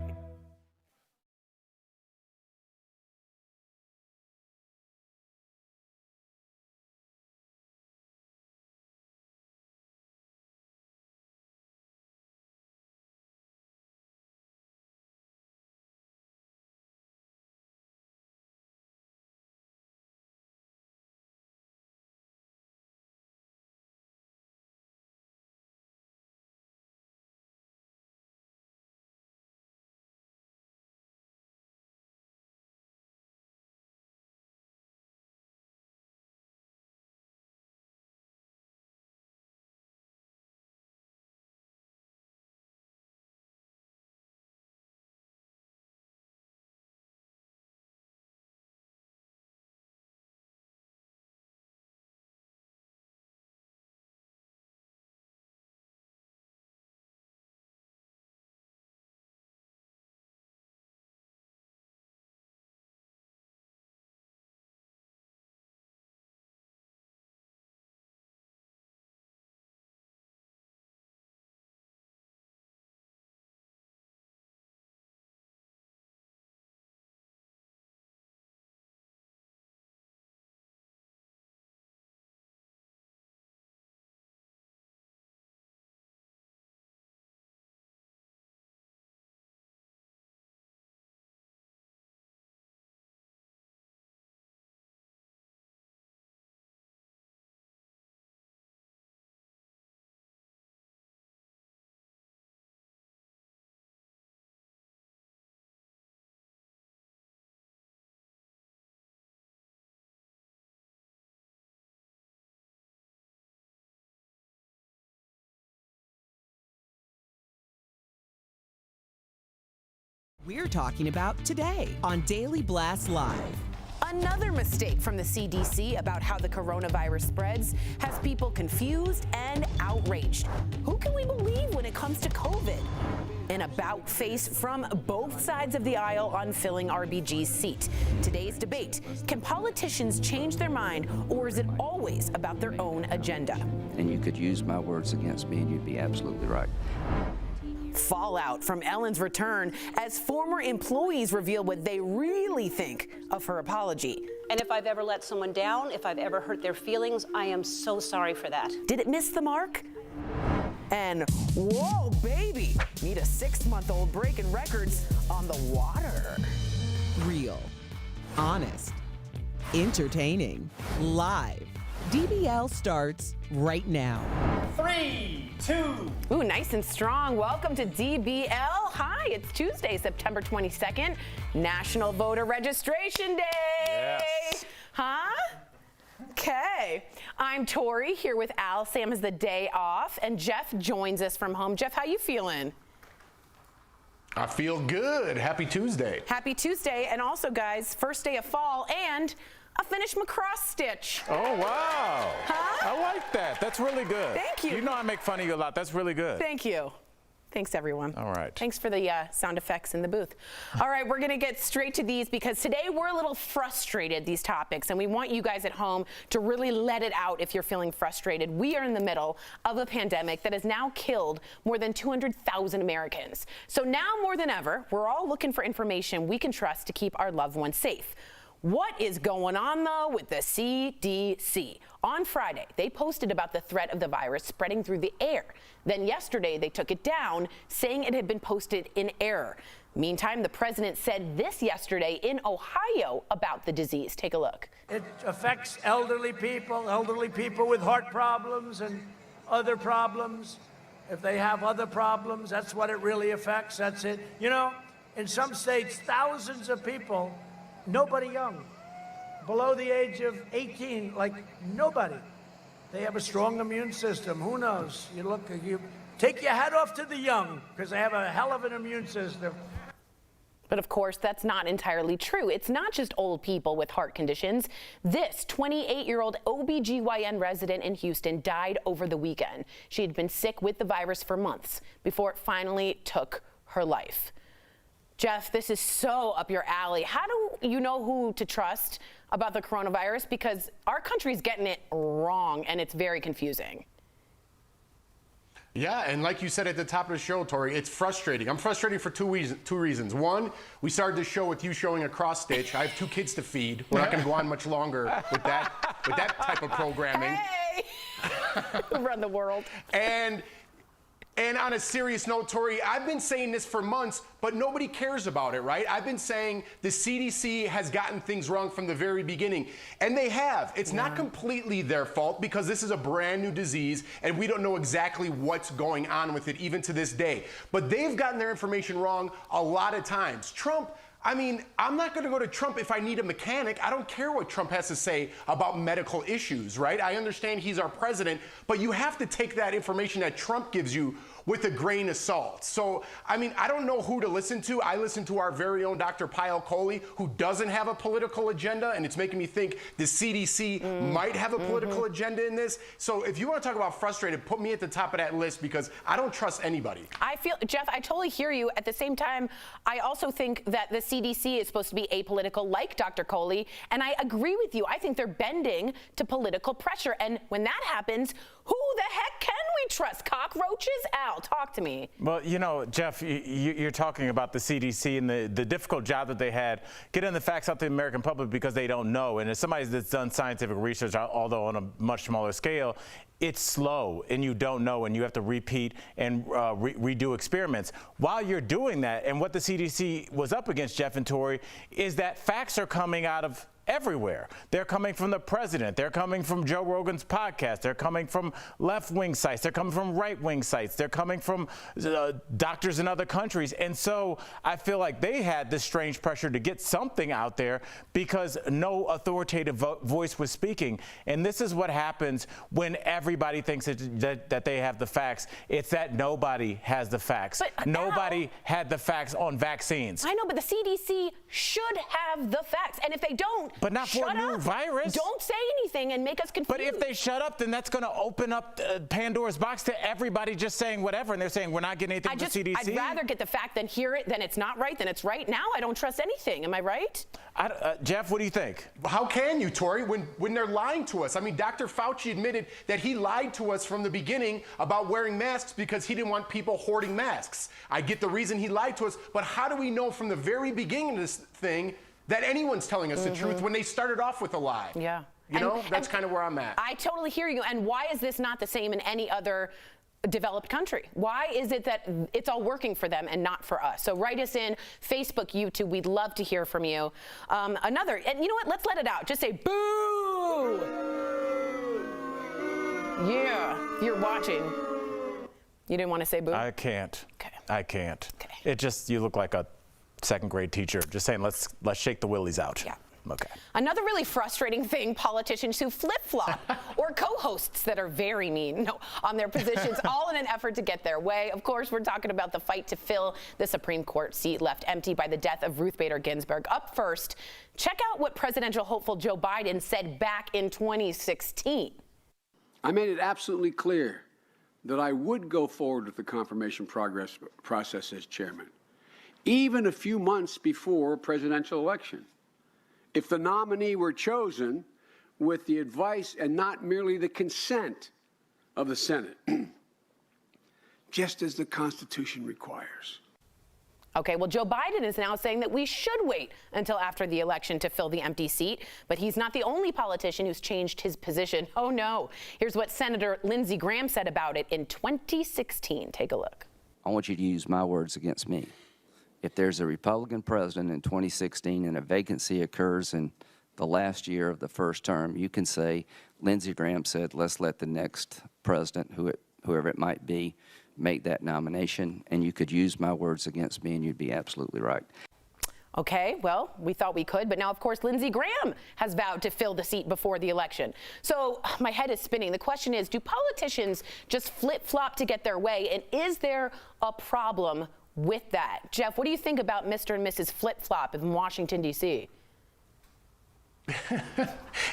A: We're talking about today on Daily Blast Live.
C: Another mistake from the CDC about how the coronavirus spreads has people confused and outraged. Who can we believe when it comes to COVID? An about face from both sides of the aisle on filling RBG's seat. Today's debate, can politicians change their mind, or is it always about their own agenda?
G: And you could use my words against me and you'd be absolutely right.
C: Fallout from Ellen's return as former employees reveal what they really think of her apology.
I: And if I've ever let someone down, if I've ever hurt their feelings, I am so sorry for that.
C: Did it miss the mark? And whoa, baby, need a 6-month-old breaking records on the water.
A: Real, honest, entertaining, live. DBL starts right now.
C: 3, 2. Ooh, nice and strong. Welcome to DBL. Hi, it's Tuesday, September 22nd, National Voter Registration Day.
B: Yes.
C: Huh? Okay. I'm Tori here with Al. Sam has the day off, and Jeff joins us from home. Jeff, how you feeling?
L: I feel good. Happy Tuesday.
C: Happy Tuesday. And also, guys, first day of fall and a finished macross stitch.
B: Oh, wow.
C: Huh?
B: I like that. That's really good.
C: Thank you.
B: You know I make fun of you a lot. That's really good.
C: Thank you. Thanks, everyone.
B: All right.
C: Thanks for the sound effects in the booth. All right, we're going to get straight to these because today we're a little frustrated, these topics, and we want you guys at home to really let it out if you're feeling frustrated. We are in the middle of a pandemic that has now killed more than 200,000 Americans. So now more than ever, we're all looking for information we can trust to keep our loved ones safe. What is going on, though, with the CDC? On Friday, they posted about the threat of the virus spreading through the air. Then yesterday, they took it down, saying it had been posted in error. Meantime, the president said this yesterday in Ohio about the disease. Take a look.
E: It affects elderly people with heart problems and other problems. If they have other problems, that's what it really affects. That's it. You know, in some states, thousands of people, nobody young, below the age of 18, like nobody. They have a strong immune system. Who knows? You take your hat off to the young because they have a hell of an immune system.
C: But of course, that's not entirely true. It's not just old people with heart conditions. This 28-year-old OBGYN resident in Houston died over the weekend. She had been sick with the virus for months before it finally took her life. Jeff, this is so up your alley. How do you know who to trust about the coronavirus? Because our country's getting it wrong, and it's very confusing.
L: Yeah, and like you said at the top of the show, Tori, it's frustrating. I'm frustrated for two reasons. One, we started the show with you showing a cross stitch. I have 2 kids to feed. We're not going to go on much longer with that type of programming.
C: Hey! Run the world.
L: And on a serious note, Tori, I've been saying this for months, but nobody cares about it, right? I've been saying the CDC has gotten things wrong from the very beginning, and they have. It's not completely their fault because this is a brand new disease, and we don't know exactly what's going on with it even to this day. But they've gotten their information wrong a lot of times. Trump, I mean, I'm not going to go to Trump if I need a mechanic. I don't care what Trump has to say about medical issues, right? I understand he's our president, but you have to take that information that Trump gives you with a grain of salt. So, I mean, I don't know who to listen to. I listen to our very own Dr. Pyle Coley, who doesn't have a political agenda, and it's making me think the CDC might have a political agenda in this. So if you want to talk about frustrated, put me at the top of that list because I don't trust anybody.
C: I feel, Jeff, I totally hear you. At the same time, I also think that the CDC is supposed to be apolitical, like Dr. Coley, and I agree with you. I think they're bending to political pressure, and when that happens, who the heck can we trust? Cockroaches? Al, talk to me.
B: Well, you know, Jeff, you're talking about the CDC and the difficult job that they had getting the facts out to the American public because they don't know. And as somebody that's done scientific research, although on a much smaller scale, it's slow and you don't know and you have to repeat and redo experiments. While you're doing that, and what the CDC was up against, Jeff and Tori, is that facts are coming out of everywhere. They're coming from the president. They're coming from Joe Rogan's podcast. They're coming from left-wing sites. They're coming from right-wing sites. They're coming from doctors in other countries. And so I feel like they had this strange pressure to get something out there because no authoritative voice was speaking. And this is what happens when everybody thinks that they have the facts. It's that nobody has the facts.
C: But
B: nobody had the facts on vaccines.
C: I know, but the CDC should have the facts. And if they don't,
B: but not for a new virus.
C: Don't say anything and make us confused.
B: But if they shut up, then that's going to open up Pandora's box to everybody just saying whatever. And they're saying, we're not getting anything from the CDC.
C: I'd rather get the fact than hear it, then it's not right, then it's right. Now I don't trust anything. Am I right?
B: Jeff, what do you think?
L: How can you, Tori, when they're lying to us? I mean, Dr. Fauci admitted that he lied to us from the beginning about wearing masks because he didn't want people hoarding masks. I get the reason he lied to us, but how do we know from the very beginning of this thing that anyone's telling us the truth when they started off with a lie?
C: Yeah.
L: You know, that's kind of where I'm at.
C: I totally hear you. And why is this not the same in any other developed country? Why is it that it's all working for them and not for us? So write us in, Facebook, YouTube. We'd love to hear from you. And you know what? Let's let it out. Just say boo. Yeah, if you're watching. You didn't want to say boo?
B: I can't.
C: Okay.
B: I can't.
C: Okay.
B: It just, you look like a second grade teacher just saying let's shake the willies out.
C: Yeah.
B: Okay.
C: Another really frustrating thing, politicians who flip-flop or co-hosts that are very mean on their positions, all in an effort to get their way. Of course, we're talking about the fight to fill the Supreme Court seat left empty by the death of Ruth Bader Ginsburg. Up first, check out what presidential hopeful Joe Biden said back in 2016.
F: I made it absolutely clear that I would go forward with the confirmation process as chairman, even a few months before a presidential election, if the nominee were chosen with the advice and not merely the consent of the Senate, just as the Constitution requires.
C: Okay, well, Joe Biden is now saying that we should wait until after the election to fill the empty seat, but he's not the only politician who's changed his position. Oh, no. Here's what Senator Lindsey Graham said about it in 2016. Take a look.
G: I want you to use my words against me. If there's a Republican president in 2016 and a vacancy occurs in the last year of the first term, you can say, Lindsey Graham said, let's let the next president, whoever it might be, make that nomination, and you could use my words against me, and you'd be absolutely right.
C: Okay, well, we thought we could, but now, of course, Lindsey Graham has vowed to fill the seat before the election. So my head is spinning. The question is, do politicians just flip-flop to get their way, and is there a problem with that? Jeff, what do you think about Mr. and Mrs. Flip-Flop in Washington, D.C.?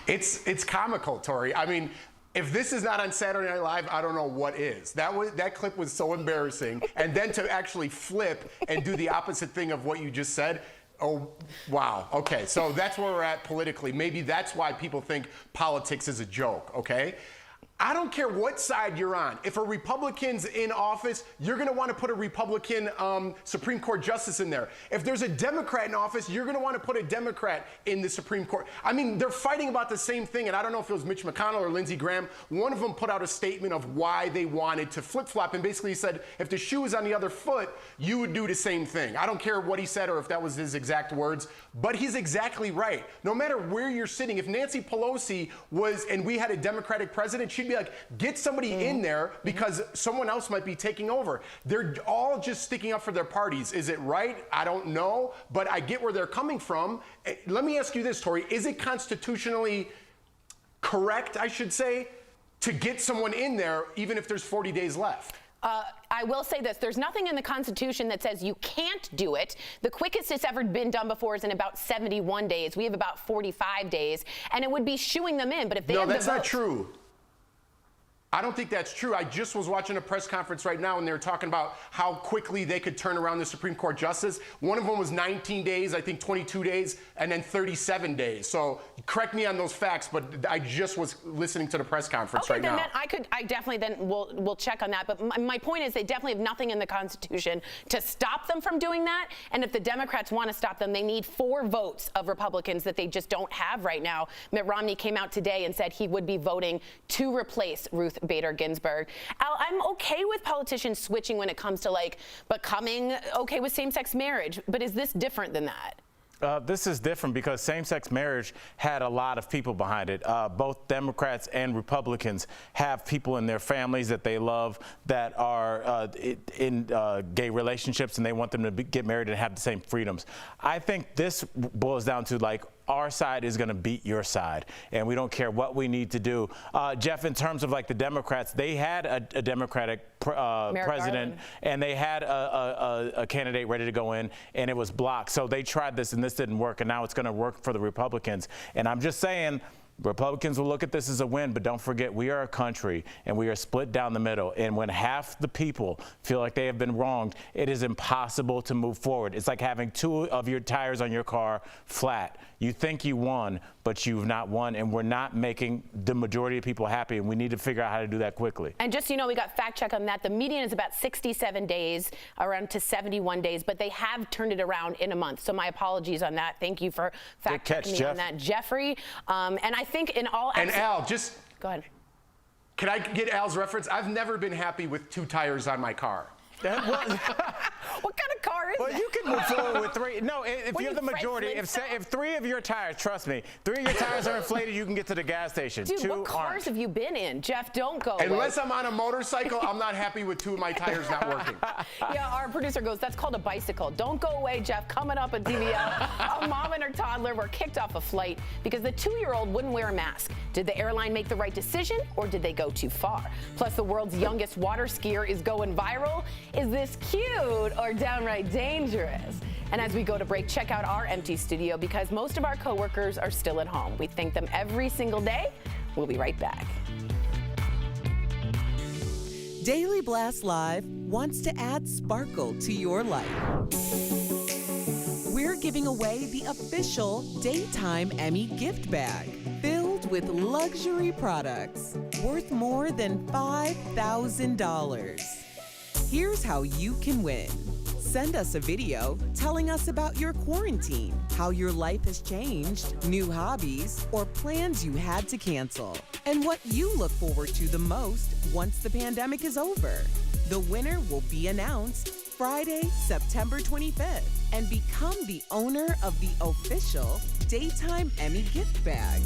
L: It's comical, Tori. I mean, if this is not on Saturday Night Live, I don't know what is. That clip was so embarrassing. And then to actually flip and do the opposite thing of what you just said, oh, wow. Okay, so that's where we're at politically. Maybe that's why people think politics is a joke, okay? I don't care what side you're on. If a Republican's in office, you're going to want to put a Republican Supreme Court justice in there. If there's a Democrat in office, you're going to want to put a Democrat in the Supreme Court. I mean, they're fighting about the same thing, and I don't know if it was Mitch McConnell or Lindsey Graham. One of them put out a statement of why they wanted to flip-flop, and basically said, if the shoe was on the other foot, you would do the same thing. I don't care what he said or if that was his exact words, but he's exactly right. No matter where you're sitting, if Nancy Pelosi was, and we had a Democratic president, she'd be like, get somebody in there because someone else might be taking over. They're all just sticking up for their parties. Is it right? I don't know, but I get where they're coming from. Let me ask you this, Tori. Is it constitutionally correct, I should say, to get someone in there even if there's 40 days left?
C: I will say this. There's nothing in the Constitution that says you can't do it. The quickest it's ever been done before is in about 71 days. We have about 45 days, and it would be shooing them in. But if they have the votes,
L: that's not true. I don't think that's true. I just was watching a press conference right now, and they were talking about how quickly they could turn around the Supreme Court justice. One of them was 19 days, I think 22 days, and then 37 days. So correct me on those facts, but I just was listening to the press conference right now.
C: I definitely then will check on that. But my point is they definitely have nothing in the Constitution to stop them from doing that. And if the Democrats want to stop them, they need 4 votes of Republicans that they just don't have right now. Mitt Romney came out today and said he would be voting to replace Ruth Bader Ginsburg. Al, I'm okay with politicians switching when it comes to like becoming okay with same-sex marriage, but is this different than that?
B: This is different because same-sex marriage had a lot of people behind it. Both Democrats and Republicans have people in their families that they love that are in gay relationships, and they want them to get married and have the same freedoms. I think this boils down to like, our side is going to beat your side, and we don't care what we need to do. Jeff, in terms of like the Democrats, they had a Democratic president, and they had a candidate ready to go in, and it was blocked. So they tried this, and this didn't work, and now it's going to work for the Republicans. And I'm just saying, Republicans will look at this as a win, but don't forget, we are a country, and we are split down the middle. And when half the people feel like they have been wronged, it is impossible to move forward. It's like having 2 of your tires on your car flat. You think you won, but you've not won, and we're not making the majority of people happy, and we need to figure out how to do that quickly.
C: And just so you know, we got fact check on that. The median is about 67 days, around to 71 days, but they have turned it around in a month. So my apologies on that. Thank you for fact checking me on that, Jeffrey. And I think in all...
L: And Al, just...
C: Go ahead.
L: Can I get Al's reference? I've never been happy with 2 tires on my car.
C: What kind of car is that?
B: Well, you can move forward with 3. No, if you're the majority, if 3 of your tires, trust me, 3 of your tires are inflated, you can get to the gas station.
C: Dude,
B: 2
C: what cars have you been in? Jeff, don't go.
L: Unless I'm on a motorcycle, I'm not happy with 2 of my tires not working.
C: Yeah, our producer goes, that's called a bicycle. Don't go away, Jeff. Coming up at DBL, a mom and her toddler were kicked off a flight because the 2-year-old wouldn't wear a mask. Did the airline make the right decision, or did they go too far? Plus, the world's youngest water skier is going viral. Is this cute or downright dangerous? And as we go to break, check out our empty studio because most of our coworkers are still at home. We thank them every single day. We'll be right back.
A: Daily Blast Live wants to add sparkle to your life. We're giving away the official Daytime Emmy gift bag filled with luxury products worth more than $5,000. Here's how you can win. Send us a video telling us about your quarantine, how your life has changed, new hobbies, or plans you had to cancel, and what you look forward to the most once the pandemic is over. The winner will be announced Friday, September 25th, and become the owner of the official Daytime Emmy gift bag.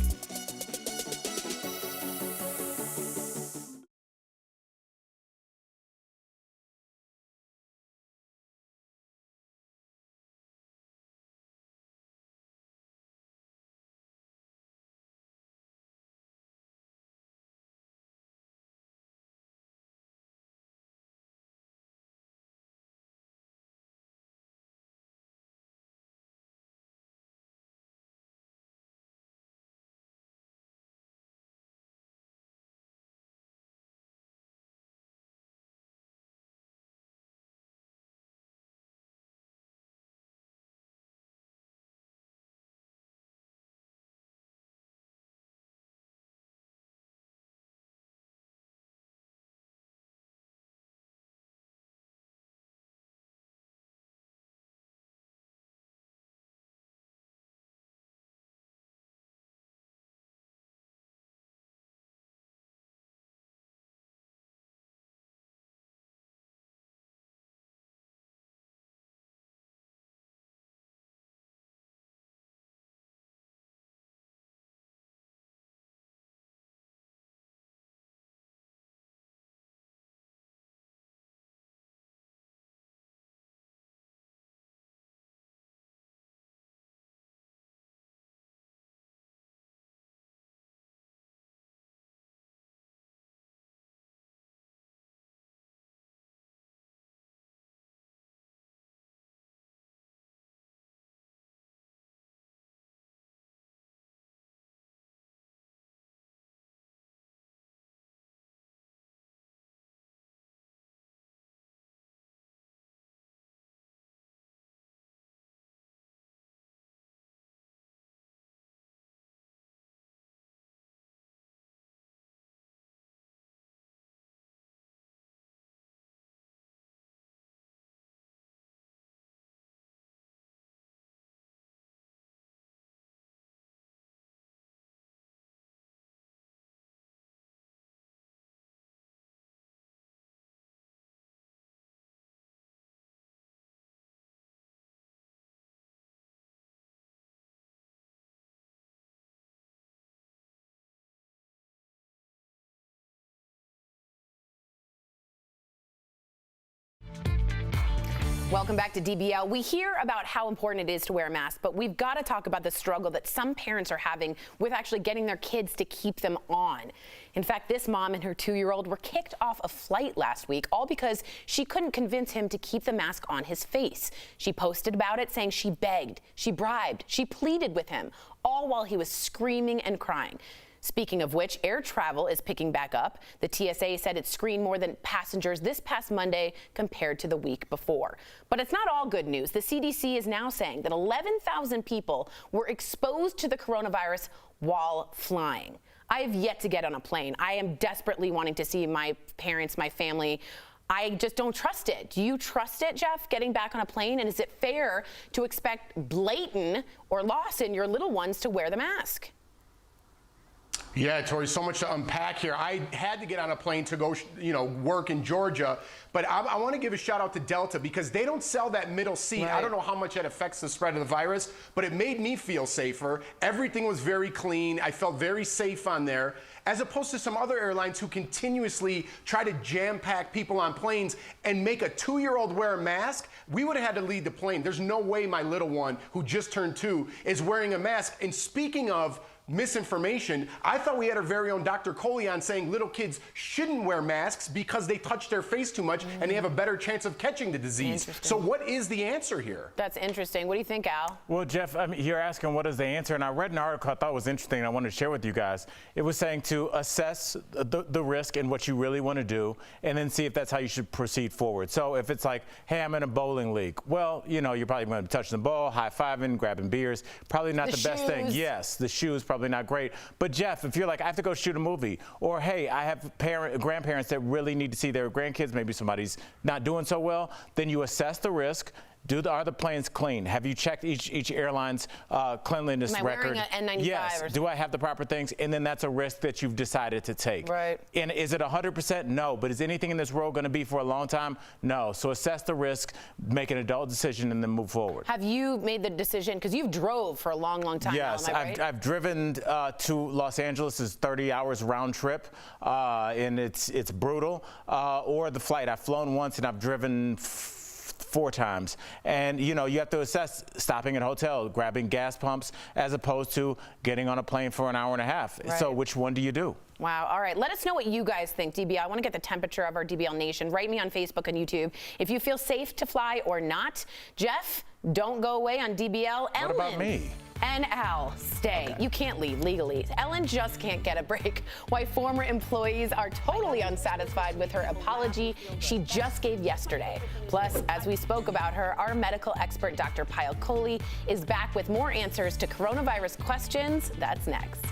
C: Welcome back to DBL. We hear about how important it is to wear a mask, but we've got to talk about the struggle that some parents are having with actually getting their kids to keep them on. In fact, this mom and her 2-year-old were kicked off a flight last week, all because she couldn't convince him to keep the mask on his face. She posted about it, saying she begged, she bribed, she pleaded with him, all while he was screaming and crying. Speaking of which, air travel is picking back up. The TSA said it screened more than passengers this past Monday compared to the week before. But it's not all good news. The CDC is now saying that 11,000 people were exposed to the coronavirus while flying. I have yet to get on a plane. I am desperately wanting to see my parents, my family. I just don't trust it. Do you trust it, Jeff, getting back on a plane? And is it fair to expect Blayton or Lawson, your little ones, to wear the mask?
L: Yeah, Tori, so much to unpack here. I had to get on a plane to go, work in Georgia, but I want to give a shout out to Delta because they don't sell that middle seat. Right. I don't know how much that affects the spread of the virus, but it made me feel safer. Everything was very clean. I felt very safe on there, as opposed to some other airlines who continuously try to jam-pack people on planes and make a 2-year-old wear a mask. We would have had to leave the plane. There's no way my little one, who just turned 2, is wearing a mask. And speaking of misinformation, I thought we had our very own Dr. Coley on saying little kids shouldn't wear masks because they touch their face too much and they have a better chance of catching the disease. So what is the answer here?
C: That's interesting. What do you think, Al?
B: Well, Jeff, you're asking what is the answer, and I read an article I thought was interesting and I wanted to share with you guys. It was saying to assess the risk and what you really want to do and then see if that's how you should proceed forward. So if it's like, hey, I'm in a bowling league, well, you're probably going to be touching the ball, high-fiving, grabbing beers, probably not the best thing. Yes, the shoes probably probably not great. But Jeff, if you're like, I have to go shoot a movie, or hey, I have grandparents that really need to see their grandkids, maybe somebody's not doing so well, then you assess the risk. Are the planes clean? Have you checked each airline's cleanliness record?
C: Am I wearing an N95?
B: Yes.
C: Or something?
B: Do I have the proper things? And then that's a risk that you've decided to take.
C: Right.
B: And is it 100%? No. But is anything in this world going to be for a long time? No. So assess the risk, make an adult decision, and then move forward.
C: Have you made the decision, because you've drove for a long, long time
B: yes,
C: now, am I right?
B: I've driven to Los Angeles. It's 30 hours round trip, and it's brutal. Or the flight. I've flown once, and I've driven 4 times. And you have to assess stopping at a hotel, grabbing gas pumps, as opposed to getting on a plane for an hour and a half.
C: Right.
B: So which one do you do?
C: Wow. All right. Let us know what you guys think, DBL. I want to get the temperature of our DBL Nation. Write me on Facebook and YouTube if you feel safe to fly or not. Jeff, don't go away on DBL.
B: What about me?
C: And Al, stay. Okay. You can't leave legally. Ellen just can't get a break. Why former employees are totally unsatisfied with her apology she just gave yesterday. Plus, as we spoke about her, our medical expert, Dr. Pyle Coley, is back with more answers to coronavirus questions. That's next.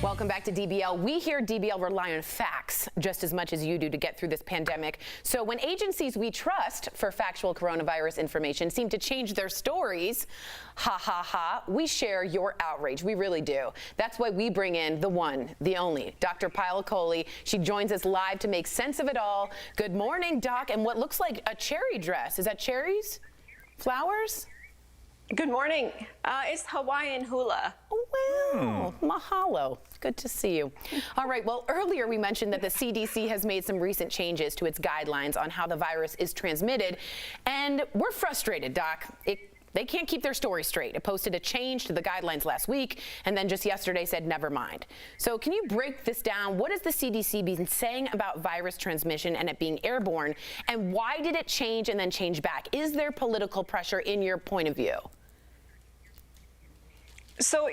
C: Welcome back to DBL. We here at DBL rely on facts just as much as you do to get through this pandemic. So when agencies we trust for factual coronavirus information seem to change their stories, ha ha ha, we share your outrage. We really do. That's why we bring in the one, the only, Dr. Pyle Coley. She joins us live to make sense of it all. Good morning, Doc. And what looks like a cherry dress. Is that cherries? Flowers?
H: Good morning. It's Hawaiian hula.
C: Oh, wow. Mahalo. Good to see you. All right. Well, earlier we mentioned that the CDC has made some recent changes to its guidelines on how the virus is transmitted. And we're frustrated, Doc. They can't keep their story straight. It posted a change to the guidelines last week and then just yesterday said, never mind. So can you break this down? What has the CDC been saying about virus transmission and it being airborne? And why did it change and then change back? Is there political pressure in your point of view?
H: So,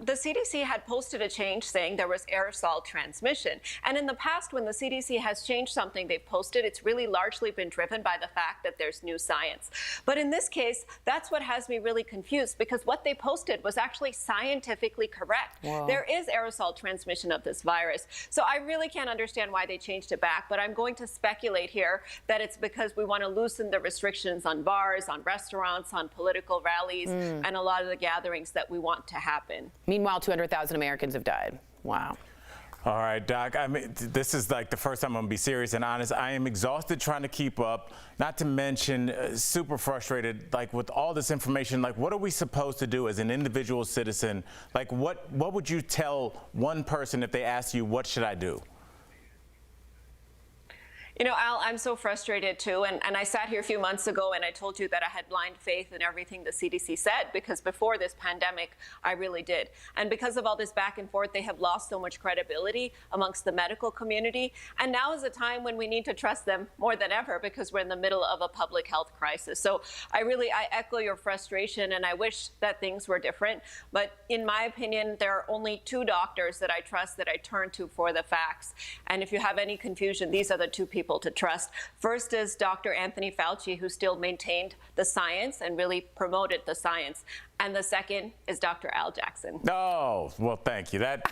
H: the CDC had posted a change saying there was aerosol transmission. And in the past, when the CDC has changed something they've posted, it's really largely been driven by the fact that there's new science. But in this case, that's what has me really confused, because what they posted was actually scientifically correct.
C: Wow.
H: There is aerosol transmission of this virus. So I really can't understand why they changed it back, but I'm going to speculate here that it's because we want to loosen the restrictions on bars, on restaurants, on political rallies, and a lot of the gatherings that we want to happen.
C: Meanwhile, 200,000 Americans have died. Wow.
B: All right, Doc. I mean, this is like the first time I'm gonna be serious and honest. I am exhausted trying to keep up, not to mention super frustrated, like with all this information. Like, what are we supposed to do as an individual citizen? Like, what would you tell one person if they asked you, what should I do?
H: You know, Al, I'm so frustrated too. And I sat here a few months ago and I told you that I had blind faith in everything the CDC said, because before this pandemic, I really did. And because of all this back and forth, they have lost so much credibility amongst the medical community. And now is a time when we need to trust them more than ever, because we're in the middle of a public health crisis. So I echo your frustration, and I wish that things were different. But in my opinion, there are only two doctors that I trust, that I turn to for the facts. And if you have any confusion, these are the two people to trust. First is Dr. Anthony Fauci, who still maintained the science and really promoted the science. And the second is Dr. Al Jackson.
B: Oh, well, thank you. That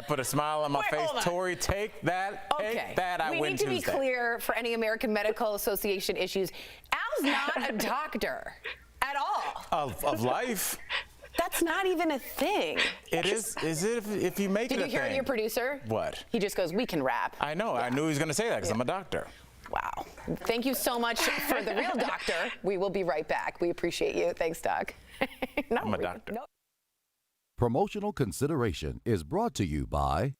B: put a smile on my face. Tori, take that.
C: Okay.
B: Take that. I
C: we
B: win
C: need to be
B: Tuesday.
C: clear for any American Medical Association issues. Al's not a doctor at all.
B: Of life.
C: That's not even a thing.
B: It is it if you make it a thing?
C: Did you hear your producer?
B: What?
C: He just goes, we can rap.
B: I know. Yeah. I knew he was going to say that because I'm a doctor.
C: Wow. Thank you so much for the real doctor. We will be right back. We appreciate you. Thanks, Doc.
B: I'm a doctor.
C: No.
J: Promotional consideration is brought to you by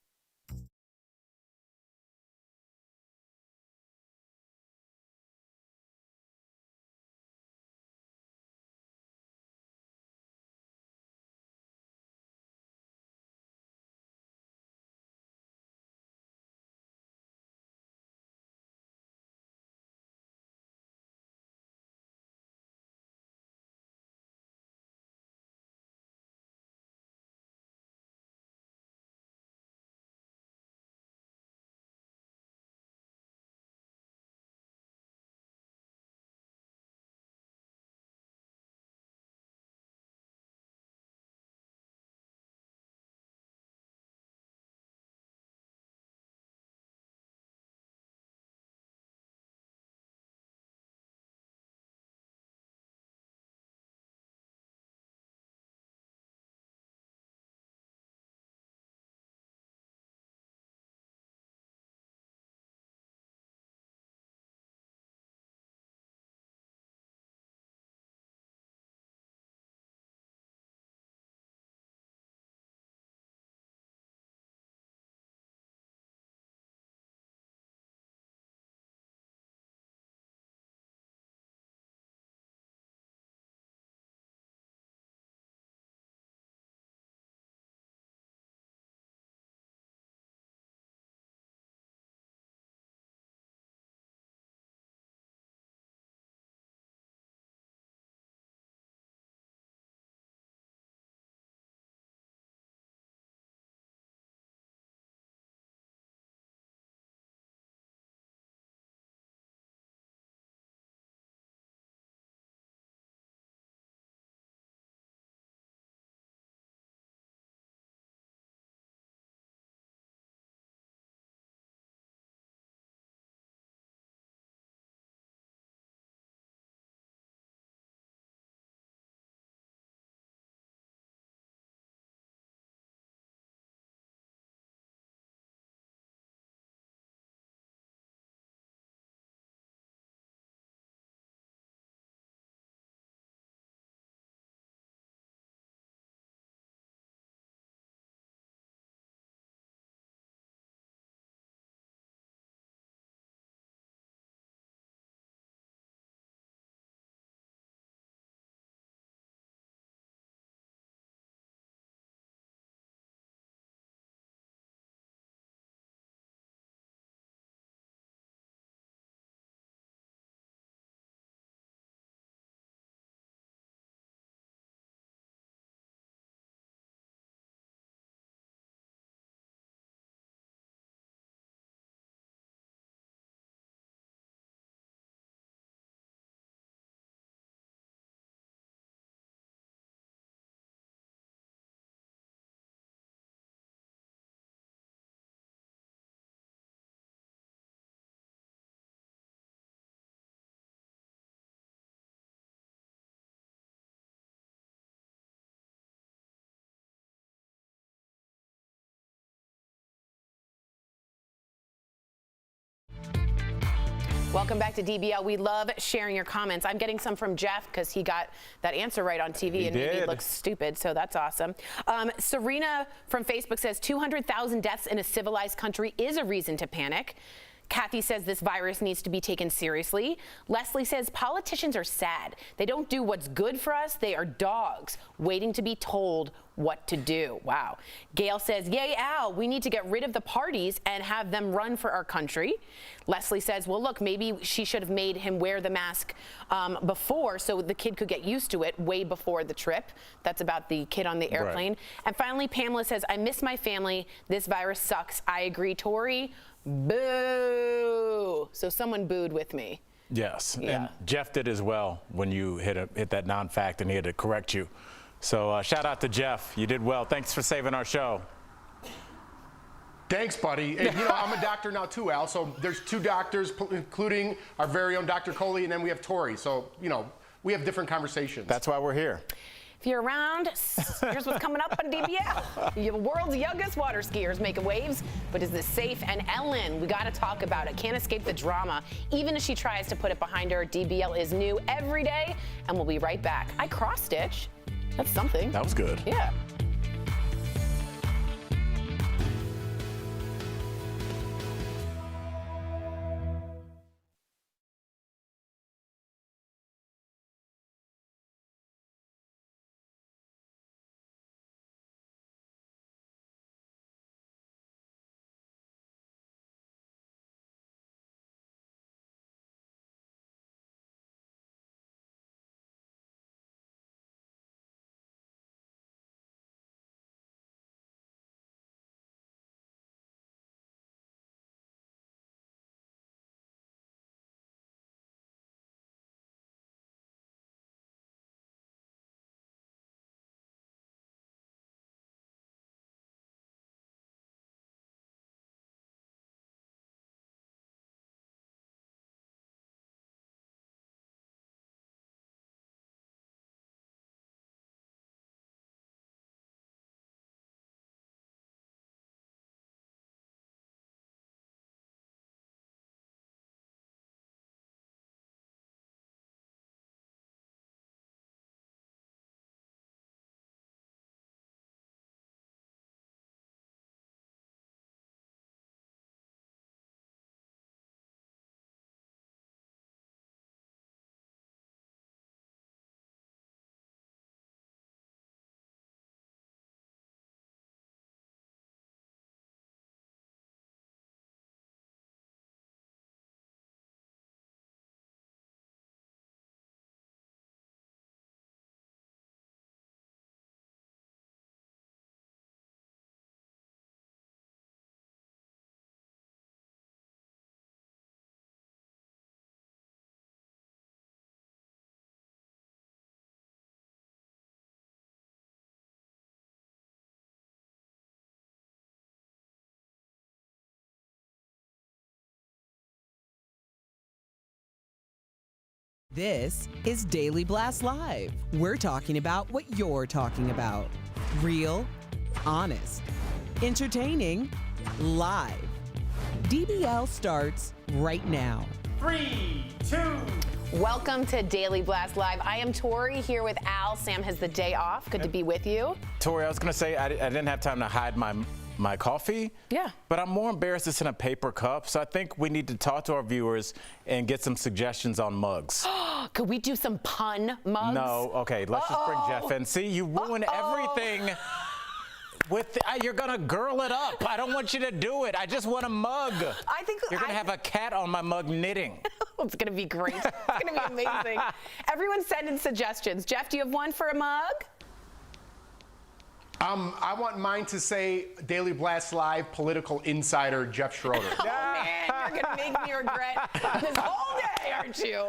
C: Welcome back to DBL. We love sharing your comments. I'm getting some from Jeff because he got that answer right on TV and maybe it looks stupid, so that's awesome. Serena from Facebook says 200,000 deaths in a civilized country is a reason to panic. Kathy says this virus needs to be taken seriously. Leslie says politicians are sad. They don't do what's good for us. They are dogs waiting to be told what to do. Wow. Gail says, yay, Al, we need to get rid of the parties and have them run for our country. Leslie says, well, look, maybe she should have made him wear the mask before so the kid could get used to it way before the trip. That's about the kid on the airplane. Right. And finally, Pamela says, I miss my family. This virus sucks. I agree, Tori. Boo. So someone booed with me.
B: Yes, and Jeff did as well when you hit that non-fact and he had to correct you. So shout out to Jeff. You did well. Thanks for saving our show.
L: Thanks, buddy. And, you know, I'm a doctor now too, Al. So there's two doctors, including our very own Dr. Coley, and then we have Tori. So, you know, we have different conversations.
B: That's why we're here.
C: If you're around, here's what's coming up on DBL. The world's youngest water skiers making waves, but is this safe? And Ellen, we got to talk about it. Can't escape the drama. Even as she tries to put it behind her, DBL is new every day, and we'll be right back. I cross-stitch. That's something.
B: That was good.
C: Yeah.
A: This is Daily Blast Live. We're talking about what you're talking about. Real, honest, entertaining, live. DBL starts right now.
C: 3, 2. Welcome to Daily Blast Live. I am Tori here with Al. Sam has the day off. Good to be with you.
B: Tori, I was going to say I didn't have time to hide my coffee.
C: Yeah.
B: But I'm more embarrassed it's in a paper cup. So I think we need to talk to our viewers and get some suggestions on mugs.
C: Could we do some pun mugs?
B: No. Okay, let's just bring Jeff in. See, you ruin everything. You're gonna girl it up. I don't want you to do it. I just want a mug.
C: I think
B: you're gonna have a cat on my mug knitting.
C: It's gonna be great. It's gonna be amazing. Everyone send in suggestions. Jeff, do you have one for a mug?
L: I want mine to say Daily Blast Live political insider Jeff Schroeder.
C: Oh man, you're gonna make me regret this whole day, aren't you?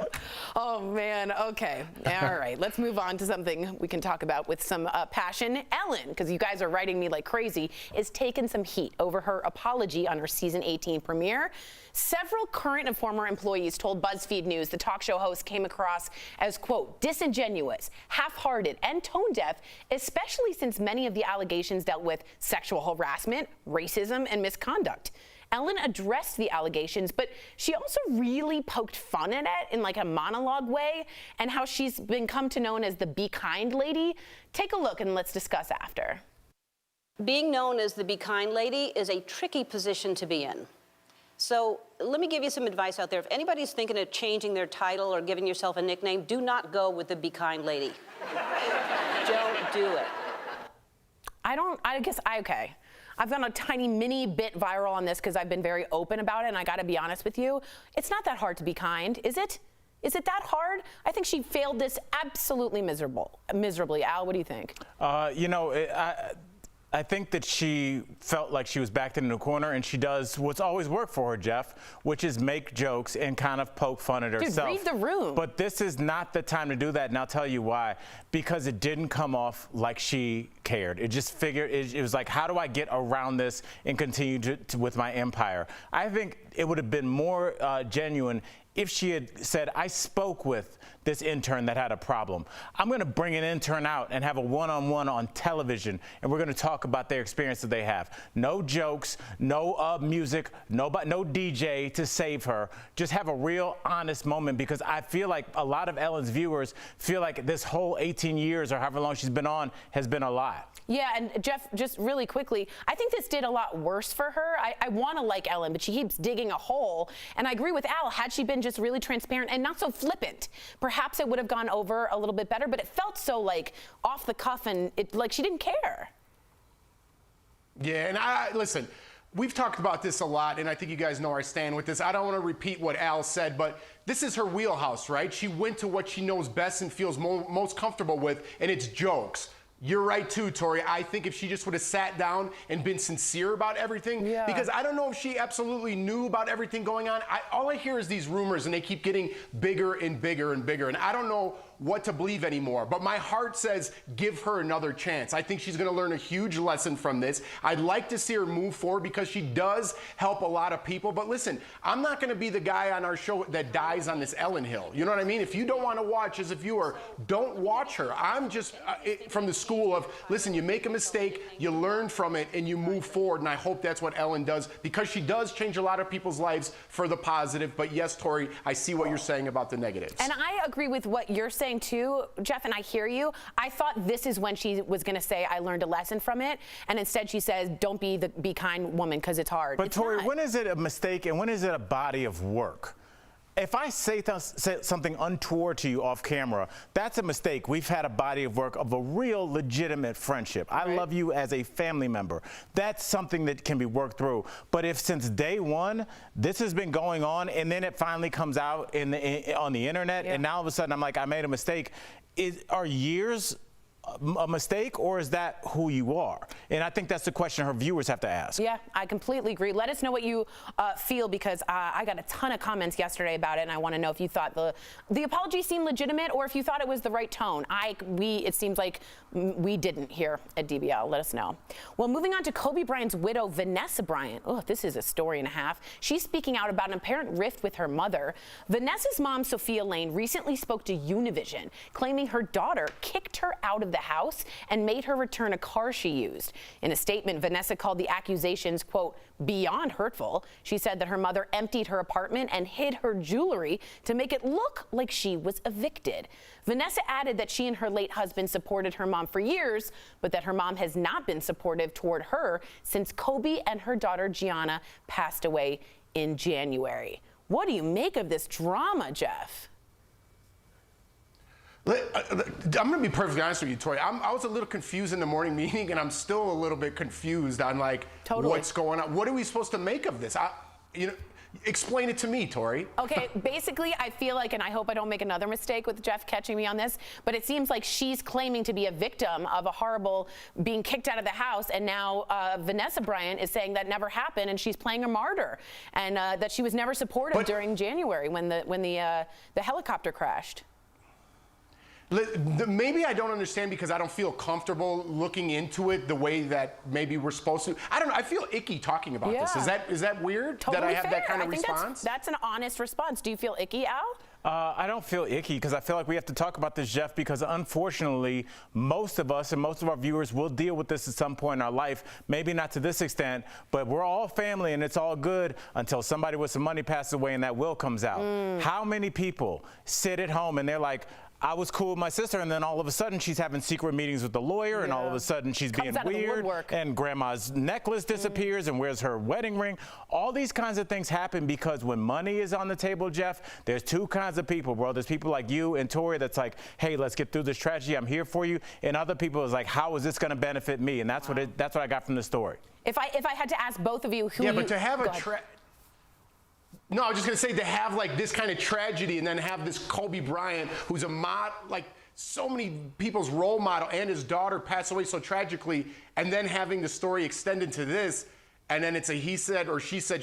C: Oh man, okay. All right, let's move on to something we can talk about with some passion. Ellen, because you guys are writing me like crazy, is taking some heat over her apology on her season 18 premiere. Several current and former employees told BuzzFeed News the talk show host came across as, quote, disingenuous, half-hearted, and tone-deaf, especially since many of the allegations dealt with sexual harassment, racism, and misconduct. Ellen addressed the allegations, but she also really poked fun at it in like a monologue way, and how she's become known as the Be Kind lady. Take a look and let's discuss after.
I: Being known as the Be Kind lady is a tricky position to be in. So let me give you some advice out there. If anybody's thinking of changing their title or giving yourself a nickname, do not go with the Be Kind lady. Don't do it.
C: Okay. I've gone a tiny mini bit viral on this because I've been very open about it, and I got to be honest with you. It's not that hard to be kind, is it? Is it that hard? I think she failed this absolutely miserably. Al, what do you think?
B: I think that she felt like she was backed into a corner, and she does what's always worked for her, Jeff, which is make jokes and kind of poke fun at herself.
C: Dude, read the room.
B: But this is not the time to do that, and I'll tell you why. Because it didn't come off like she cared. It just figured, it was like, how do I get around this and continue with my empire? I think it would have been more genuine if she had said, I spoke with this intern that had a problem. I'm going to bring an intern out and have a one-on-one on television, and we're going to talk about their experience that they have. No jokes, no music, no DJ to save her. Just have a real honest moment, because I feel like a lot of Ellen's viewers feel like this whole 18 years or however long she's been on has been a lie.
C: Yeah, and Jeff, just really quickly, I think this did a lot worse for her. I want to like Ellen, but she keeps digging a hole. And I agree with Al, had she been just really transparent and not so flippant, perhaps it would have gone over a little bit better, but it felt so like off the cuff, and like she didn't care.
L: Yeah, and listen, we've talked about this a lot, and I think you guys know where I stand with this. I don't want to repeat what Al said, but this is her wheelhouse, right? She went to what she knows best and feels most comfortable with, and it's jokes. You're right too, Tori. I think if she just would have sat down and been sincere about everything, because I don't know if she absolutely knew about everything going on. All I hear is these rumors, and they keep getting bigger and bigger and bigger, and I don't know what to believe anymore. But my heart says give her another chance. I think she's going to learn a huge lesson from this. I'd like to see her move forward because she does help a lot of people. But listen, I'm not going to be the guy on our show that dies on this Ellen hill. You know what I mean? If you don't want to watch as a viewer, don't watch her. I'm just from the school of, listen, you make a mistake, you learn from it, and you move forward. And I hope that's what Ellen does, because she does change a lot of people's lives for the positive. But yes, Tori, I see what you're saying about the negatives.
C: And I agree with what you're saying too, Jeff, and I hear you. I thought this is when she was going to say, I learned a lesson from it. And instead she says, don't be the Be Kind woman, because it's hard.
B: But Tori, when is it a mistake and when is it a body of work? If I say something untoward to you off camera, that's a mistake. We've had a body of work of a real legitimate friendship. I love you as a family member. That's something that can be worked through. But if since day one, this has been going on, and then it finally comes out on the internet, and now all of a sudden I'm like, I made a mistake, are years a mistake, or is that who you are? And I think that's the question her viewers have to ask.
C: Yeah, I completely agree. Let us know what you feel, because I got a ton of comments yesterday about it, and I want to know if you thought the apology seemed legitimate, or if you thought it was the right tone. It seems like we didn't here at DBL. Let us know. Well, moving on to Kobe Bryant's widow, Vanessa Bryant. Oh, this is a story and a half. She's speaking out about an apparent rift with her mother. Vanessa's mom, Sophia Lane, recently spoke to Univision, claiming her daughter kicked her out of the house and made her return a car she used. In a statement, Vanessa called the accusations, quote, beyond hurtful. She said that her mother emptied her apartment and hid her jewelry to make it look like she was evicted. Vanessa added that she and her late husband supported her mom for years, but that her mom has not been supportive toward her since Kobe and her daughter Gianna passed away in January. What do you make of this drama, Jeff?
L: I'm going to be perfectly honest with you, Tori. I was a little confused in the morning meeting, and I'm still a little bit confused on what's going on. What are we supposed to make of this? Explain it to me, Tori.
C: Okay, basically, I feel like, and I hope I don't make another mistake with Jeff catching me on this, but it seems like she's claiming to be a victim of a horrible being kicked out of the house, and now Vanessa Bryant is saying that never happened, and she's playing a martyr, and that she was never supported during January when the helicopter crashed.
L: Maybe I don't understand because I don't feel comfortable looking into it the way that maybe we're supposed to. I don't know. I feel icky talking about this. Is that weird that I have that kind of response?
C: That's an honest response. Do you feel icky, Al?
B: I don't feel icky because I feel like we have to talk about this, Jeff, because unfortunately, most of us and most of our viewers will deal with this at some point in our life. Maybe not to this extent, but we're all family and it's all good until somebody with some money passes away and that will comes out. How many people sit at home and they're like, I was cool with my sister, and then all of a sudden she's having secret meetings with the lawyer, and all of a sudden she's being weird, and grandma's necklace disappears, and where's her wedding ring? All these kinds of things happen because when money is on the table, Jeff, there's two kinds of people, bro. There's people like you and Tori that's like, hey, let's get through this tragedy. I'm here for you. And other people is like, how is this going to benefit me? And that's that's what I got from the story.
C: If I had to ask both of you who
L: but to have No, I was just going to say, to have like this kind of tragedy and then have this Kobe Bryant, who's like so many people's role model, and his daughter pass away so tragically, and then having the story extended to this, and then it's a he said or she said,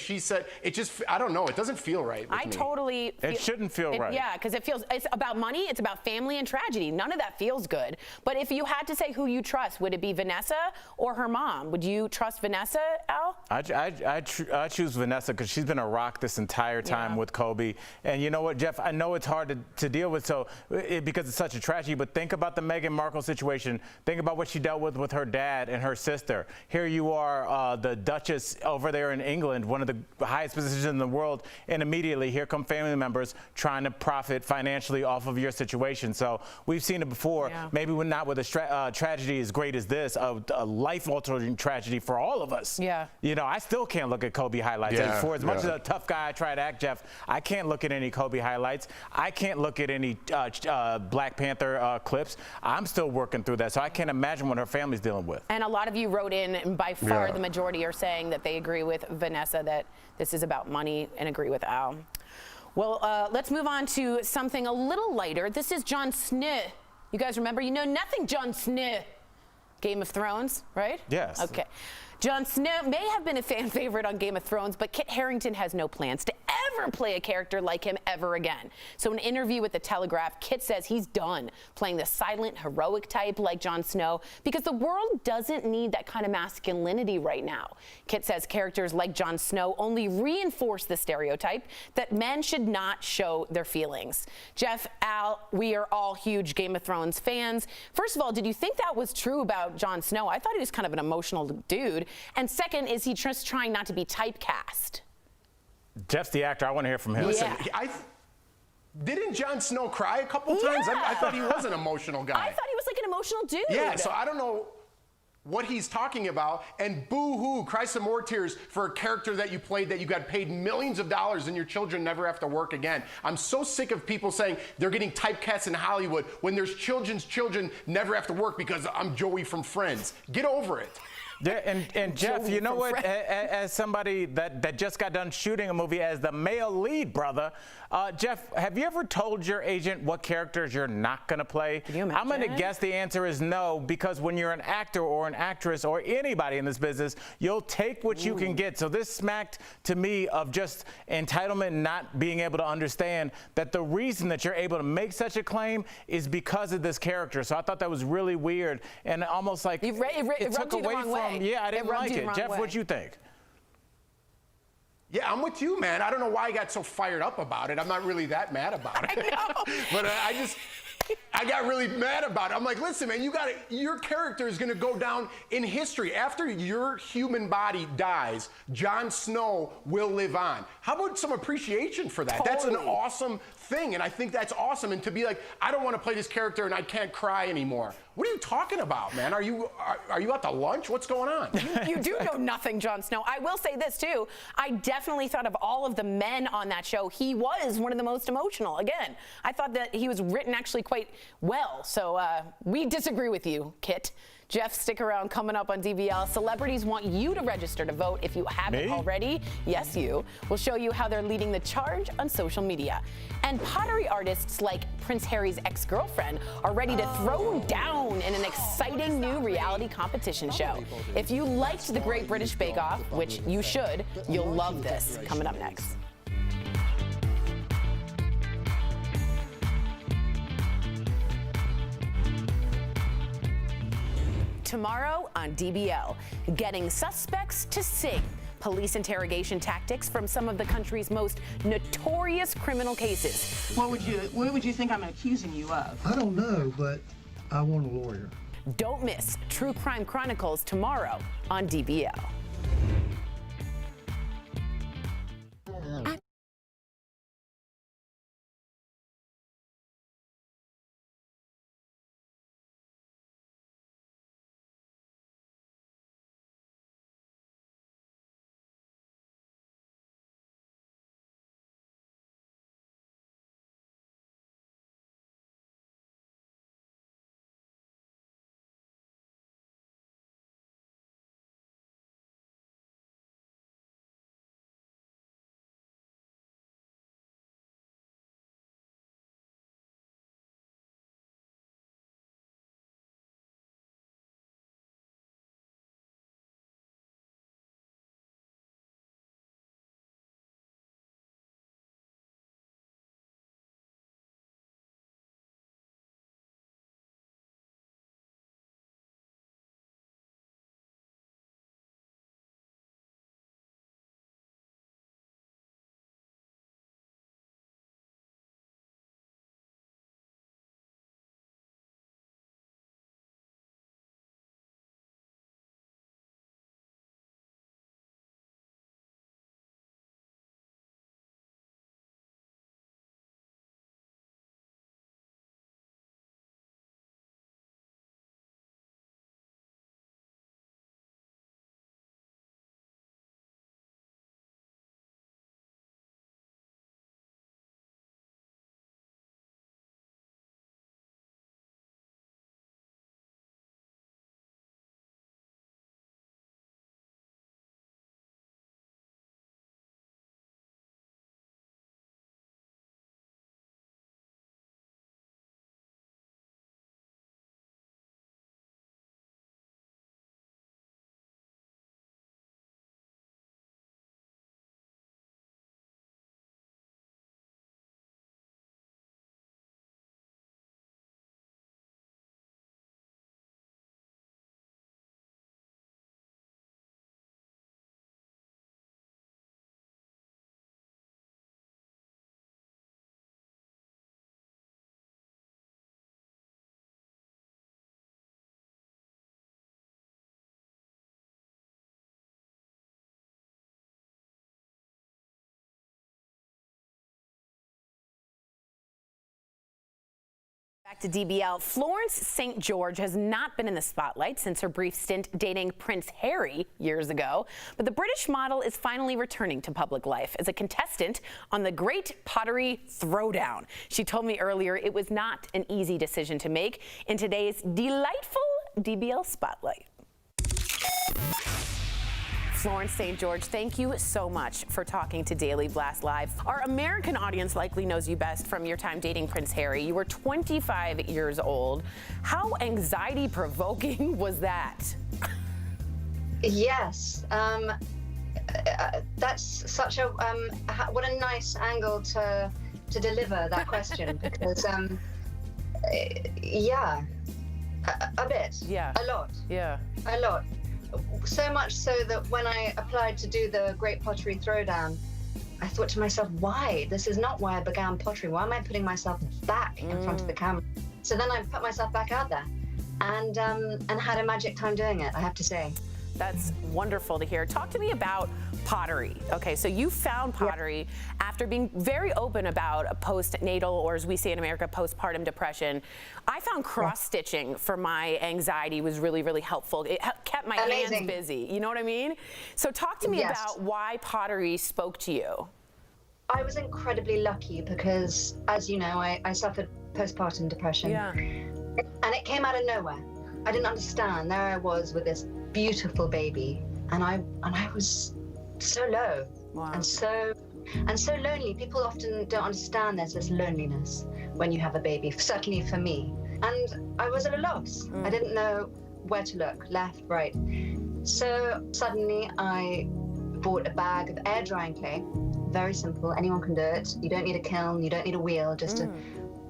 L: it just, I don't know, it doesn't feel right with me.
C: Totally feel,
B: it shouldn't feel right.
C: Yeah, because it's about money, it's about family and tragedy. None of that feels good. But if you had to say who you trust, would it be Vanessa or her mom? Would you trust Vanessa, Al?
B: I choose Vanessa because she's been a rock this entire time with Kobe. And you know what, Jeff, I know it's hard to deal with because it's such a tragedy, but think about the Meghan Markle situation. Think about what she dealt with her dad and her sister. Here you are, the Duchess over there in England, one of the highest positions in the world, and immediately here come family members trying to profit financially off of your situation. So we've seen it before. Maybe not with a tragedy as great as this, a life-altering tragedy for all of us. You know, I still can't look at Kobe highlights. For as much as a tough guy I try to act, Jeff, I can't look at any Kobe highlights. I can't look at any Black Panther clips. I'm still working through that, so I can't imagine what her family's dealing with.
C: And a lot of you wrote in, and by far the majority are saying that they agree with Vanessa that this is about money and agree with Al. Well, let's move on to something a little lighter. This is Jon Snow. You guys remember? You know nothing, Jon Snow. Game of Thrones, right?
B: Yes.
C: Okay. Jon Snow may have been a fan favorite on Game of Thrones, but Kit Harington has no plans to ever play a character like him ever again. So in an interview with The Telegraph, Kit says he's done playing the silent, heroic type like Jon Snow because the world doesn't need that kind of masculinity right now. Kit says characters like Jon Snow only reinforce the stereotype that men should not show their feelings. Jeff, Al, we are all huge Game of Thrones fans. First of all, did you think that was true about Jon Snow? I thought he was kind of an emotional dude. And second, is he just trying not to be typecast?
B: Jeff's the actor. I want to hear from him.
L: Listen, didn't Jon Snow cry a couple times? I thought he was an emotional guy.
C: I thought he was like an emotional dude.
L: Yeah, so I don't know what he's talking about, and boo-hoo, cry some more tears for a character that you played that you got paid millions of dollars and your children never have to work again. I'm so sick of people saying they're getting typecast in Hollywood when there's children never have to work because I'm Joey from Friends. Get over it.
B: Yeah, and Jeff, you know what? As somebody that just got done shooting a movie as the male lead, brother, Jeff, have you ever told your agent what characters you're not going to play?
C: Can you imagine?
B: I'm going to guess the answer is no, because when you're an actor or an actress or anybody in this business, you'll take what you can get. So this smacked to me of just entitlement, not being able to understand that the reason that you're able to make such a claim is because of this character. So I thought that was really weird and almost like it took away from. Yeah, I didn't like it. Jeff, what'd you think?
L: Yeah, I'm with you, man. I don't know why I got so fired up about it. I'm not really that mad about it.
C: I know.
L: But I got really mad about it. I'm like, listen, man, your character is going to go down in history. After your human body dies, Jon Snow will live on. How about some appreciation for that?
C: Totally.
L: That's an awesome thing, and I think that's awesome. And to be like, I don't want to play this character and I can't cry anymore. What are you talking about, man? Are you out to lunch? What's going on?
C: You do know nothing, Jon Snow. I will say this, too. I definitely thought of all of the men on that show, he was one of the most emotional. Again, I thought that he was written actually quite well. So we disagree with you, Kit. Jeff, stick around. Coming up on DBL, celebrities want you to register to vote if you haven't already. Yes, you. We'll show you how they're leading the charge on social media. And pottery artists like Prince Harry's ex-girlfriend are ready to throw down in an exciting new reality competition show. If you liked The Great British Bake Off, which you should, you'll love this. Coming up next. Tomorrow on DBL, getting suspects to sing. police interrogation tactics from some of the country's most notorious criminal cases.
M: What would you think I'm accusing you of?
N: I don't know, but I want a lawyer.
C: Don't miss True Crime Chronicles tomorrow on DBL. Back to DBL. Florence St. George has not been in the spotlight since her brief stint dating Prince Harry years ago, but the British model is finally returning to public life as a contestant on the Great Pottery Throwdown. She told me earlier it was not an easy decision to make in today's delightful DBL Spotlight. Florence St. George, thank you so much for talking to Daily Blast Live. Our American audience likely knows you best from your time dating Prince Harry. You were 25 years old. How anxiety-provoking was that?
P: Yes. That's such a what a nice angle to deliver that question because yeah, a bit,
C: yeah,
P: a lot,
C: yeah,
P: a lot. So much so that when I applied to do the Great Pottery Throwdown, I thought to myself, why? This is not why I began pottery. Why am I putting myself back in front of the camera? So then I put myself back out there and had a magic time doing it, I have to say.
C: That's wonderful to hear. Talk to me about pottery. Okay, so you found pottery after being very open about a postnatal, or as we say in America, postpartum depression. I found cross-stitching for my anxiety was really, really helpful. It kept my hands busy. You know what I mean? So talk to me about why pottery spoke to you.
P: I was incredibly lucky because, as you know, I suffered postpartum depression.
C: Yeah.
P: And it came out of nowhere. I didn't understand. There I was with this beautiful baby, and I was so low.
C: Wow.
P: and so lonely. People often don't understand there's this loneliness when you have a baby, certainly for me. And I was at a loss. I didn't know where to look, left, right. So suddenly I bought a bag of air drying clay. Very simple, anyone can do it. You don't need a kiln, you don't need a wheel, just a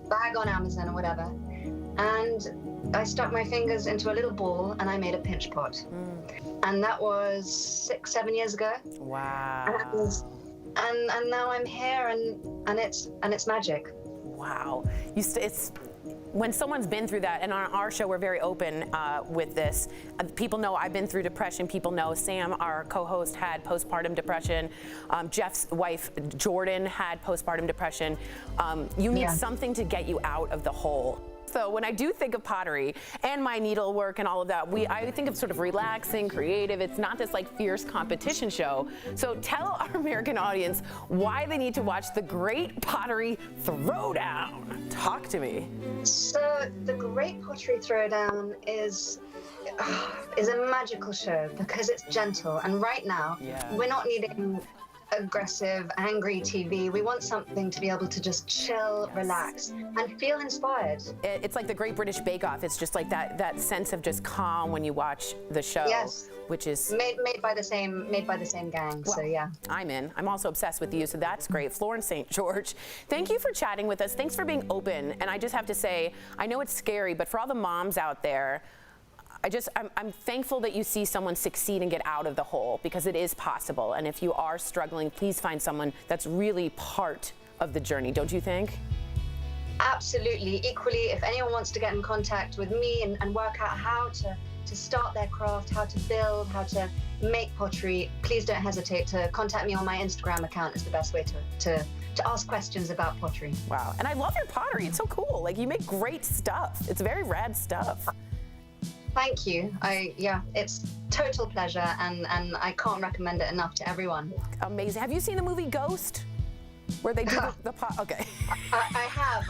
P: bag on Amazon or whatever. And I stuck my fingers into a little ball and I made a pinch pot. And that was 6-7 years ago.
C: Wow.
P: And now I'm here, and it's magic.
C: Wow. It's when someone's been through that, and on our show we're very open with this. People know I've been through depression. People know Sam, our co-host, had postpartum depression. Jeff's wife, Jordan, had postpartum depression. You need something to get you out of the hole. So when I do think of pottery and my needlework and all of that, I think of sort of relaxing, creative. It's not this like fierce competition show. So tell our American audience why they need to watch the Great Pottery Throwdown. Talk to me.
P: So the Great Pottery Throwdown is a magical show because it's gentle. And right now, we're not needing aggressive, angry TV. We want something to be able to just chill, relax, and feel inspired.
C: It's like the Great British Bake Off. It's just like that sense of just calm when you watch the show.
P: Yes.
C: Which is
P: made by the same gang. Well, so yeah.
C: I'm in. I'm also obsessed with you, so that's great. Florence St. George, thank you for chatting with us. Thanks for being open. And I just have to say, I know it's scary, but for all the moms out there, I'm thankful that you see someone succeed and get out of the hole, because it is possible. And if you are struggling, please find someone that's really part of the journey, don't you think?
P: Absolutely. Equally, if anyone wants to get in contact with me and work out how to start their craft, how to build, how to make pottery, please don't hesitate to contact me on my Instagram account. It's the best way to ask questions about pottery.
C: Wow. And I love your pottery. It's so cool. Like, you make great stuff. It's very rad stuff.
P: Thank you. It's total pleasure, and I can't recommend it enough to everyone.
C: Amazing. Have you seen the movie Ghost, where they do the pot? Okay.
P: I have.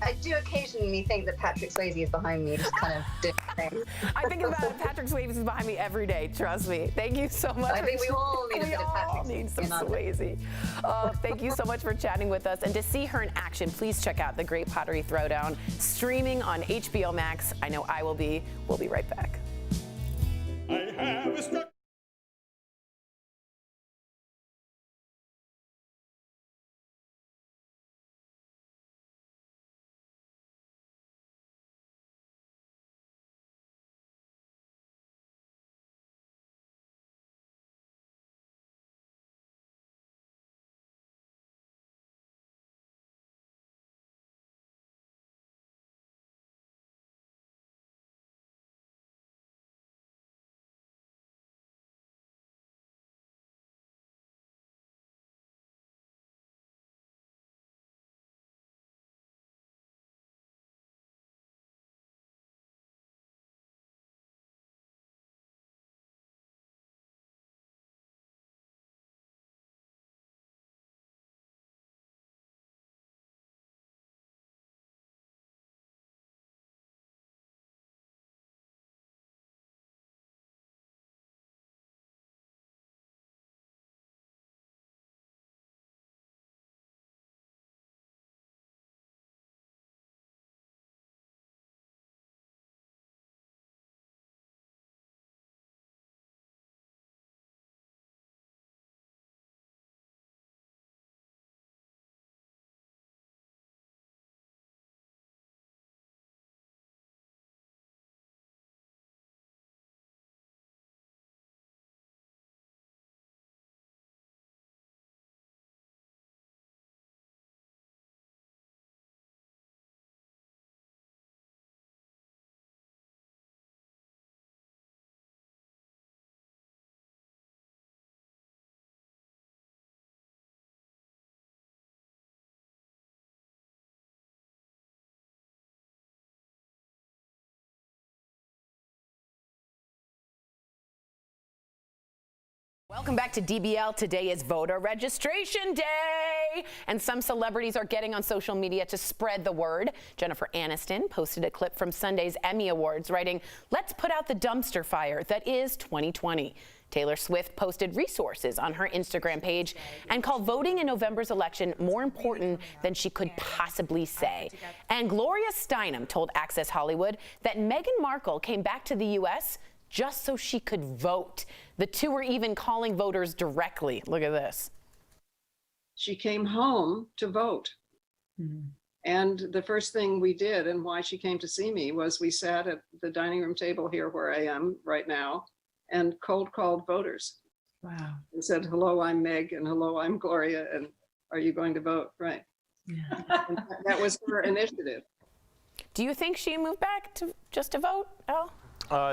P: I do occasionally think that Patrick Swayze is behind me, just kind of doing things.
C: I think about Patrick Swayze is behind me every day. Trust me. Thank you so much.
P: I think we all need a bit of Patrick.
C: We all need some Swayze. Thank you so much for chatting with us. And to see her in action, please check out The Great Pottery Throwdown, streaming on HBO Max. I know I will be. We'll be right back. I have a Welcome back to DBL. Today is voter registration day, and some celebrities are getting on social media to spread the word. Jennifer Aniston posted a clip from Sunday's Emmy Awards, writing, "Let's put out the dumpster fire that is 2020. Taylor Swift posted resources on her Instagram page and called voting in November's election more important than she could possibly say. And Gloria Steinem told Access Hollywood that Meghan Markle came back to the U.S. just so she could vote. The two were even calling voters directly. Look at this.
O: She came home to vote. And the first thing we did, and why she came to see me, was we sat at the dining room table here where I am right now and cold called voters.
M: Wow.
O: And said, hello, I'm Meg, and hello, I'm Gloria, and are you going to vote? Right.
M: Yeah.
O: And that was her initiative.
C: Do you think she moved back to just to vote, Al?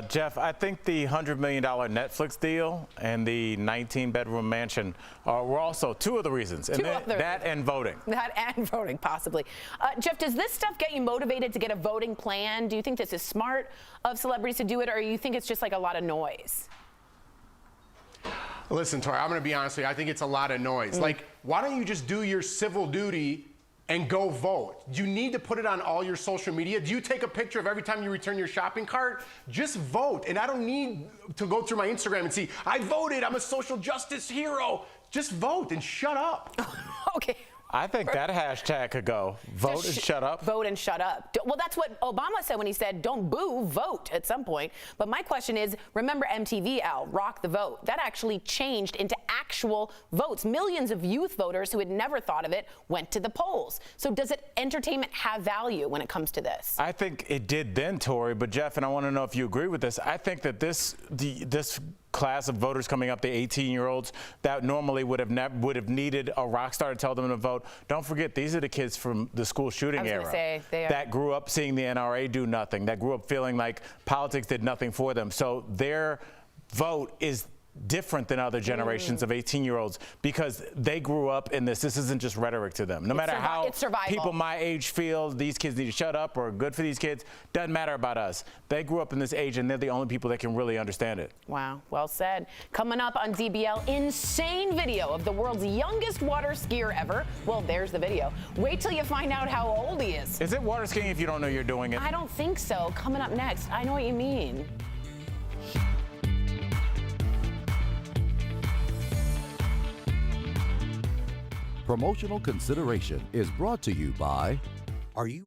B: Jeff, I think the $100 million Netflix deal and the 19-bedroom mansion were also two of the reasons. And that and voting.
C: That and voting, possibly. Jeff, does this stuff get you motivated to get a voting plan? Do you think this is smart of celebrities to do it, or you think it's just like a lot of noise?
L: Listen, Tori, I'm going to be honest with you. I think it's a lot of noise. Like, why don't you just do your civil duty and go vote? Do you need to put it on all your social media? Do you take a picture of every time you return your shopping cart? Just vote. And I don't need to go through my Instagram and see, I voted, I'm a social justice hero. Just vote and shut up.
C: Okay.
B: I think that hashtag could go. Vote and shut up.
C: Vote and shut up. Well, that's what Obama said when he said, don't boo, vote at some point. But my question is, remember MTV, Al, Rock the Vote? That actually changed into actual votes. Millions of youth voters who had never thought of it went to the polls. So does entertainment have value when it comes to this?
B: I think it did then, Tori, but Jeff, and I want to know if you agree with this, I think that this class of voters coming up, the 18-year-olds that normally would have needed a rock star to tell them to vote. Don't forget, these are the kids from the school shooting era that grew up seeing the NRA do nothing, that grew up feeling like politics did nothing for them. So their vote is different than other generations of 18-year-olds because they grew up in this. This isn't just rhetoric to them. No matter how people my age feel these kids need to shut up or good for these kids, doesn't matter about us. They grew up in this age and they're the only people that can really understand it.
C: Wow, well said. Coming up on DBL, insane video of the world's youngest water skier ever. Well, there's the video. Wait till you find out how old he is.
B: Is it water skiing if you don't know you're doing it?
C: I don't think so. Coming up next, I know what you mean.
J: Promotional consideration is brought to you by Are you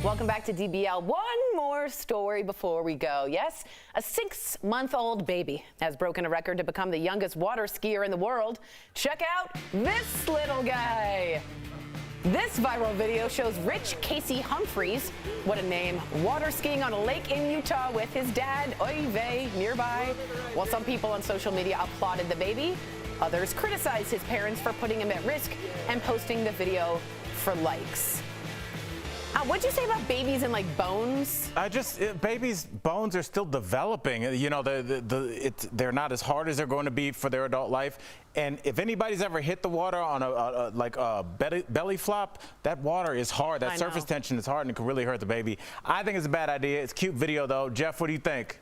C: Welcome back to DBL. One more story before we go. Yes, a 6-month-old baby has broken a record to become the youngest water skier in the world. Check out this little guy. This viral video shows Rich Casey Humphreys, what a name, water skiing on a lake in Utah with his dad, oy vey, nearby. While some people on social media applauded the baby, others criticized his parents for putting him at risk and posting the video for likes. What'd you say about babies and like bones?
B: Babies' bones are still developing. You know, they're not as hard as they're going to be for their adult life. And if anybody's ever hit the water on a belly flop, that water is hard. That surface tension is hard and it can really hurt the baby. I think it's a bad idea. It's a cute video though. Jeff, what do you think?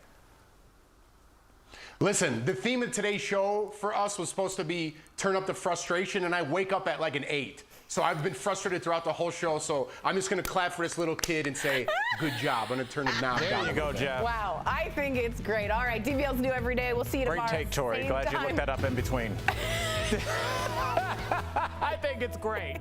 L: Listen, the theme of today's show for us was supposed to be turn up the frustration, and I wake up at like an 8. So I've been frustrated throughout the whole show, so I'm just going to clap for this little kid and say, good job. I'm going to turn the knob down.
B: There you go, Jeff.
C: Wow, I think it's great. All right, DBL's new every day. We'll see you tomorrow.
B: Great take, Tori. Glad you looked that up in between. I think it's great.